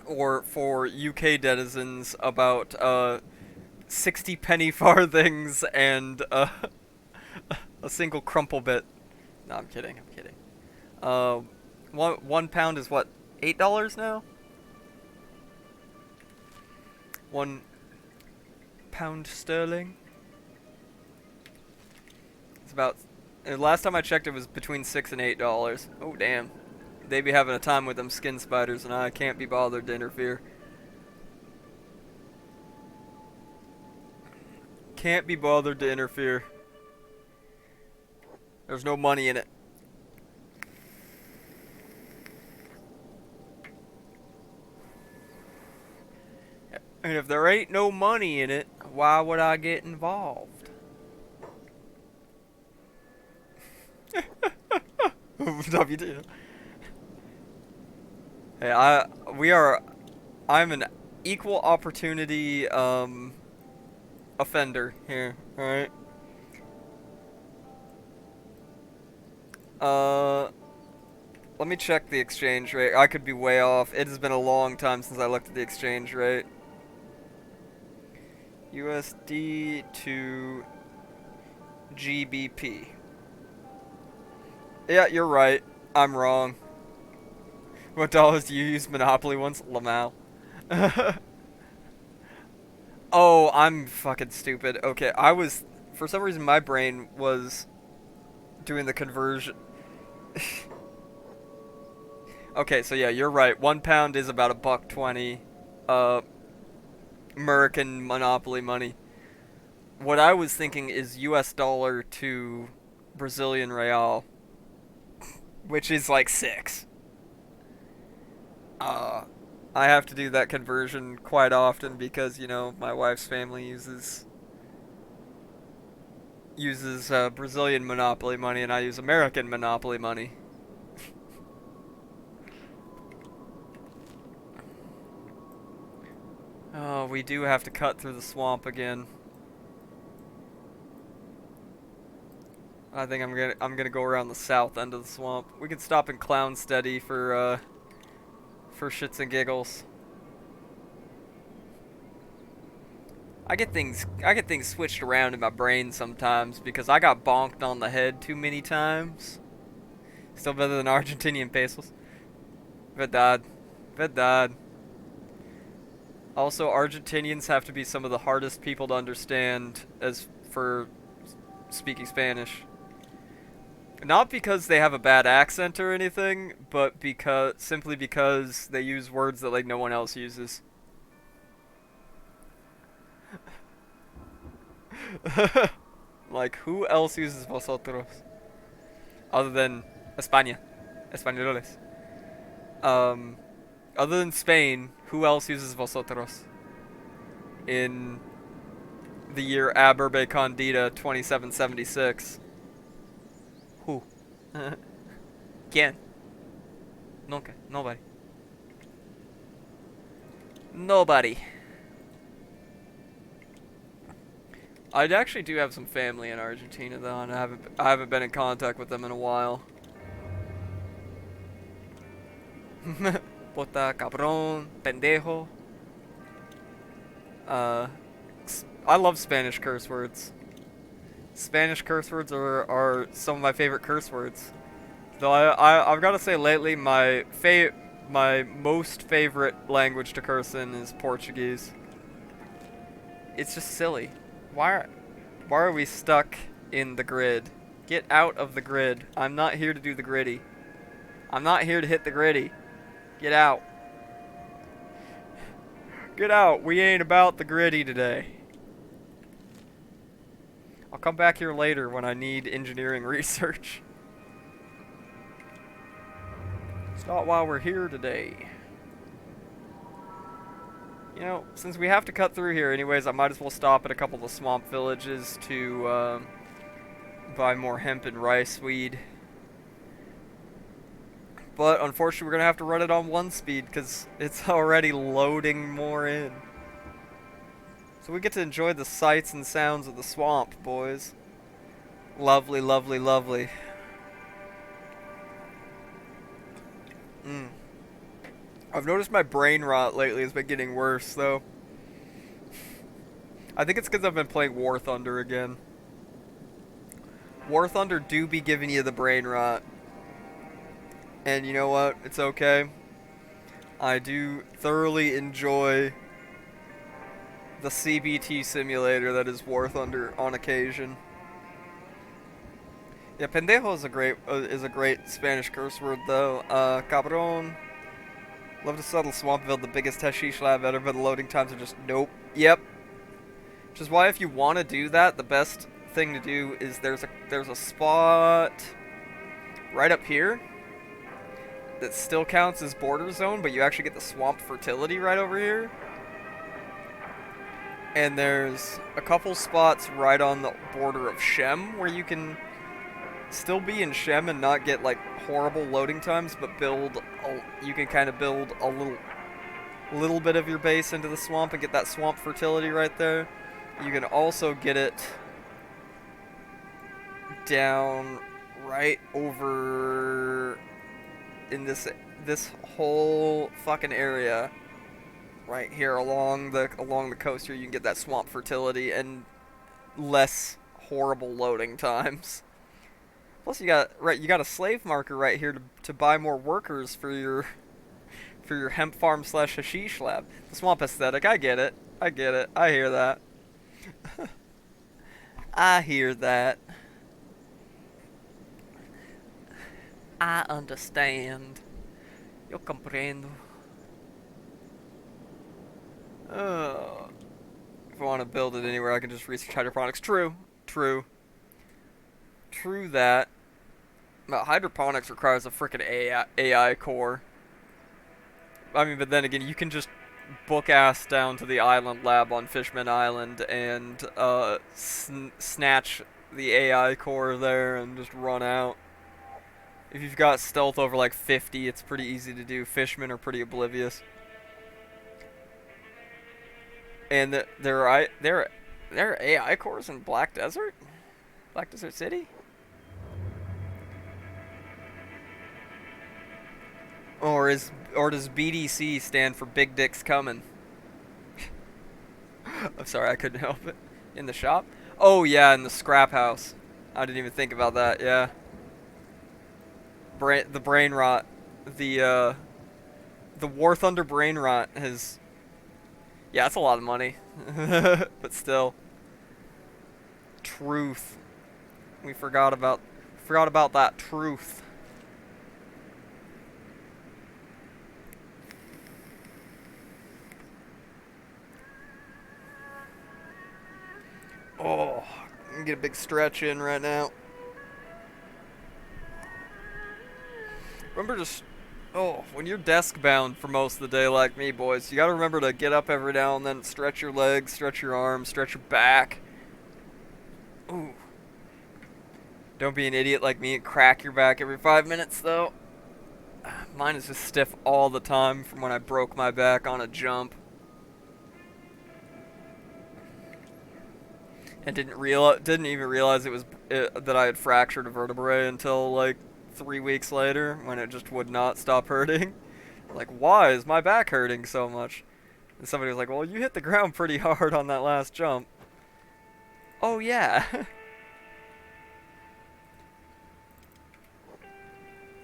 Or for UK denizens, about 60 penny farthings and a single crumple bit. No, I'm kidding. One pound is what, $8 now? 1 pound sterling. It's about. Last time I checked, it was between $6 and $8. Oh damn, they be having a time with them skin spiders, and I can't be bothered to interfere. Can't be bothered to interfere. There's no money in it. And if there ain't no money in it, why would I get involved? WD. Hey, I'm an equal opportunity, offender here, alright? Let me check the exchange rate. I could be way off. It has been a long time since I looked at the exchange rate. USD to GBP. Yeah, you're right. I'm wrong. What dollars do you use Monopoly once? Lamau. Oh, I'm fucking stupid. Okay, for some reason my brain was doing the conversion. Okay, so yeah, you're right. £1 is about $1.20. American Monopoly money. What I was thinking is US dollar to Brazilian real, which is like 6. I have to do that conversion quite often because, you know, my wife's family uses Brazilian Monopoly money and I use American Monopoly money. Oh, we do have to cut through the swamp again. I think I'm gonna go around the south end of the swamp. We can stop in Clownsteady for shits and giggles. I get things switched around in my brain sometimes because I got bonked on the head too many times. Still better than Argentinian pesos. Verdad. Verdad. Also, Argentinians have to be some of the hardest people to understand as for speaking Spanish. Not because they have a bad accent or anything, but simply because they use words that like no one else uses. Like, who else uses vosotros? Other than España. Españoles. Other than Spain, who else uses vosotros? In the year Aberbe Condita 2776. Who? ¿Quién? Nunca. Nobody. Nobody. I actually do have some family in Argentina though, and I haven't been in contact with them in a while. Puta, cabrón, pendejo. I love Spanish curse words. Spanish curse words are some of my favorite curse words. Though I've got to say lately my most favorite language to curse in is Portuguese. It's just silly. Why are we stuck in the grid? Get out of the grid. I'm not here to do the gritty. I'm not here to hit the gritty. Get out. Get out. We ain't about the gritty today. I'll come back here later when I need engineering research. It's not why we're here today. You know, since we have to cut through here anyways, I might as well stop at a couple of the swamp villages to buy more hemp and rice weed. But unfortunately, we're going to have to run it on 1 speed because it's already loading more in. So we get to enjoy the sights and sounds of the swamp, boys. Lovely, lovely, lovely. I've noticed my brain rot lately has been getting worse, though. I think it's because I've been playing War Thunder again. War Thunder do be giving you the brain rot. And you know what? It's okay. I do thoroughly enjoy the CBT simulator that is War Thunder on occasion. Yeah, pendejo is a great Spanish curse word though. Cabron. Love to settle Swampville, the biggest hashish lab ever, but the loading times are just nope. Yep. Which is why if you want to do that, the best thing to do is there's a spot right up here that still counts as border zone, but you actually get the swamp fertility right over here. And there's a couple spots right on the border of Shem where you can still be in Shem and not get like horrible loading times, but you can kind of build a little bit of your base into the swamp and get that swamp fertility right there. You can also get it down right over in this whole fucking area right here along the coast here. You can get that swamp fertility and less horrible loading times. Plus you got a slave marker right here to buy more workers for your hemp farm slash hashish lab. The swamp aesthetic, I get it. I get it. I hear that. I hear that. I understand. Yo comprendo. If I want to build it anywhere, I can just research hydroponics. True. True. True that. But hydroponics requires a freaking AI core. I mean, but then again, you can just book ass down to the island lab on Fishman Island and snatch the AI core there and just run out. If you've got stealth over like 50, it's pretty easy to do. Fishmen are pretty oblivious. And there are AI cores in Black Desert? Black Desert City? Or does BDC stand for Big Dicks Coming? I'm sorry, I couldn't help it. In the shop? Oh yeah, in the scrap house. I didn't even think about that. Yeah. The brain rot, the War Thunder brain rot has. Yeah, that's a lot of money, but still. Truth. We forgot about that truth. Oh, I'm gonna get a big stretch in right now. Remember just, when you're desk bound for most of the day like me, boys, you gotta remember to get up every now and then, stretch your legs, stretch your arms, stretch your back. Ooh. Don't be an idiot like me and crack your back every 5 minutes, though. Mine is just stiff all the time from when I broke my back on a jump. And didn't even realize that I had fractured a vertebrae until like 3 weeks later when it just would not stop hurting. Like, why is my back hurting so much? And somebody was like, well, you hit the ground pretty hard on that last jump. Oh, yeah.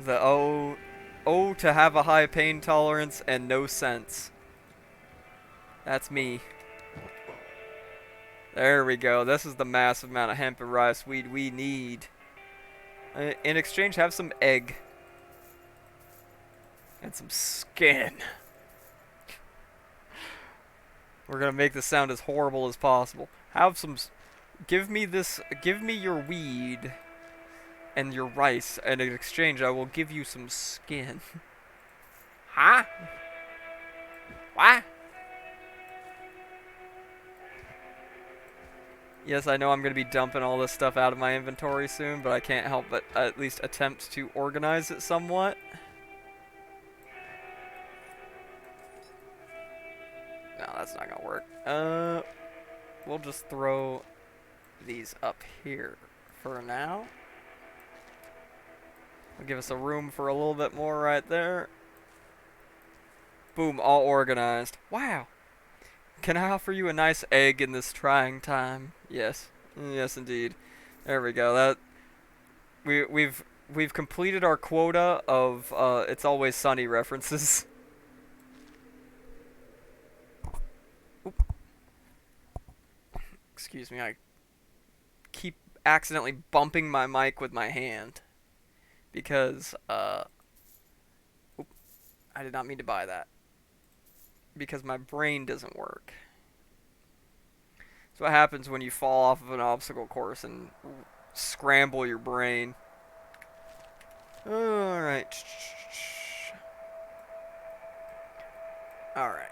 To have a high pain tolerance and no sense. That's me. There we go. This is the massive amount of hemp and rice weed we need. In exchange, have some egg. And some skin. We're gonna make this sound as horrible as possible. Have some... Give me your weed and your rice, and in exchange, I will give you some skin. Huh? What? Yes, I know I'm going to be dumping all this stuff out of my inventory soon, but I can't help but at least attempt to organize it somewhat. No, that's not going to work. We'll just throw these up here for now. It'll give us a room for a little bit more right there. Boom, all organized. Wow. Can I offer you a nice egg in this trying time? Yes. Yes, indeed. There we go. We've completed our quota of It's Always Sunny references. Oop. Excuse me, I keep accidentally bumping my mic with my hand. Because, oop, I did not mean to buy that. Because my brain doesn't work. That's what happens when you fall off of an obstacle course and scramble your brain. Alright. Alright.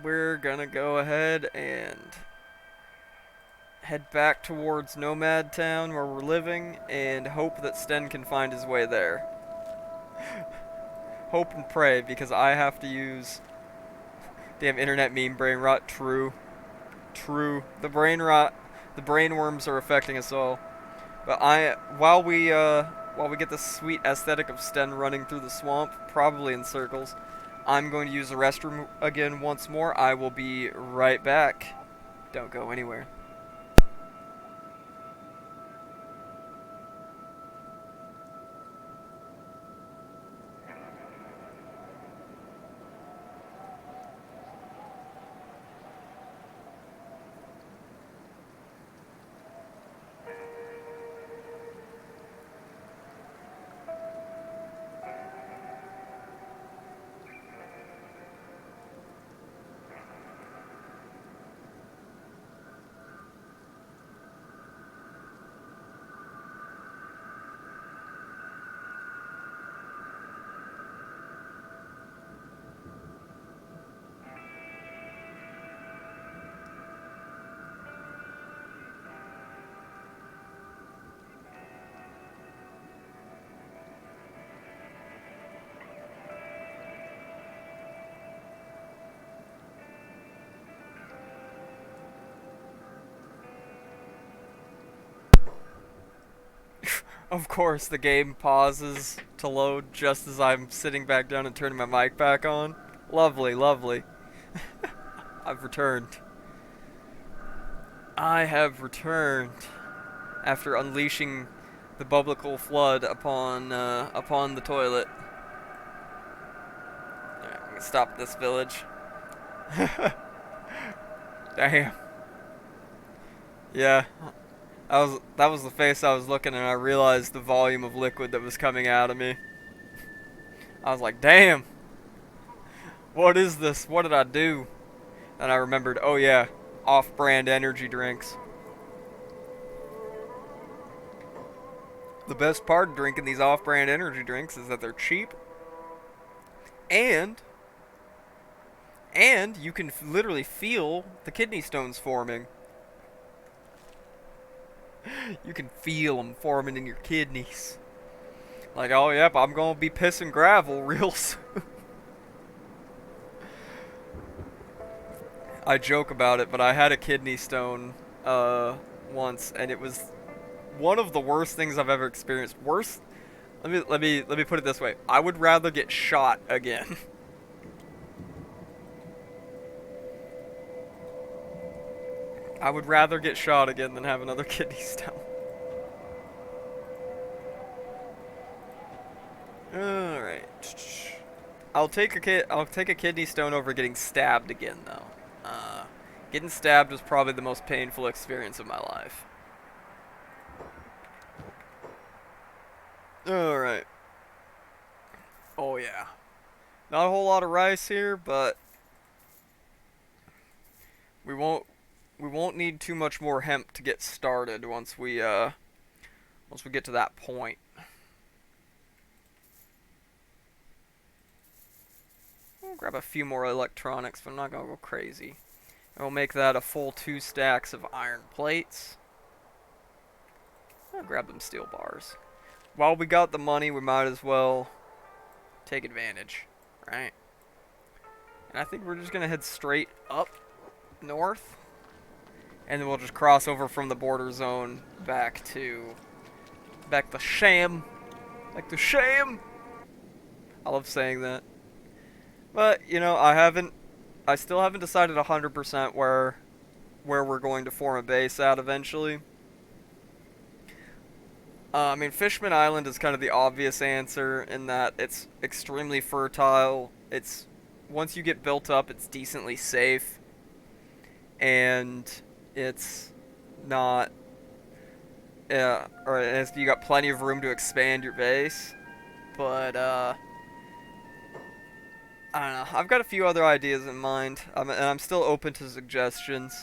we're gonna go ahead and head back towards Nomad Town where we're living and hope that Sten can find his way there. Hope and pray because I have to use damn internet meme brain rot. True. True. The brain rot, the brain worms are affecting us all. But while we get the sweet aesthetic of Sten running through the swamp, probably in circles, I'm going to use the restroom again once more. I will be right back. Don't go anywhere. Of course, the game pauses to load just as I'm sitting back down and turning my mic back on. Lovely, lovely. I've returned. I have returned after unleashing the biblical flood upon the toilet. Alright, I'm gonna stop this village. Damn. Yeah. That was the face I was looking and I realized the volume of liquid that was coming out of me. I was like, damn. What is this? What did I do? And I remembered, oh yeah, off-brand energy drinks. The best part of drinking these off-brand energy drinks is that they're cheap and you can literally feel the kidney stones forming. You can feel them forming in your kidneys. Like, oh, yep, I'm gonna be pissing gravel real soon. I joke about it, but I had a kidney stone once, and it was one of the worst things I've ever experienced. Worse. Let me put it this way. I would rather get shot again. I would rather get shot again than have another kidney stone. All right. I'll take a kidney stone over getting stabbed again, though. Getting stabbed was probably the most painful experience of my life. All right. Oh yeah. Not a whole lot of rice here, but we won't need too much more hemp to get started once we get to that point. We'll grab a few more electronics, but I'm not gonna go crazy. And we'll make that a full 2 stacks of iron plates. I'll grab them steel bars. While we got the money, we might as well take advantage, right? And I think we're just gonna head straight up north. And then we'll just cross over from the border zone back to Sham. Like the Sham. I love saying that. But, you know, I still haven't decided 100% where we're going to form a base at eventually. I mean, Fishman Island is kind of the obvious answer in that it's extremely fertile. Once you get built up, it's decently safe. And it's not, you got plenty of room to expand your base, but I don't know. I've got a few other ideas in mind, and I'm still open to suggestions.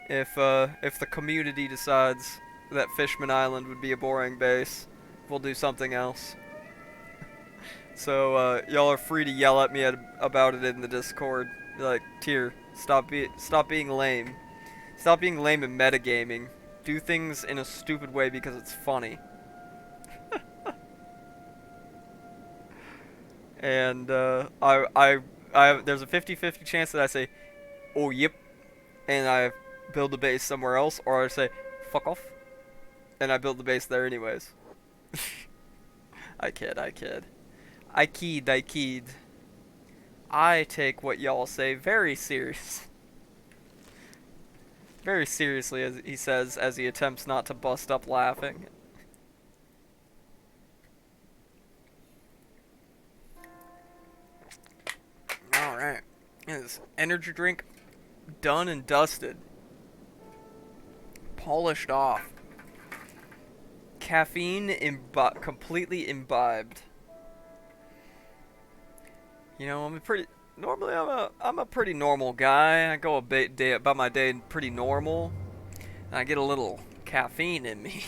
If the community decides that Fishman Island would be a boring base, we'll do something else. So y'all are free to yell at me about it in the Discord. Like, Tier, stop being lame. Stop being lame in metagaming. Do things in a stupid way because it's funny. And there's a 50-50 chance that I say, oh yep, and I build the base somewhere else, or I say, fuck off, and I build the base there anyways. I kid, I kid. I kid. I take what y'all say very serious. Very seriously, as he says, as he attempts not to bust up laughing. Alright. This energy drink done and dusted. Polished off. Caffeine completely imbibed. You know, normally I'm a pretty normal guy. I go about my day pretty normal. And I get a little caffeine in me.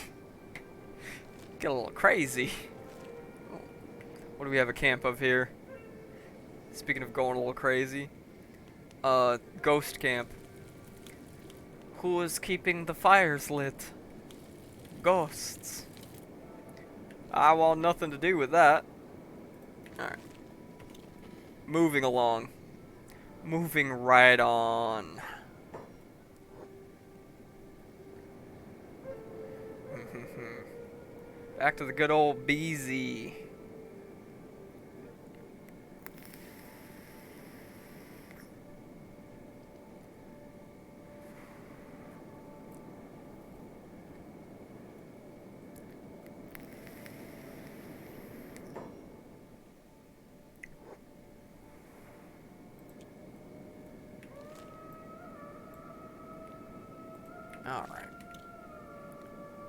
Get a little crazy. What do we have a camp of here? Speaking of going a little crazy. Ghost camp. Who is keeping the fires lit? Ghosts. I want nothing to do with that. Alright. Moving along. Moving right on. Back to the good old BZ. Alright.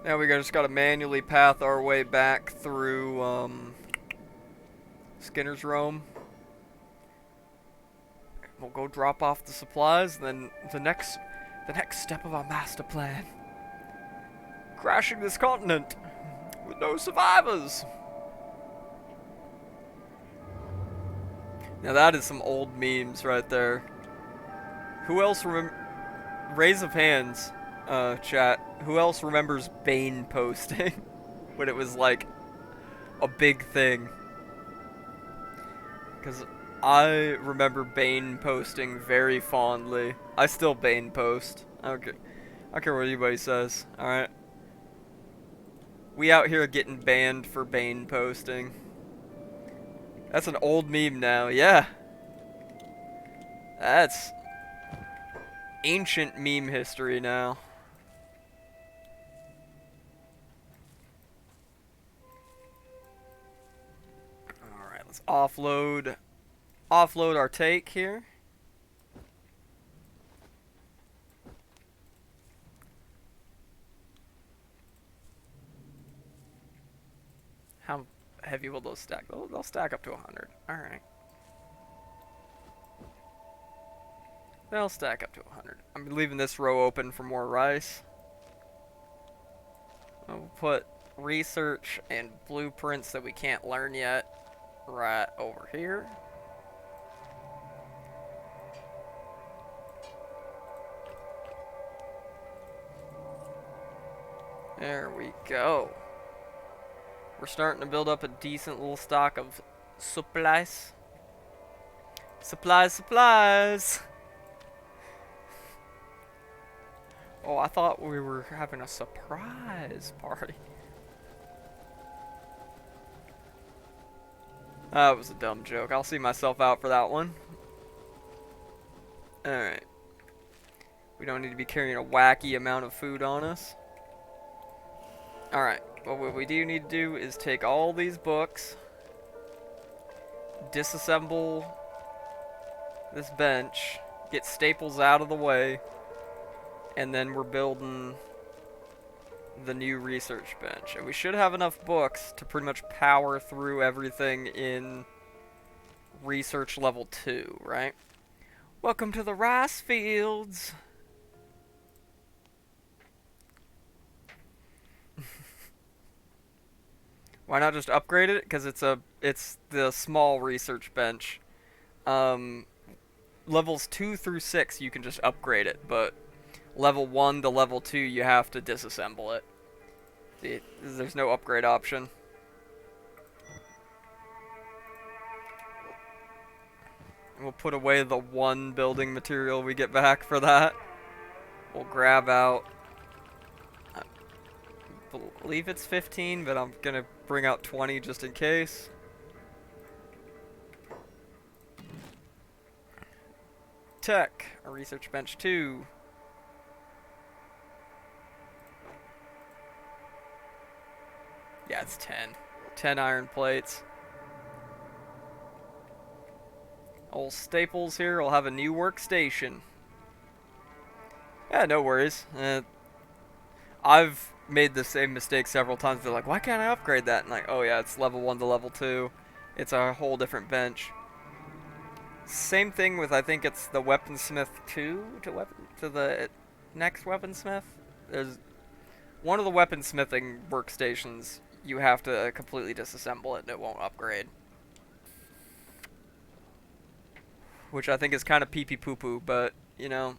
Now we just gotta manually path our way back through, Skinner's Roam. We'll go drop off the supplies, and then the next step of our master plan. Crashing this continent with no survivors. Now that is some old memes right there. Who else raise of hands, chat. Who else remembers Bane posting when it was like a big thing? Because I remember Bane posting very fondly. I still Bane post. I don't care what anybody says. Alright. We out here getting banned for Bane posting. That's an old meme now. Yeah. That's ancient meme history now. Alright, let's offload our take here. How heavy will those stack? They'll stack up to 100. Alright. They'll stack up to 100. I'm leaving this row open for more rice. We'll put research and blueprints that we can't learn yet right over here. There we go. We're starting to build up a decent little stock of supplies. Supplies! Oh, I thought we were having a surprise party. That was a dumb joke. I'll see myself out for that one. Alright. We don't need to be carrying a wacky amount of food on us. Alright. Well, what we do need to do is take all these books, disassemble this bench, get staples out of the way, and then we're building the new research bench. And we should have enough books to pretty much power through everything in research level 2, right? Welcome to the rice fields! Why not just upgrade it? Because it's the small research bench. levels 2 through 6 you can just upgrade it, but level 1 to level 2 you have to disassemble it. There's no upgrade option. We'll put away the one building material we get back for that. We'll grab out, I believe it's 15, but I'm gonna bring out 20 just in case. Tech, a research bench 2. Yeah, it's 10. 10 iron plates. Old Staples here will have a new workstation. Yeah, no worries. I've made the same mistake several times. They're like, why can't I upgrade that? And like, oh yeah, it's level 1 to level 2. It's a whole different bench. Same thing with, I think it's the weaponsmith 2 to the next weaponsmith. There's one of the weaponsmithing workstations. You have to completely disassemble it and it won't upgrade. Which I think is kind of pee-pee poo-poo, but, you know,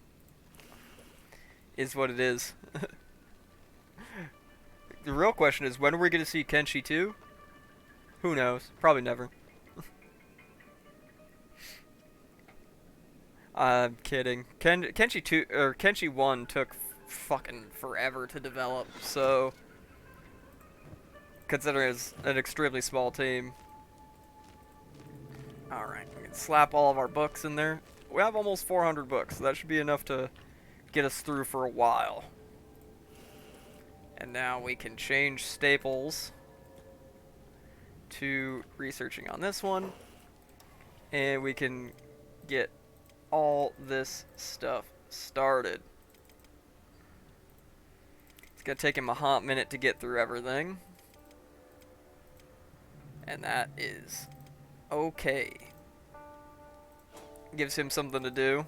is what it is. The real question is, when are we going to see Kenshi 2? Who knows? Probably never. I'm kidding. Kenshi 2 or Kenshi 1 took fucking forever to develop, so considering it's an extremely small team. Alright, we can slap all of our books in there. We have almost 400 books, so that should be enough to get us through for a while. And now we can change Staples to researching on this one. And we can get all this stuff started. It's going to take him a hot minute to get through everything. And that is okay. Gives him something to do.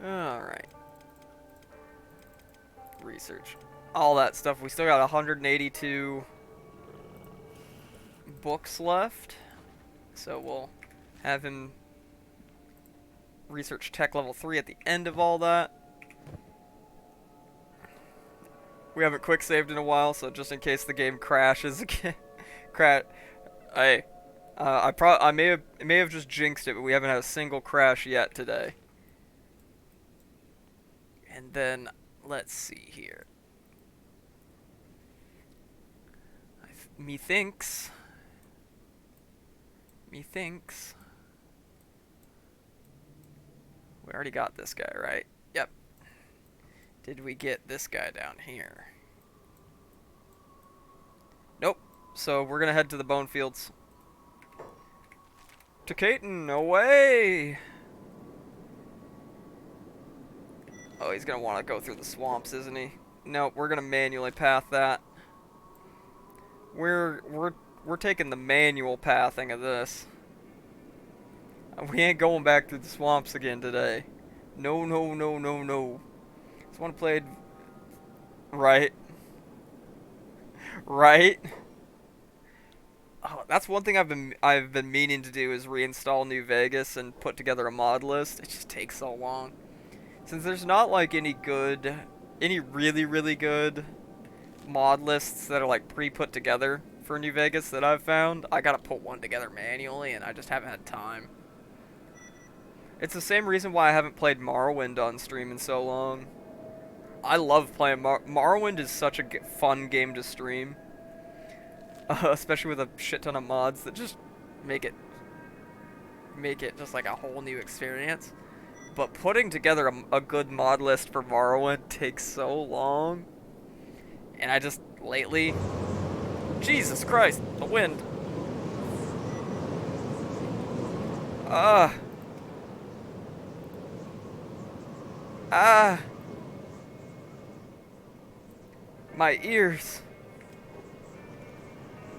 Alright. Research. All that stuff. We still got 182 books left. So we'll have him research tech level 3 at the end of all that. We haven't quick saved in a while, so just in case the game crashes again. Hey, I may have just jinxed it, but we haven't had a single crash yet today. And then let's see here. Methinks. We already got this guy, right? Yep. Did we get this guy down here? Nope. So we're gonna head to the bone fields. To Caton, away! Oh, he's gonna want to go through the swamps, isn't he? Nope, we're gonna manually path that. We're taking the manual pathing of this. We ain't going back through the swamps again today. No, no, no, no, no. This one played right. Right. Oh, that's one thing I've been meaning to do is reinstall New Vegas and put together a mod list. It just takes so long. Since there's not like any really, really good mod lists that are like pre-put together for New Vegas that I've found, I gotta put one together manually and I just haven't had time. It's the same reason why I haven't played Morrowind on stream in so long. I love playing Morrowind is such a fun game to stream. Especially with a shit ton of mods that just make it just like a whole new experience. But putting together a good mod list for Morrowind takes so long. And I just, lately... Jesus Christ, the wind. Ah. My ears.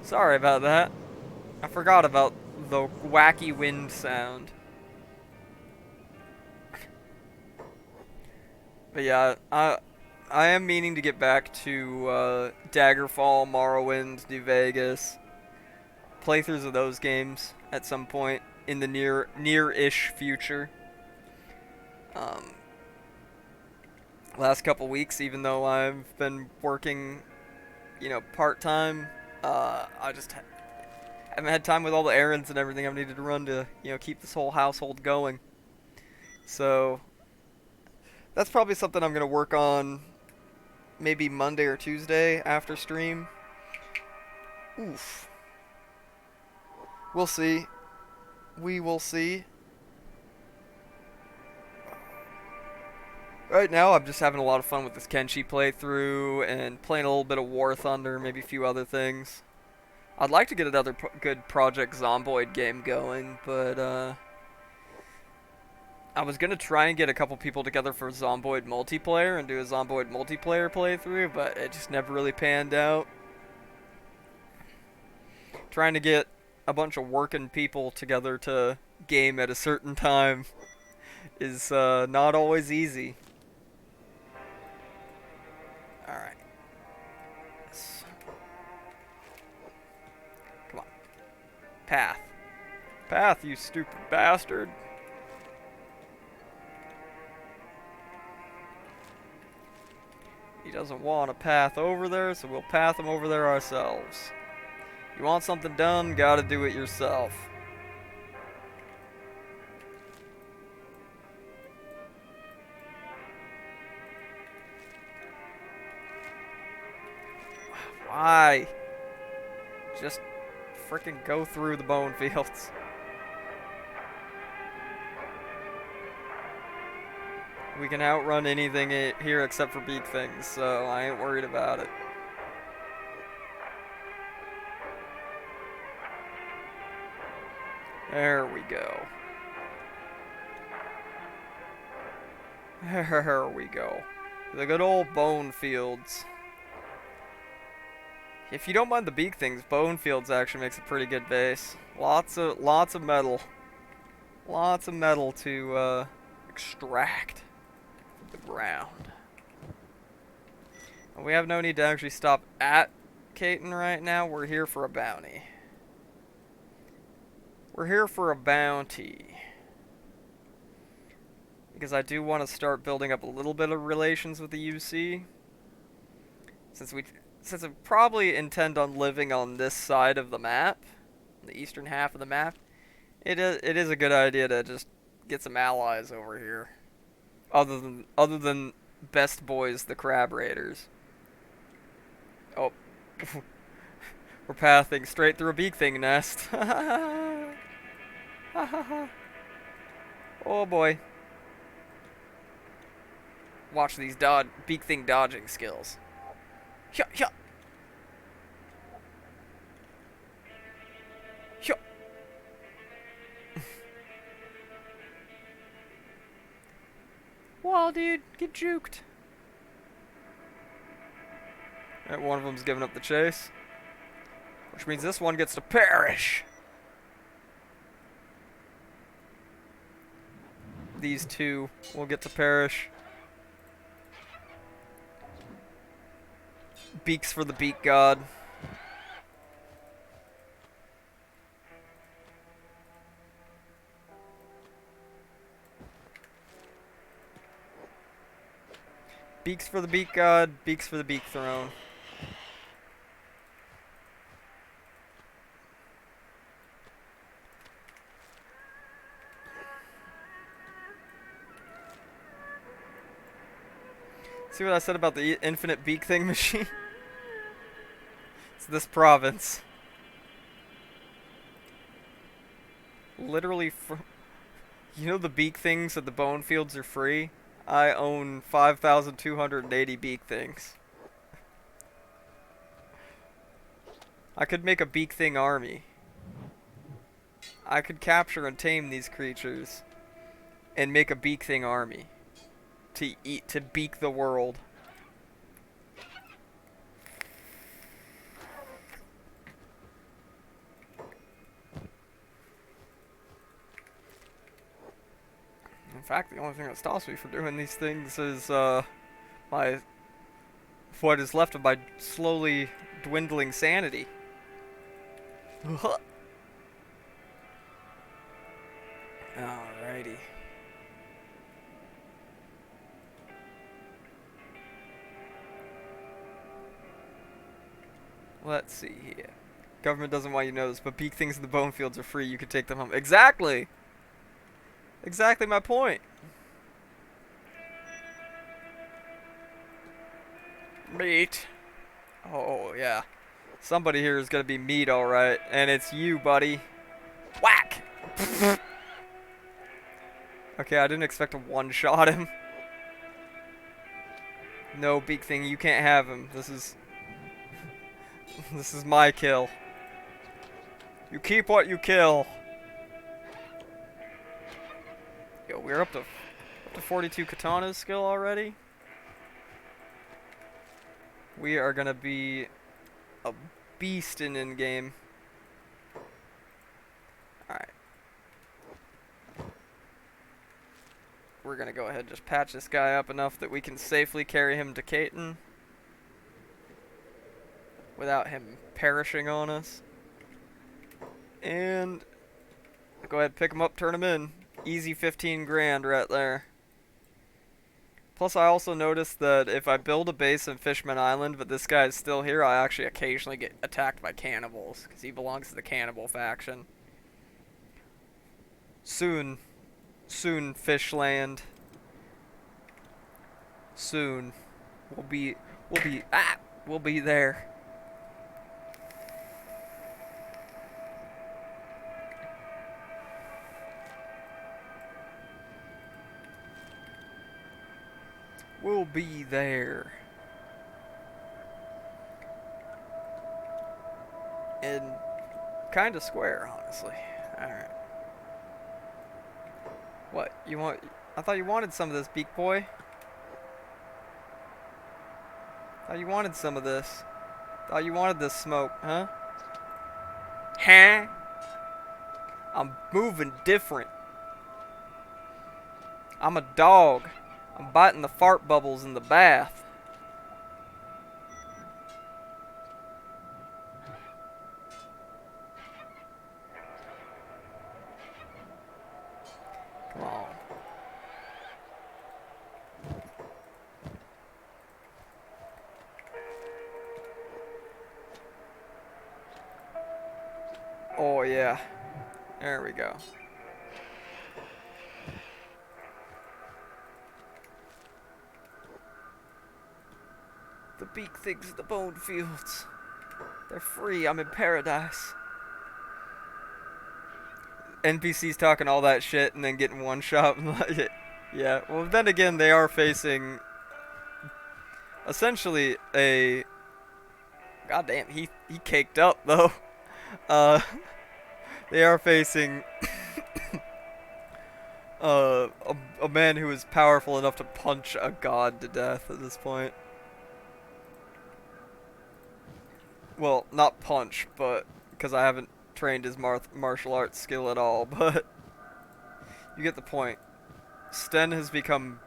Sorry about that. I forgot about the wacky wind sound. But yeah, I am meaning to get back to Daggerfall, Morrowind, New Vegas, playthroughs of those games at some point in the near-ish future. Um, last couple weeks, even though I've been working, part time, I just haven't had time with all the errands and everything I've needed to run to, keep this whole household going. So that's probably something I'm gonna work on maybe Monday or Tuesday after stream. Oof. We'll see. We will see. Right now, I'm just having a lot of fun with this Kenshi playthrough and playing a little bit of War Thunder, maybe a few other things. I'd like to get another good Project Zomboid game going, but I was gonna try and get a couple people together for Zomboid multiplayer and do a Zomboid multiplayer playthrough, but it just never really panned out. Trying to get a bunch of working people together to game at a certain time is not always easy. Alright. Come on. Path. Path, you stupid bastard. He doesn't want a path over there, so we'll path him over there ourselves. You want something done, gotta do it yourself. Why? Just frickin' go through the bone fields. We can outrun anything here except for beak things, so I ain't worried about it. There we go. There we go. The good old bone fields. If you don't mind the beak things, bone fields actually makes a pretty good base. Lots of metal. Lots of metal to extract from the ground. We have no need to actually stop at Caton right now. We're here for a bounty. We're here for a bounty. Because I do want to start building up a little bit of relations with the UC. Since I probably intend on living on this side of the map, the eastern half of the map, it is a good idea to just get some allies over here. Other than Best Boys, the Crab Raiders. Oh, we're pathing straight through a beak thing nest. Oh boy. Watch these beak thing dodging skills. Hyah, hyah. Hyah. Wall, dude, get juked. Alright, one of them's giving up the chase. Which means this one gets to perish. These two will get to perish. Beaks for the beak god. Beaks for the beak god, beaks for the beak throne. See what I said about the infinite beak thing machine? It's this province. Literally, you know the beak things at the bone fields are free? I own 5,280 beak things. I could make a beak thing army. I could capture and tame these creatures and make a beak thing army to beak the world. fact, the only thing that stops me from doing these things is my what is left of my slowly dwindling sanity. Alrighty. Let's see here. Government doesn't want you to know this, but peak things in the bone fields are free. You can take them home. Exactly! Exactly my point. Meat. Oh, yeah. Somebody here is going to be meat, alright. And it's you, buddy. Whack! Okay, I didn't expect to one-shot him. No, big thing, you can't have him. This is... This is my kill. You keep what you kill. Yo, we're up to 42 katanas skill already. We are gonna be a beast in game. Alright. We're gonna go ahead and just patch this guy up enough that we can safely carry him to Caton without him perishing on us. And go ahead, pick him up, turn him in. Easy 15 grand right there. Plus, I also noticed that if I build a base in Fishman Island, but this guy is still here, I actually occasionally get attacked by cannibals, because he belongs to the cannibal faction. Soon, Fishland. Soon, we'll be there. We'll be there. And kind of square, honestly. Alright. What? You want... I thought you wanted some of this, beak boy. Thought you wanted some of this. Thought you wanted this smoke, huh? Huh? I'm moving different. I'm a dog. I'm biting the fart bubbles in the bath. Come on. Oh yeah. There we go. The beak things in the bone fields. They're free. I'm in paradise. NPCs talking all that shit and then getting one shot. Yeah. Well, then again, they are facing essentially a. Goddamn, he caked up though. They are facing a man who is powerful enough to punch a god to death at this point. Well, not punch, but because I haven't trained his martial arts skill at all, but you get the point. Sten has become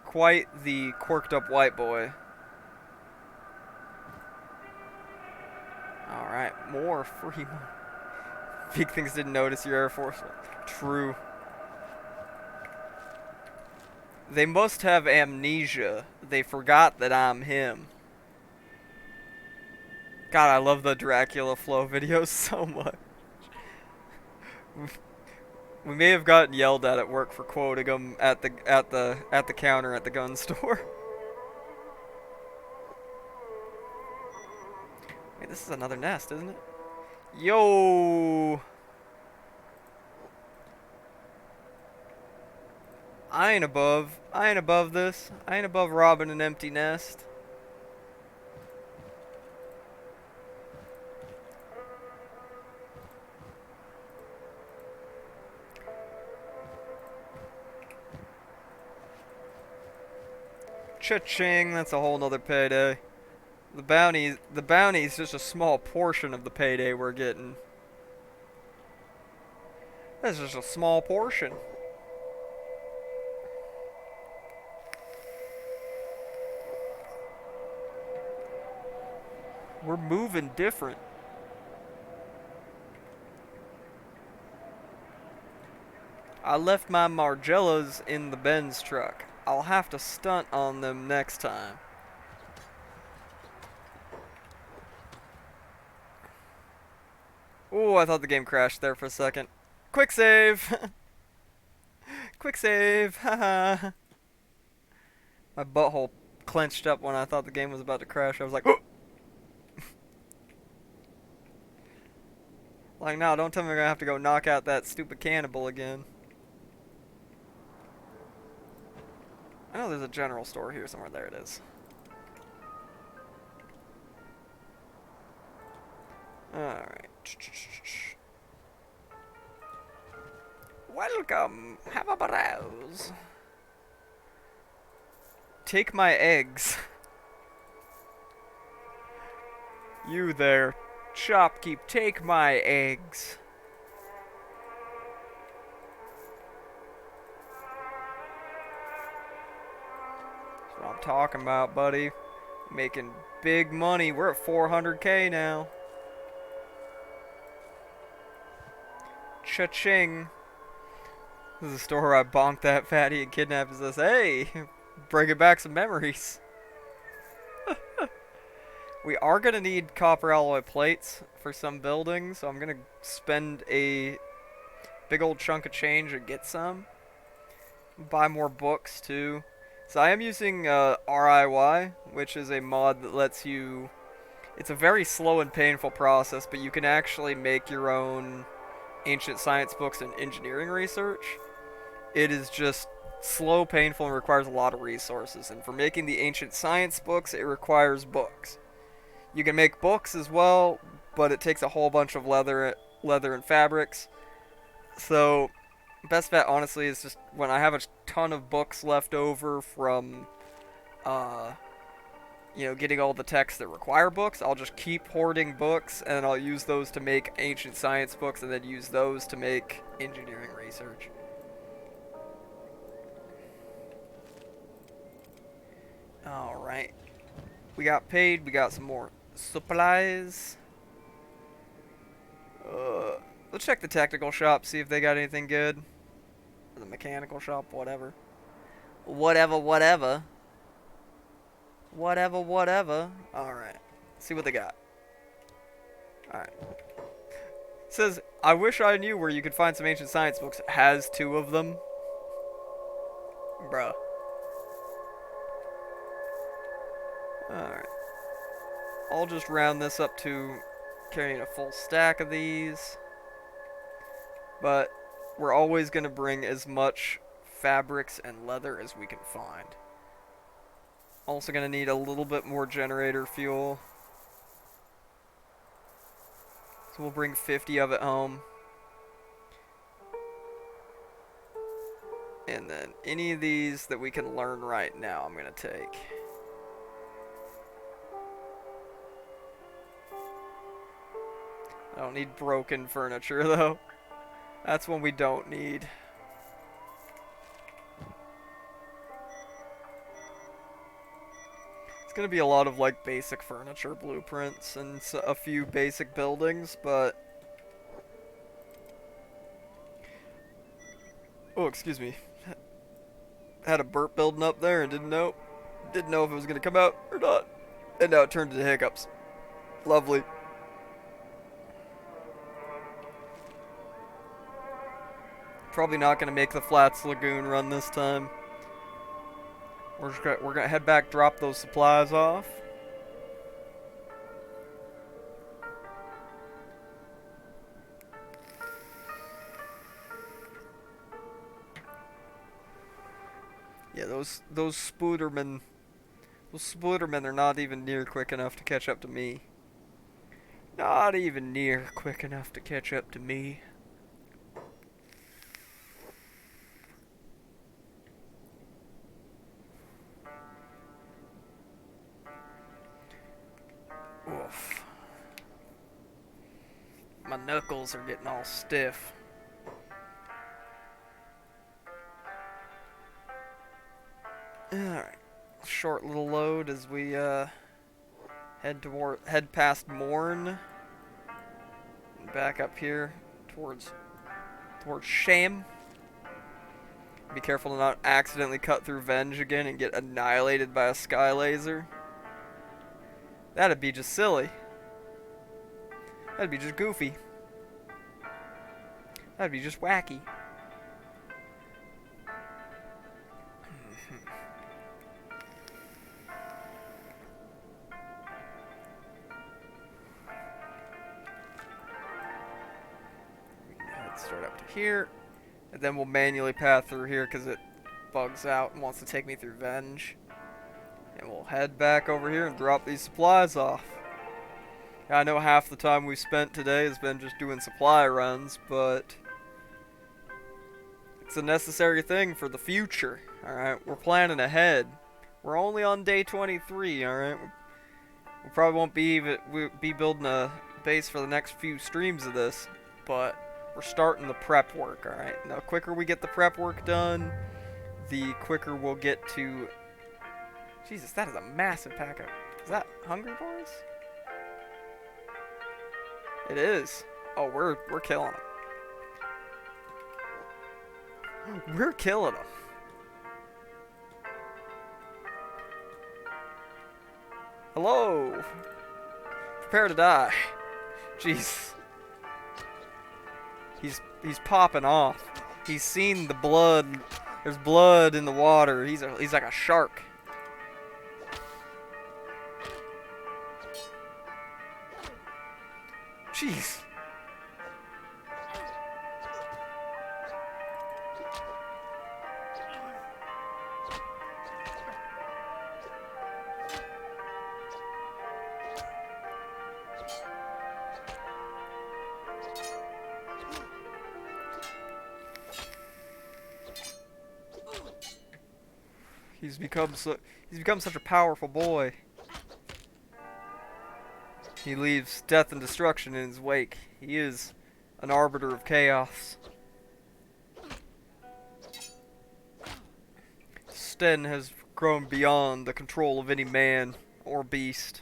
quite the quirked up white boy. Alright, more free money. Big things didn't notice your Air Force. True. They must have amnesia. They forgot that I'm him. God, I love the Dracula flow videos so much. We may have gotten yelled at work for quoting them at the counter at the gun store. Wait, this is another nest, isn't it? Yo! I ain't above this. I ain't above robbing an empty nest. Cha-ching, that's a whole nother payday. The bounty's just a small portion of the payday we're getting. That's just a small portion. We're moving different. I left my Margellas in the Benz truck. I'll have to stunt on them next time. Ooh, I thought the game crashed there for a second. Quick save! Quick save! Haha. My butthole clenched up when I thought the game was about to crash. I was like, oh! Like, no, don't tell me we're gonna have to go knock out that stupid cannibal again. I know there's a general store here somewhere. There it is. Alright. Welcome. Have a browse. Take my eggs. You there, shopkeep, take my eggs. That's what I'm talking about, buddy. Making big money. We're at 400K now. Cha-ching. This is a store where I bonked that fatty and kidnapped his ass. Hey, bringing back some memories. We are going to need copper alloy plates for some buildings, so I'm going to spend a big old chunk of change and get some. Buy more books, too. So I am using RIY, which is a mod that lets you... It's a very slow and painful process, but you can actually make your own ancient science books and engineering research. It is just slow, painful, and requires a lot of resources. And for making the ancient science books, it requires books. You can make books as well, but it takes a whole bunch of leather and fabrics. So, best bet, honestly, is just when I have a ton of books left over from, getting all the texts that require books, I'll just keep hoarding books, and I'll use those to make ancient science books, and then use those to make engineering research. Alright. We got paid, we got some more supplies. Let's check the technical shop, see if they got anything good. Or the mechanical shop, whatever. Whatever. Alright. See what they got. Alright. It says, I wish I knew where you could find some ancient science books. It has 2 of them. Bruh. Alright. I'll just round this up to carrying a full stack of these. But we're always going to bring as much fabrics and leather as we can find. Also going to need a little bit more generator fuel. So we'll bring 50 of it home. And then any of these that we can learn right now, I'm going to take. I don't need broken furniture, though. That's one we don't need. It's going to be a lot of, like, basic furniture blueprints and a few basic buildings, but... Oh, excuse me. Had a burp building up there and didn't know if it was going to come out or not. And now it turned into hiccups. Lovely. Probably not going to make the Flats Lagoon run this time. We're going to head back, drop those supplies off. Yeah, those Spoodermen are not even near quick enough to catch up to me. Not even near quick enough to catch up to me. Oof. My knuckles are getting all stiff. short little load as we head past Morn and back up here towards Sham. Be careful to not accidentally cut through Venge again and get annihilated by a sky laser. That'd be just silly. That'd be just goofy. That'd be just wacky. We can head straight up to here. And then we'll manually path through here because it bugs out and wants to take me through Venge. And we'll head back over here and drop these supplies off. I know half the time we've spent today has been just doing supply runs, but it's a necessary thing for the future. Alright, we're planning ahead. We're only on day 23, alright? We probably won't be building a base for the next few streams of this, but we're starting the prep work, alright? Now, the quicker we get the prep work done, the quicker we'll get to... Jesus, that is a massive pack of... Is that Hungry Boys? It is. Oh, we're killing them. We're killing them. Hello. Prepare to die. Jeez. He's popping off. He's seen the blood. There's blood in the water. He's like a shark. Jeez. He's become such a powerful boy. He leaves death and destruction in his wake. He is an arbiter of chaos. Sten has grown beyond the control of any man or beast.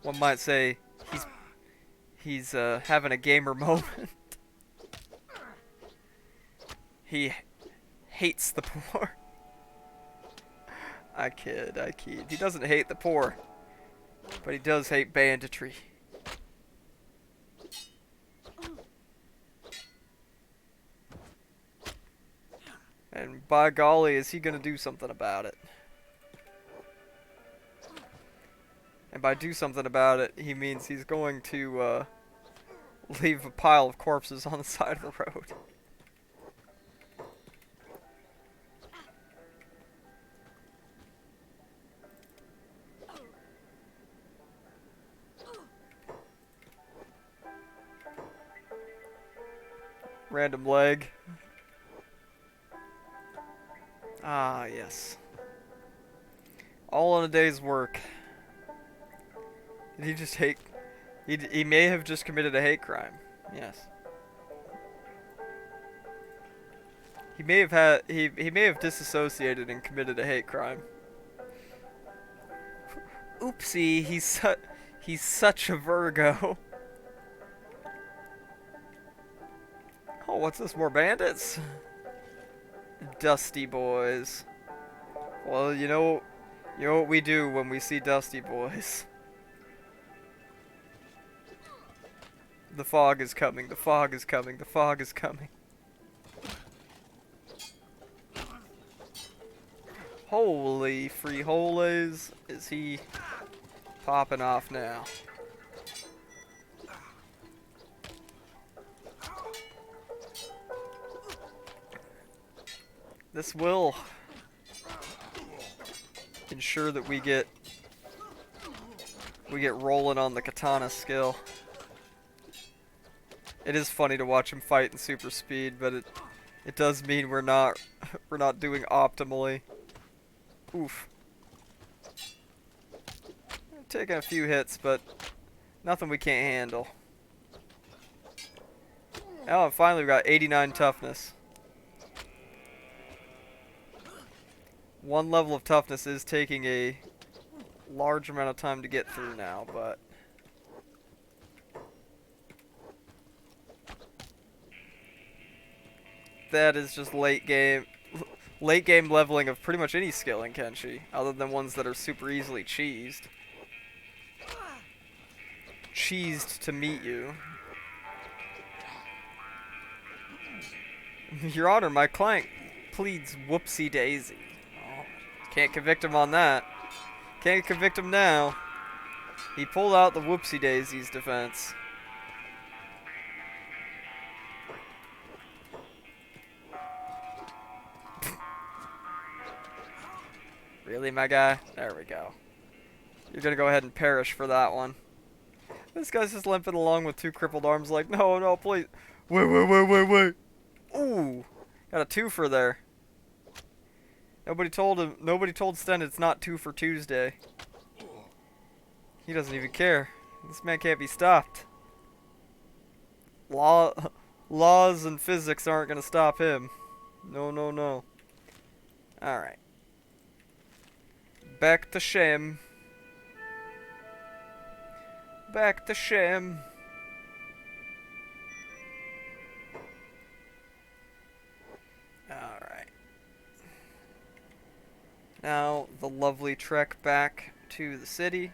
One might say he's having a gamer moment. He hates the poor. I kid. He doesn't hate the poor, but he does hate banditry. And by golly, is he gonna do something about it? And by do something about it, he means he's going to leave a pile of corpses on the side of the road. Random leg. Ah, yes. All in a day's work. Did he just hate... He may have just committed a hate crime. Yes. He may have disassociated and committed a hate crime. Oopsie, he's such a Virgo. Oh, what's this? More bandits? Dusty boys. Well, you know what we do when we see dusty boys. The fog is coming. The fog is coming. The fog is coming. Holy frijoles, is he popping off now? This will ensure that we get rolling on the katana skill. It is funny to watch him fight in super speed, but it does mean we're not doing optimally. Oof. Taking a few hits, but nothing we can't handle. Oh, and finally we got 89 toughness. One level of toughness is taking a large amount of time to get through now, but that is just late game leveling of pretty much any skill in Kenshi, other than ones that are super easily cheesed. Cheesed to meet you. Your Honor, my client pleads whoopsie daisy. Oh, can't convict him on that. Can't convict him now. He pulled out the whoopsie daisies defense. Really, my guy? There we go. You're gonna go ahead and perish for that one. This guy's just limping along with two crippled arms like, no, no, please. Wait. Ooh. Got a twofer there. Nobody told Sten it's not 2 for Tuesday. He doesn't even care. This man can't be stopped. Laws and physics aren't gonna stop him. No, no, no. Alright. Back to Shem. Back to Shem. Alright. Now, the lovely trek back to the city.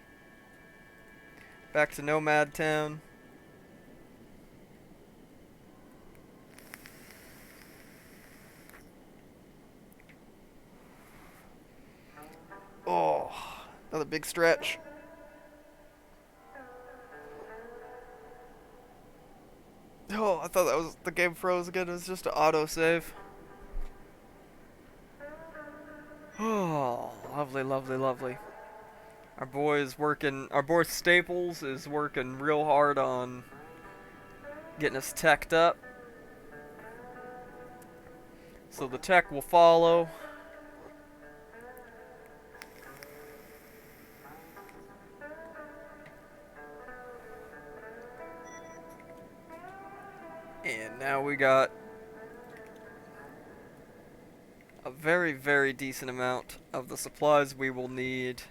Back to Nomad Town. Oh, another big stretch. Oh, I thought that was the game froze again. It was just an autosave. Oh, lovely, lovely, lovely. Our boy Staples is working real hard on getting us teched up. So the tech will follow. And now we got a very, very decent amount of the supplies we will need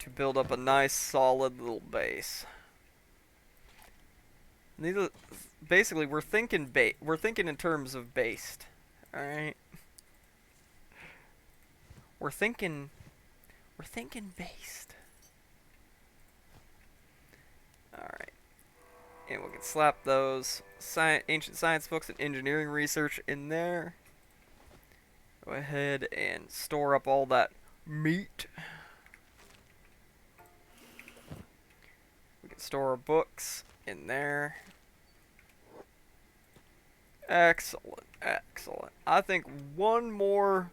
to build up a nice, solid little base. Basically, we're thinking in terms of based. All right. We're thinking based. All right. And we can slap those ancient science books and engineering research in there. Go ahead and store up all that meat. We can store our books in there. Excellent, excellent. I think one more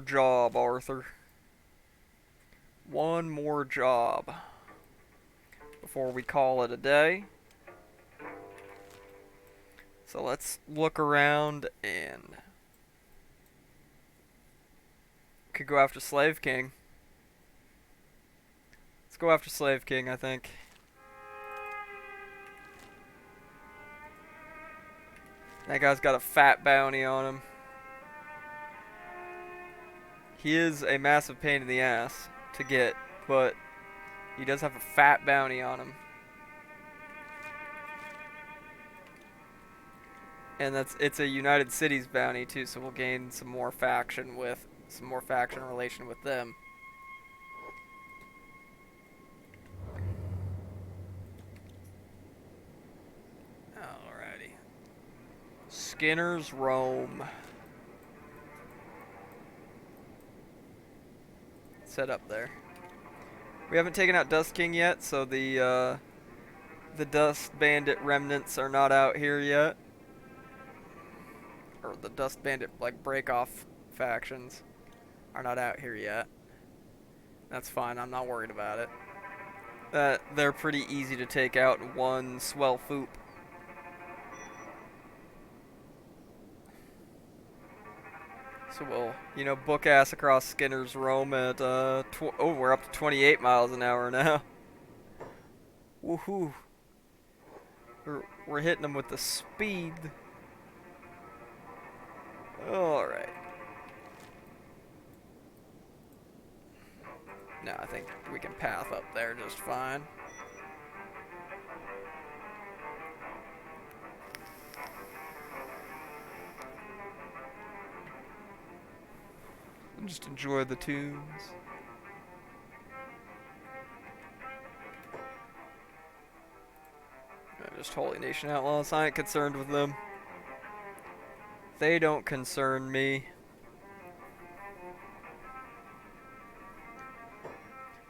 job, Arthur. One more job before we call it a day. So let's look around and could go after Slave King. Let's go after Slave King, I think. That guy's got a fat bounty on him. He is a massive pain in the ass to get, but he does have a fat bounty on him. And it's a United Cities bounty too, so we'll gain some more faction relation with them. Alrighty. Skinner's Rome. Set up there. We haven't taken out Dust King yet, so the Dust Bandit remnants are not out here yet. Or the Dust Bandit, like, break-off factions are not out here yet. That's fine, I'm not worried about it. They're pretty easy to take out in one swell foop. So we'll, book ass across Skinner's Rome at, we're up to 28 miles an hour now. Woohoo. We're hitting them with the speed. Alright. No, I think we can path up there just fine. And just enjoy the tunes. Just Holy Nation Outlaws. I ain't concerned with them. They don't concern me.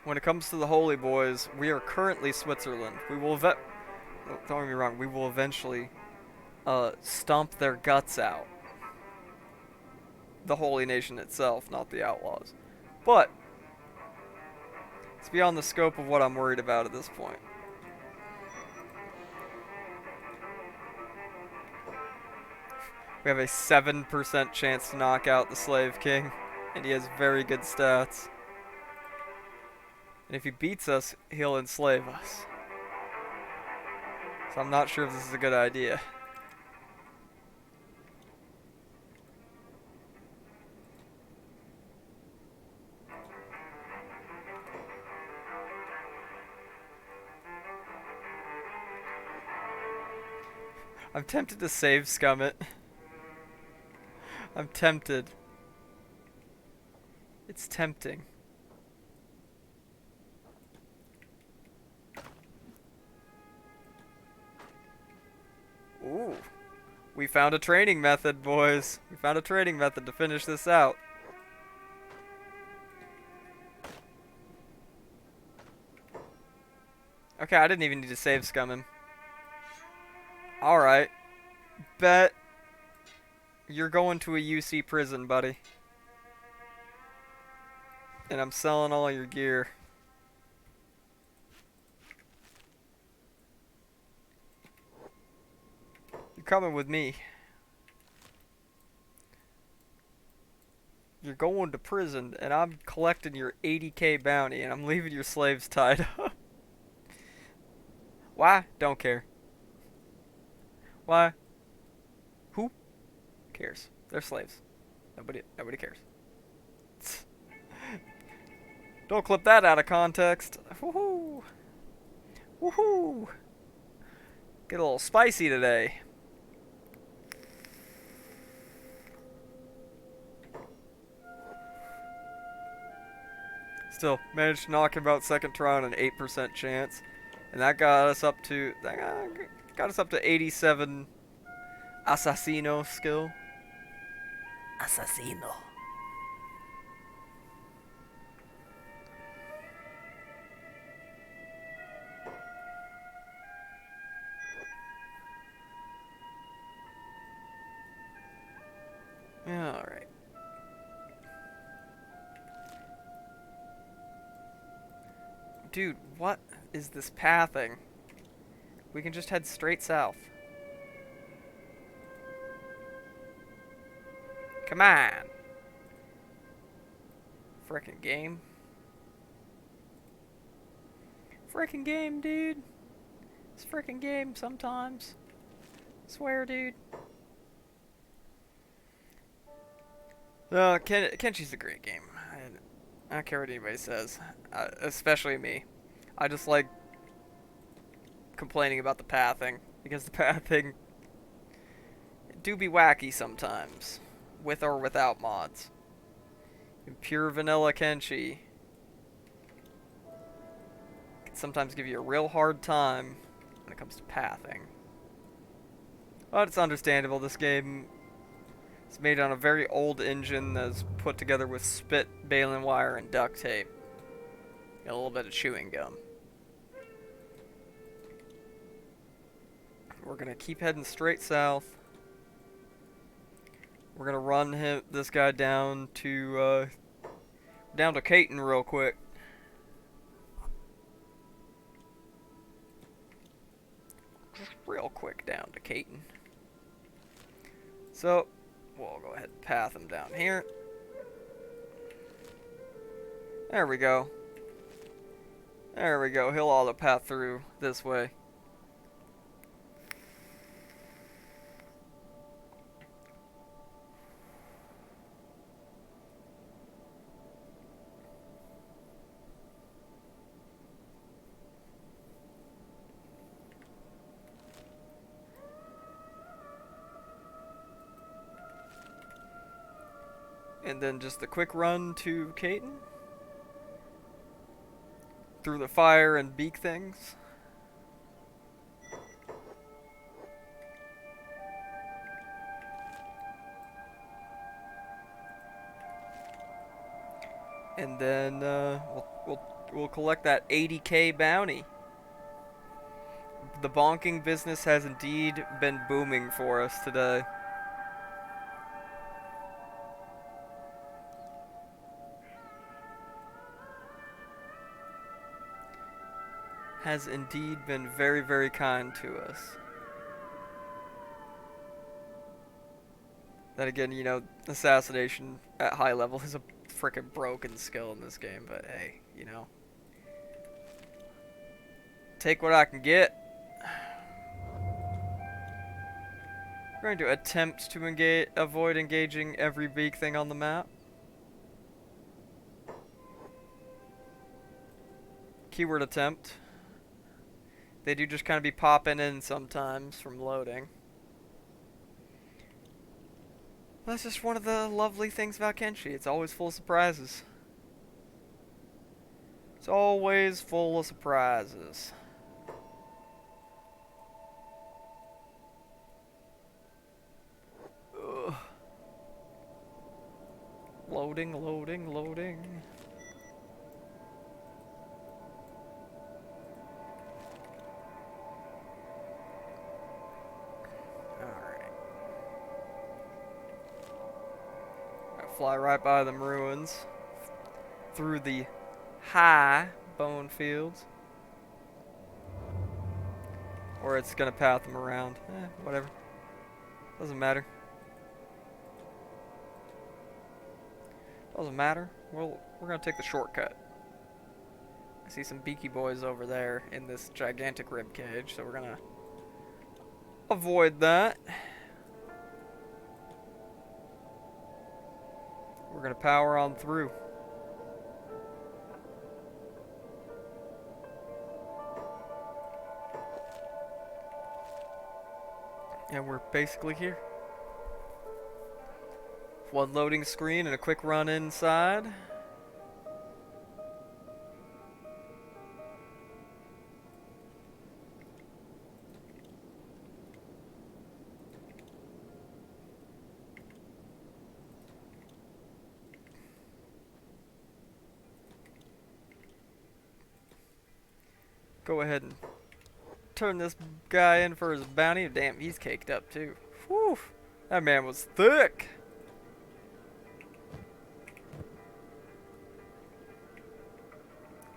When it comes to the Holy Boys, we are currently Switzerland. We will don't get me wrong, we will eventually stomp their guts out. The Holy Nation itself, not the Outlaws. But it's beyond the scope of what I'm worried about at this point. We have a 7% chance to knock out the Slave King, and he has very good stats. And if he beats us, he'll enslave us. So I'm not sure if this is a good idea. I'm tempted to save scum it. I'm tempted. It's tempting. Ooh. We found a training method, boys. We found a training method to finish this out. Okay, I didn't even need to save scum him. Alright. Bet you're going to a UC prison, buddy. And I'm selling all your gear. You're coming with me. You're going to prison, and I'm collecting your 80k bounty, and I'm leaving your slaves tied up. Why? Don't care. Why? Who cares? They're slaves. Nobody cares. Don't clip that out of context. Woohoo! Woohoo! Get a little spicy today. Still, managed to knock him out second try on an 8% chance. And that got us up to 87 Assassino skill. Assassino. Alright. Dude, what is this pathing? We can just head straight south. Come on. Frickin' game. Frickin' game, dude. It's frickin' game sometimes. Swear, dude. Kenshi's a great game. I don't care what anybody says. Especially me. I just like complaining about the pathing. Because the pathing do be wacky sometimes. With or without mods. In pure vanilla Kenshi can sometimes give you a real hard time when it comes to pathing. But it's understandable. This game is made on a very old engine that's put together with spit, baling wire, and duct tape. And a little bit of chewing gum. We're gonna keep heading straight south. We're gonna run this guy down to Caton real quick. Just real quick down to Caton. So we'll go ahead and path him down here. There we go. There we go. He'll auto path through this way. And then just a quick run to Caton. Through the fire and beak things. And then we'll collect that 80K bounty. The bonking business has indeed been booming for us today. Has indeed been very, very kind to us. Then again, you know, assassination at high level is a freaking broken skill in this game, but hey, you know. Take what I can get. We're going to attempt to avoid engaging every big thing on the map. Keyword attempt. They do just kind of be popping in sometimes from loading. That's just one of the lovely things about Kenshi. It's always full of surprises. It's always full of surprises. Ugh. Loading, loading, loading. Fly right by them ruins through the high bone fields, or it's gonna path them around. Whatever, doesn't matter. Doesn't matter. Well, we're gonna take the shortcut. I see some beaky boys over there in this gigantic rib cage, so we're gonna avoid that. We're gonna power on through. And we're basically here. One loading screen and a quick run inside. Go ahead and turn this guy in for his bounty. Damn, he's caked up too. Whew, that man was thick.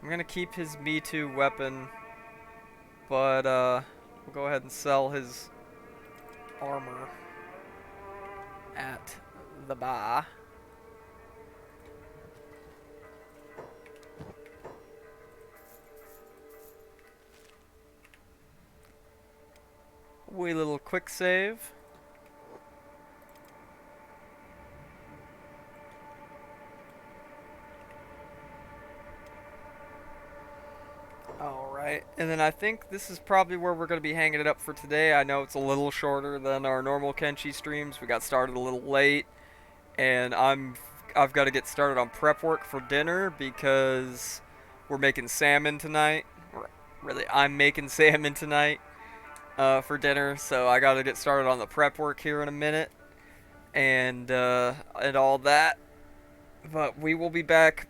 I'm gonna keep his Me Too weapon, but we'll go ahead and sell his armor at the bar. Wee little quick save. Alright, and then I think this is probably where we're going to be hanging it up for today. I know it's a little shorter than our normal Kenshi streams. We got started a little late, and I've got to get started on prep work for dinner because we're making salmon tonight. Really, I'm making salmon tonight for dinner, so I got to get started on the prep work here in a minute, and all that. But we will be back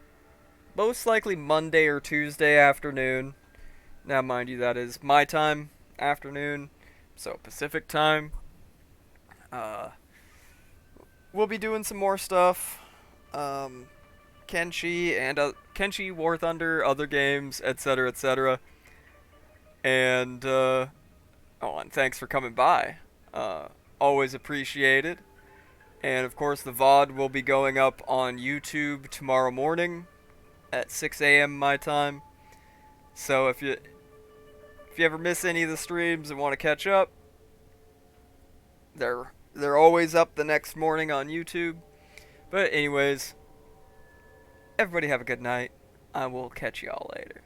most likely Monday or Tuesday afternoon. Now, mind you, that is my time, afternoon, so Pacific time. We'll be doing some more stuff. Kenshi and Kenshi, War Thunder, other games, etc., etc. And and thanks for coming by. Always appreciated. And of course, the VOD will be going up on YouTube tomorrow morning at 6 a.m. my time. So if you ever miss any of the streams and want to catch up, they're always up the next morning on YouTube. But anyways, everybody have a good night. I will catch y'all later.